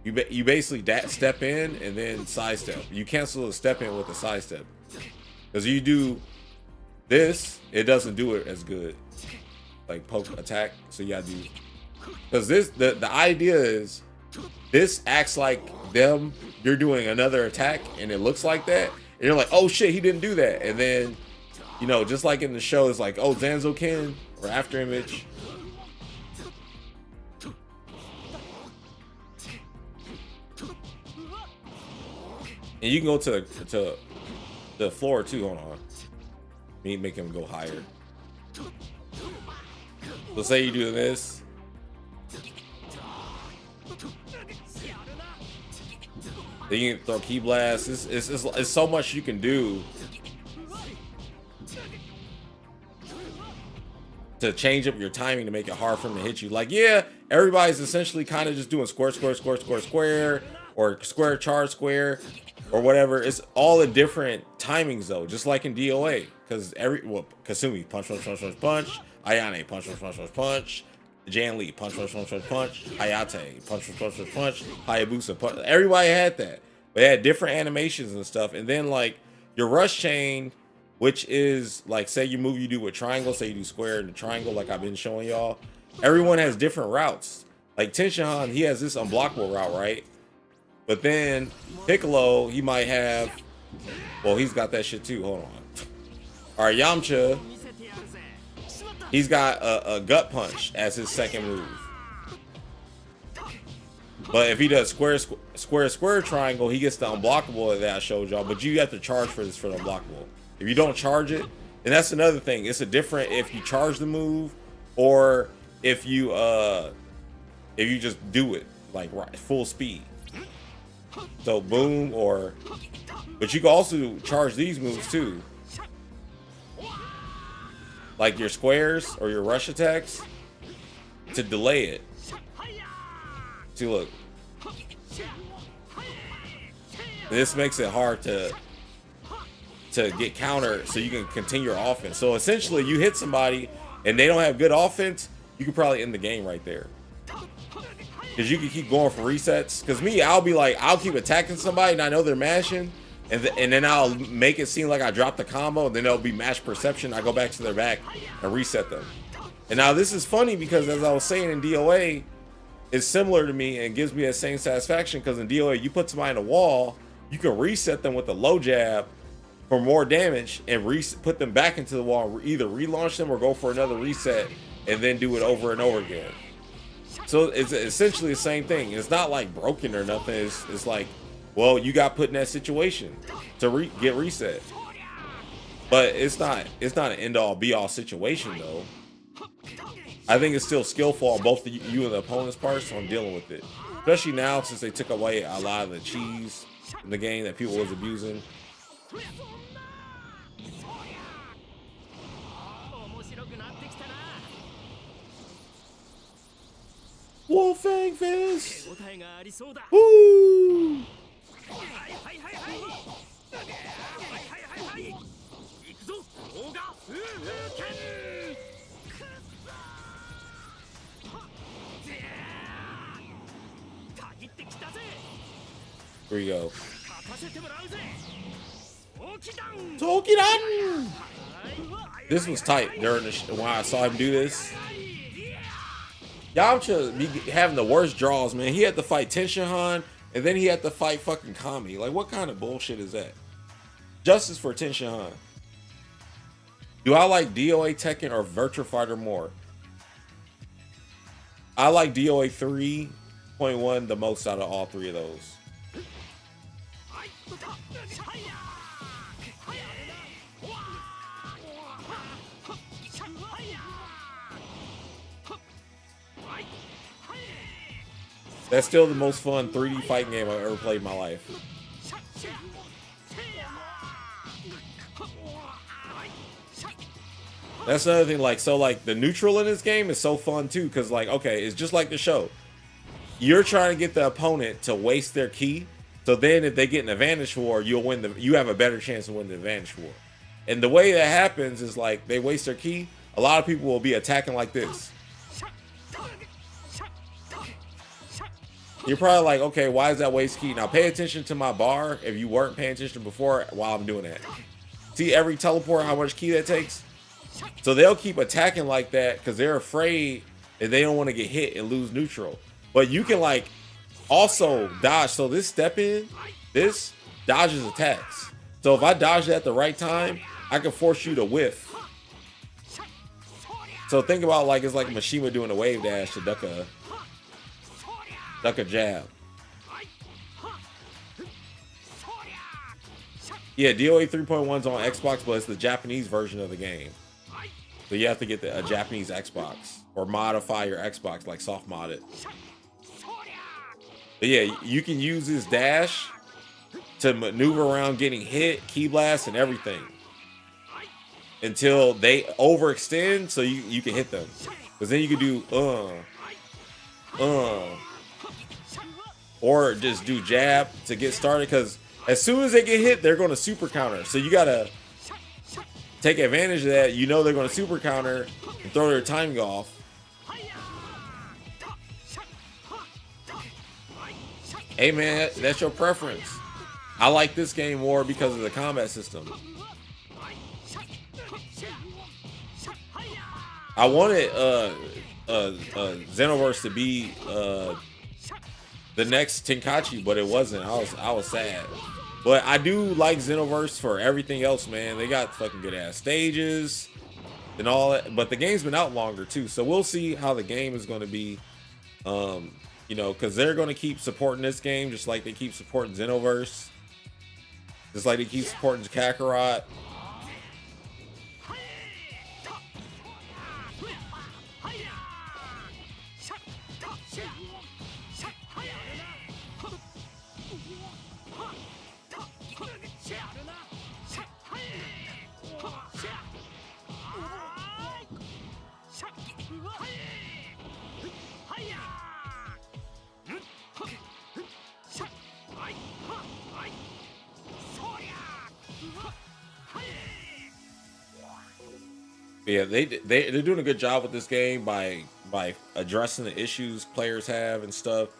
You basically step in and then sidestep. You cancel the step in with the sidestep. Because you do this, it doesn't do it as good. Like poke attack. So you gotta do. Because the idea is this acts like them. You're doing another attack and it looks like that. And you're like, oh shit, he didn't do that. And then, you know, just like in the show, it's like, oh, Zanzo-ken or after image. And you can go to the floor too. Hold on. Make him go higher. So say you do this. Then you can throw key blasts. It's so much you can do to change up your timing to make it hard for him to hit you. Like, yeah, everybody's essentially kind of just doing square, square, square, square, square, or square, charge, square, or whatever. It's all in different timings though, just like in DOA. Because Kasumi, punch, punch, punch, punch, punch. Ayane, punch, punch, punch, punch, punch. Jan Lee, punch, punch, punch, punch, punch. Hayate, punch, punch, punch, punch, punch. Hayabusa, punch. Everybody had that. They had different animations and stuff. And then like your rush chain, which is like, say you move you do with triangle, say you do square and triangle, like I've been showing y'all. Everyone has different routes. Like Tenshinhan, he has this unblockable route, right? But then Piccolo, he might have, well, he's got that shit too. Hold on. All right, Yamcha, he's got a gut punch as his second move. But if he does square, square, square, triangle, he gets the unblockable that I showed y'all. But you have to charge for this for the unblockable. If you don't charge it, and that's another thing. It's a different if you charge the move or if you just do it like right, full speed. So boom, or but you can also charge these moves too. Like your squares or your rush attacks to delay it. See, look. This makes it hard to get counter so you can continue your offense. So essentially you hit somebody and they don't have good offense, you could probably end the game right there. Because you can keep going for resets. Because me, I'll be like, I'll keep attacking somebody and I know they're mashing. And then I'll make it seem like I dropped the combo. And then it'll be mash perception. I go back to their back and reset them. And now this is funny because as I was saying in DOA, it's similar to me and gives me that same satisfaction. Because in DOA, you put somebody in a wall, you can reset them with a low jab for more damage and put them back into the wall. Either relaunch them or go for another reset and then do it over and over again. So it's essentially the same thing. It's not like broken or nothing. It's like, well, you got put in that situation to get reset. But it's not an end-all be-all situation though. I think it's still skillful on both you and the opponent's parts on dealing with it. Especially now since they took away a lot of the cheese in the game that people was abusing. Wolfang Fist! Woo! Here we go. Tokidan! This was tight during when I saw him do this. Yamcha be having the worst draws, man. He had to fight Tenshinhan, and then he had to fight fucking Kami. Like, what kind of bullshit is that? Justice for Tenshinhan. Do I like DOA Tekken or Virtua Fighter more? I like DOA 3.0 3.1 the most out of all three of those. That's still the most fun 3D fighting game I've ever played in my life. That's another thing, like, so like the neutral in this game is so fun too, because like, okay, it's just like the show. You're trying to get the opponent to waste their key, so then if they get an advantage war, you'll win you have a better chance to win the advantage war. And the way that happens is like they waste their key, a lot of people will be attacking like this. You're probably like, okay, why is that waste key? Now pay attention to my bar if you weren't paying attention before while I'm doing that. See every teleport, how much key that takes? So they'll keep attacking like that because they're afraid that they don't want to get hit and lose neutral. But you can like also dodge. So this step in, this dodges attacks. So if I dodge it at the right time, I can force you to whiff. So think about like it's like Mishima doing a wave dash to duck a jab. Yeah, DOA 3.1's on Xbox, but it's the Japanese version of the game. So you have to get a Japanese Xbox or modify your Xbox, like soft mod it. But yeah, you can use this dash to maneuver around getting hit, key blast, and everything until they overextend so you can hit them. Because then you can do or just do jab to get started, because as soon as they get hit, they're going to super counter. So you got to take advantage of that. You know they're going to super counter and throw their timing off. Hey man, that's your preference. I like this game more because of the combat system. I wanted Xenoverse to be the next Tenkaichi, but it wasn't. I was sad. But I do like Xenoverse for everything else, man. They got fucking good ass stages and all that. But the game's been out longer too, so we'll see how the game is going to be. You know, because they're going to keep supporting this game just like they keep supporting Xenoverse, just like they keep supporting Kakarot. Yeah, they're doing a good job with this game by addressing the issues players have and stuff.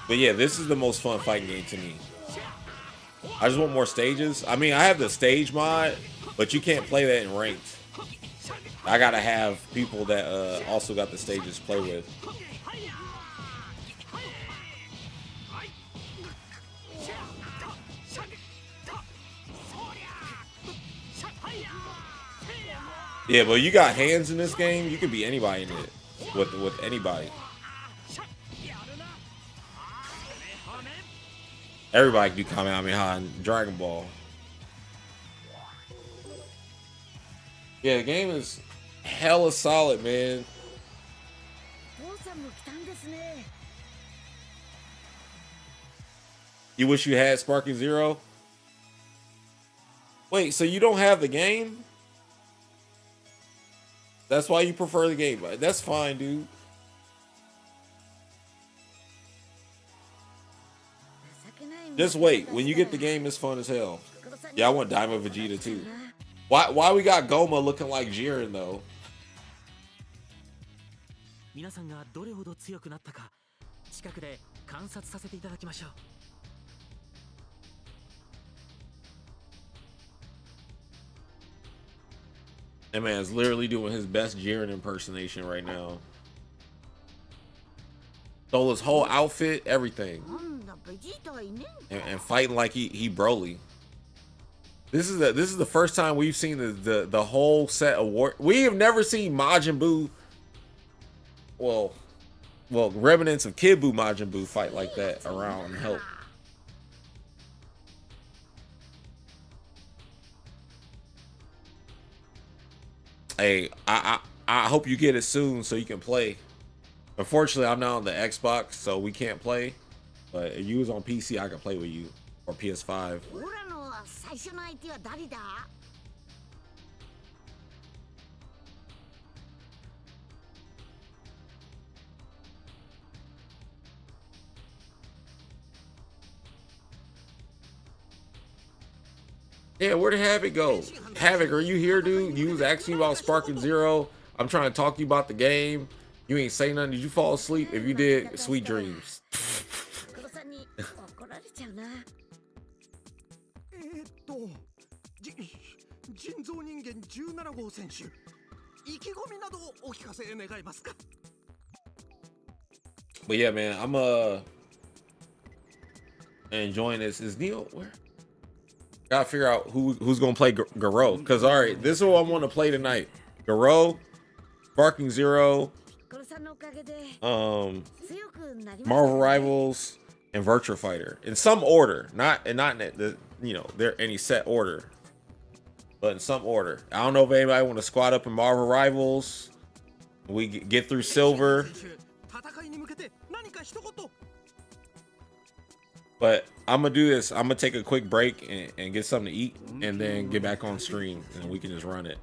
But yeah, this is the most fun fighting game to me. I just want more stages. I mean, I have the stage mod, but you can't play that in ranked. I gotta have people that also got the stages to play with. Yeah, but you got hands in this game. You can be anybody in it with anybody. Everybody can do Kamehameha in Dragon Ball. Yeah, the game is hella solid, man. You wish you had Sparking Zero? Wait, so you don't have the game? That's why you prefer the game. That's fine, dude. Just wait. When you get the game, it's fun as hell. Yeah, I want Diamond Vegeta too. Why we got Goma looking like Jiren though? That man's literally doing his best Jiren impersonation right now. Stole his whole outfit, everything. And fighting like he Broly. This is the first time we've seen the whole set of war. We have never seen Majin Buu. Well, remnants of Kid Buu Majin Buu fight like that around help. Hey, I hope you get it soon so you can play. Unfortunately, I'm not on the Xbox, so we can't play. But if you was on PC, I could play with you, or PS5. Yeah, where did Havoc go? Havoc, are you here, dude? You was asking about Sparking Zero. I'm trying to talk to you about the game. You ain't say nothing. Did you fall asleep? If you did, sweet dreams. But yeah, man, I'm enjoying this. Is Neil where? Gotta figure out who's gonna play Garou. Cause all right, this is what I want to play tonight. Garou, Sparking Zero, Marvel Rivals, and Virtua Fighter in some order. Not in the there any set order, but in some order. I don't know if anybody want to squat up in Marvel Rivals. We get through Silver. But I'm gonna do this. I'm gonna take a quick break and get something to eat, and then get back on stream, and we can just run it.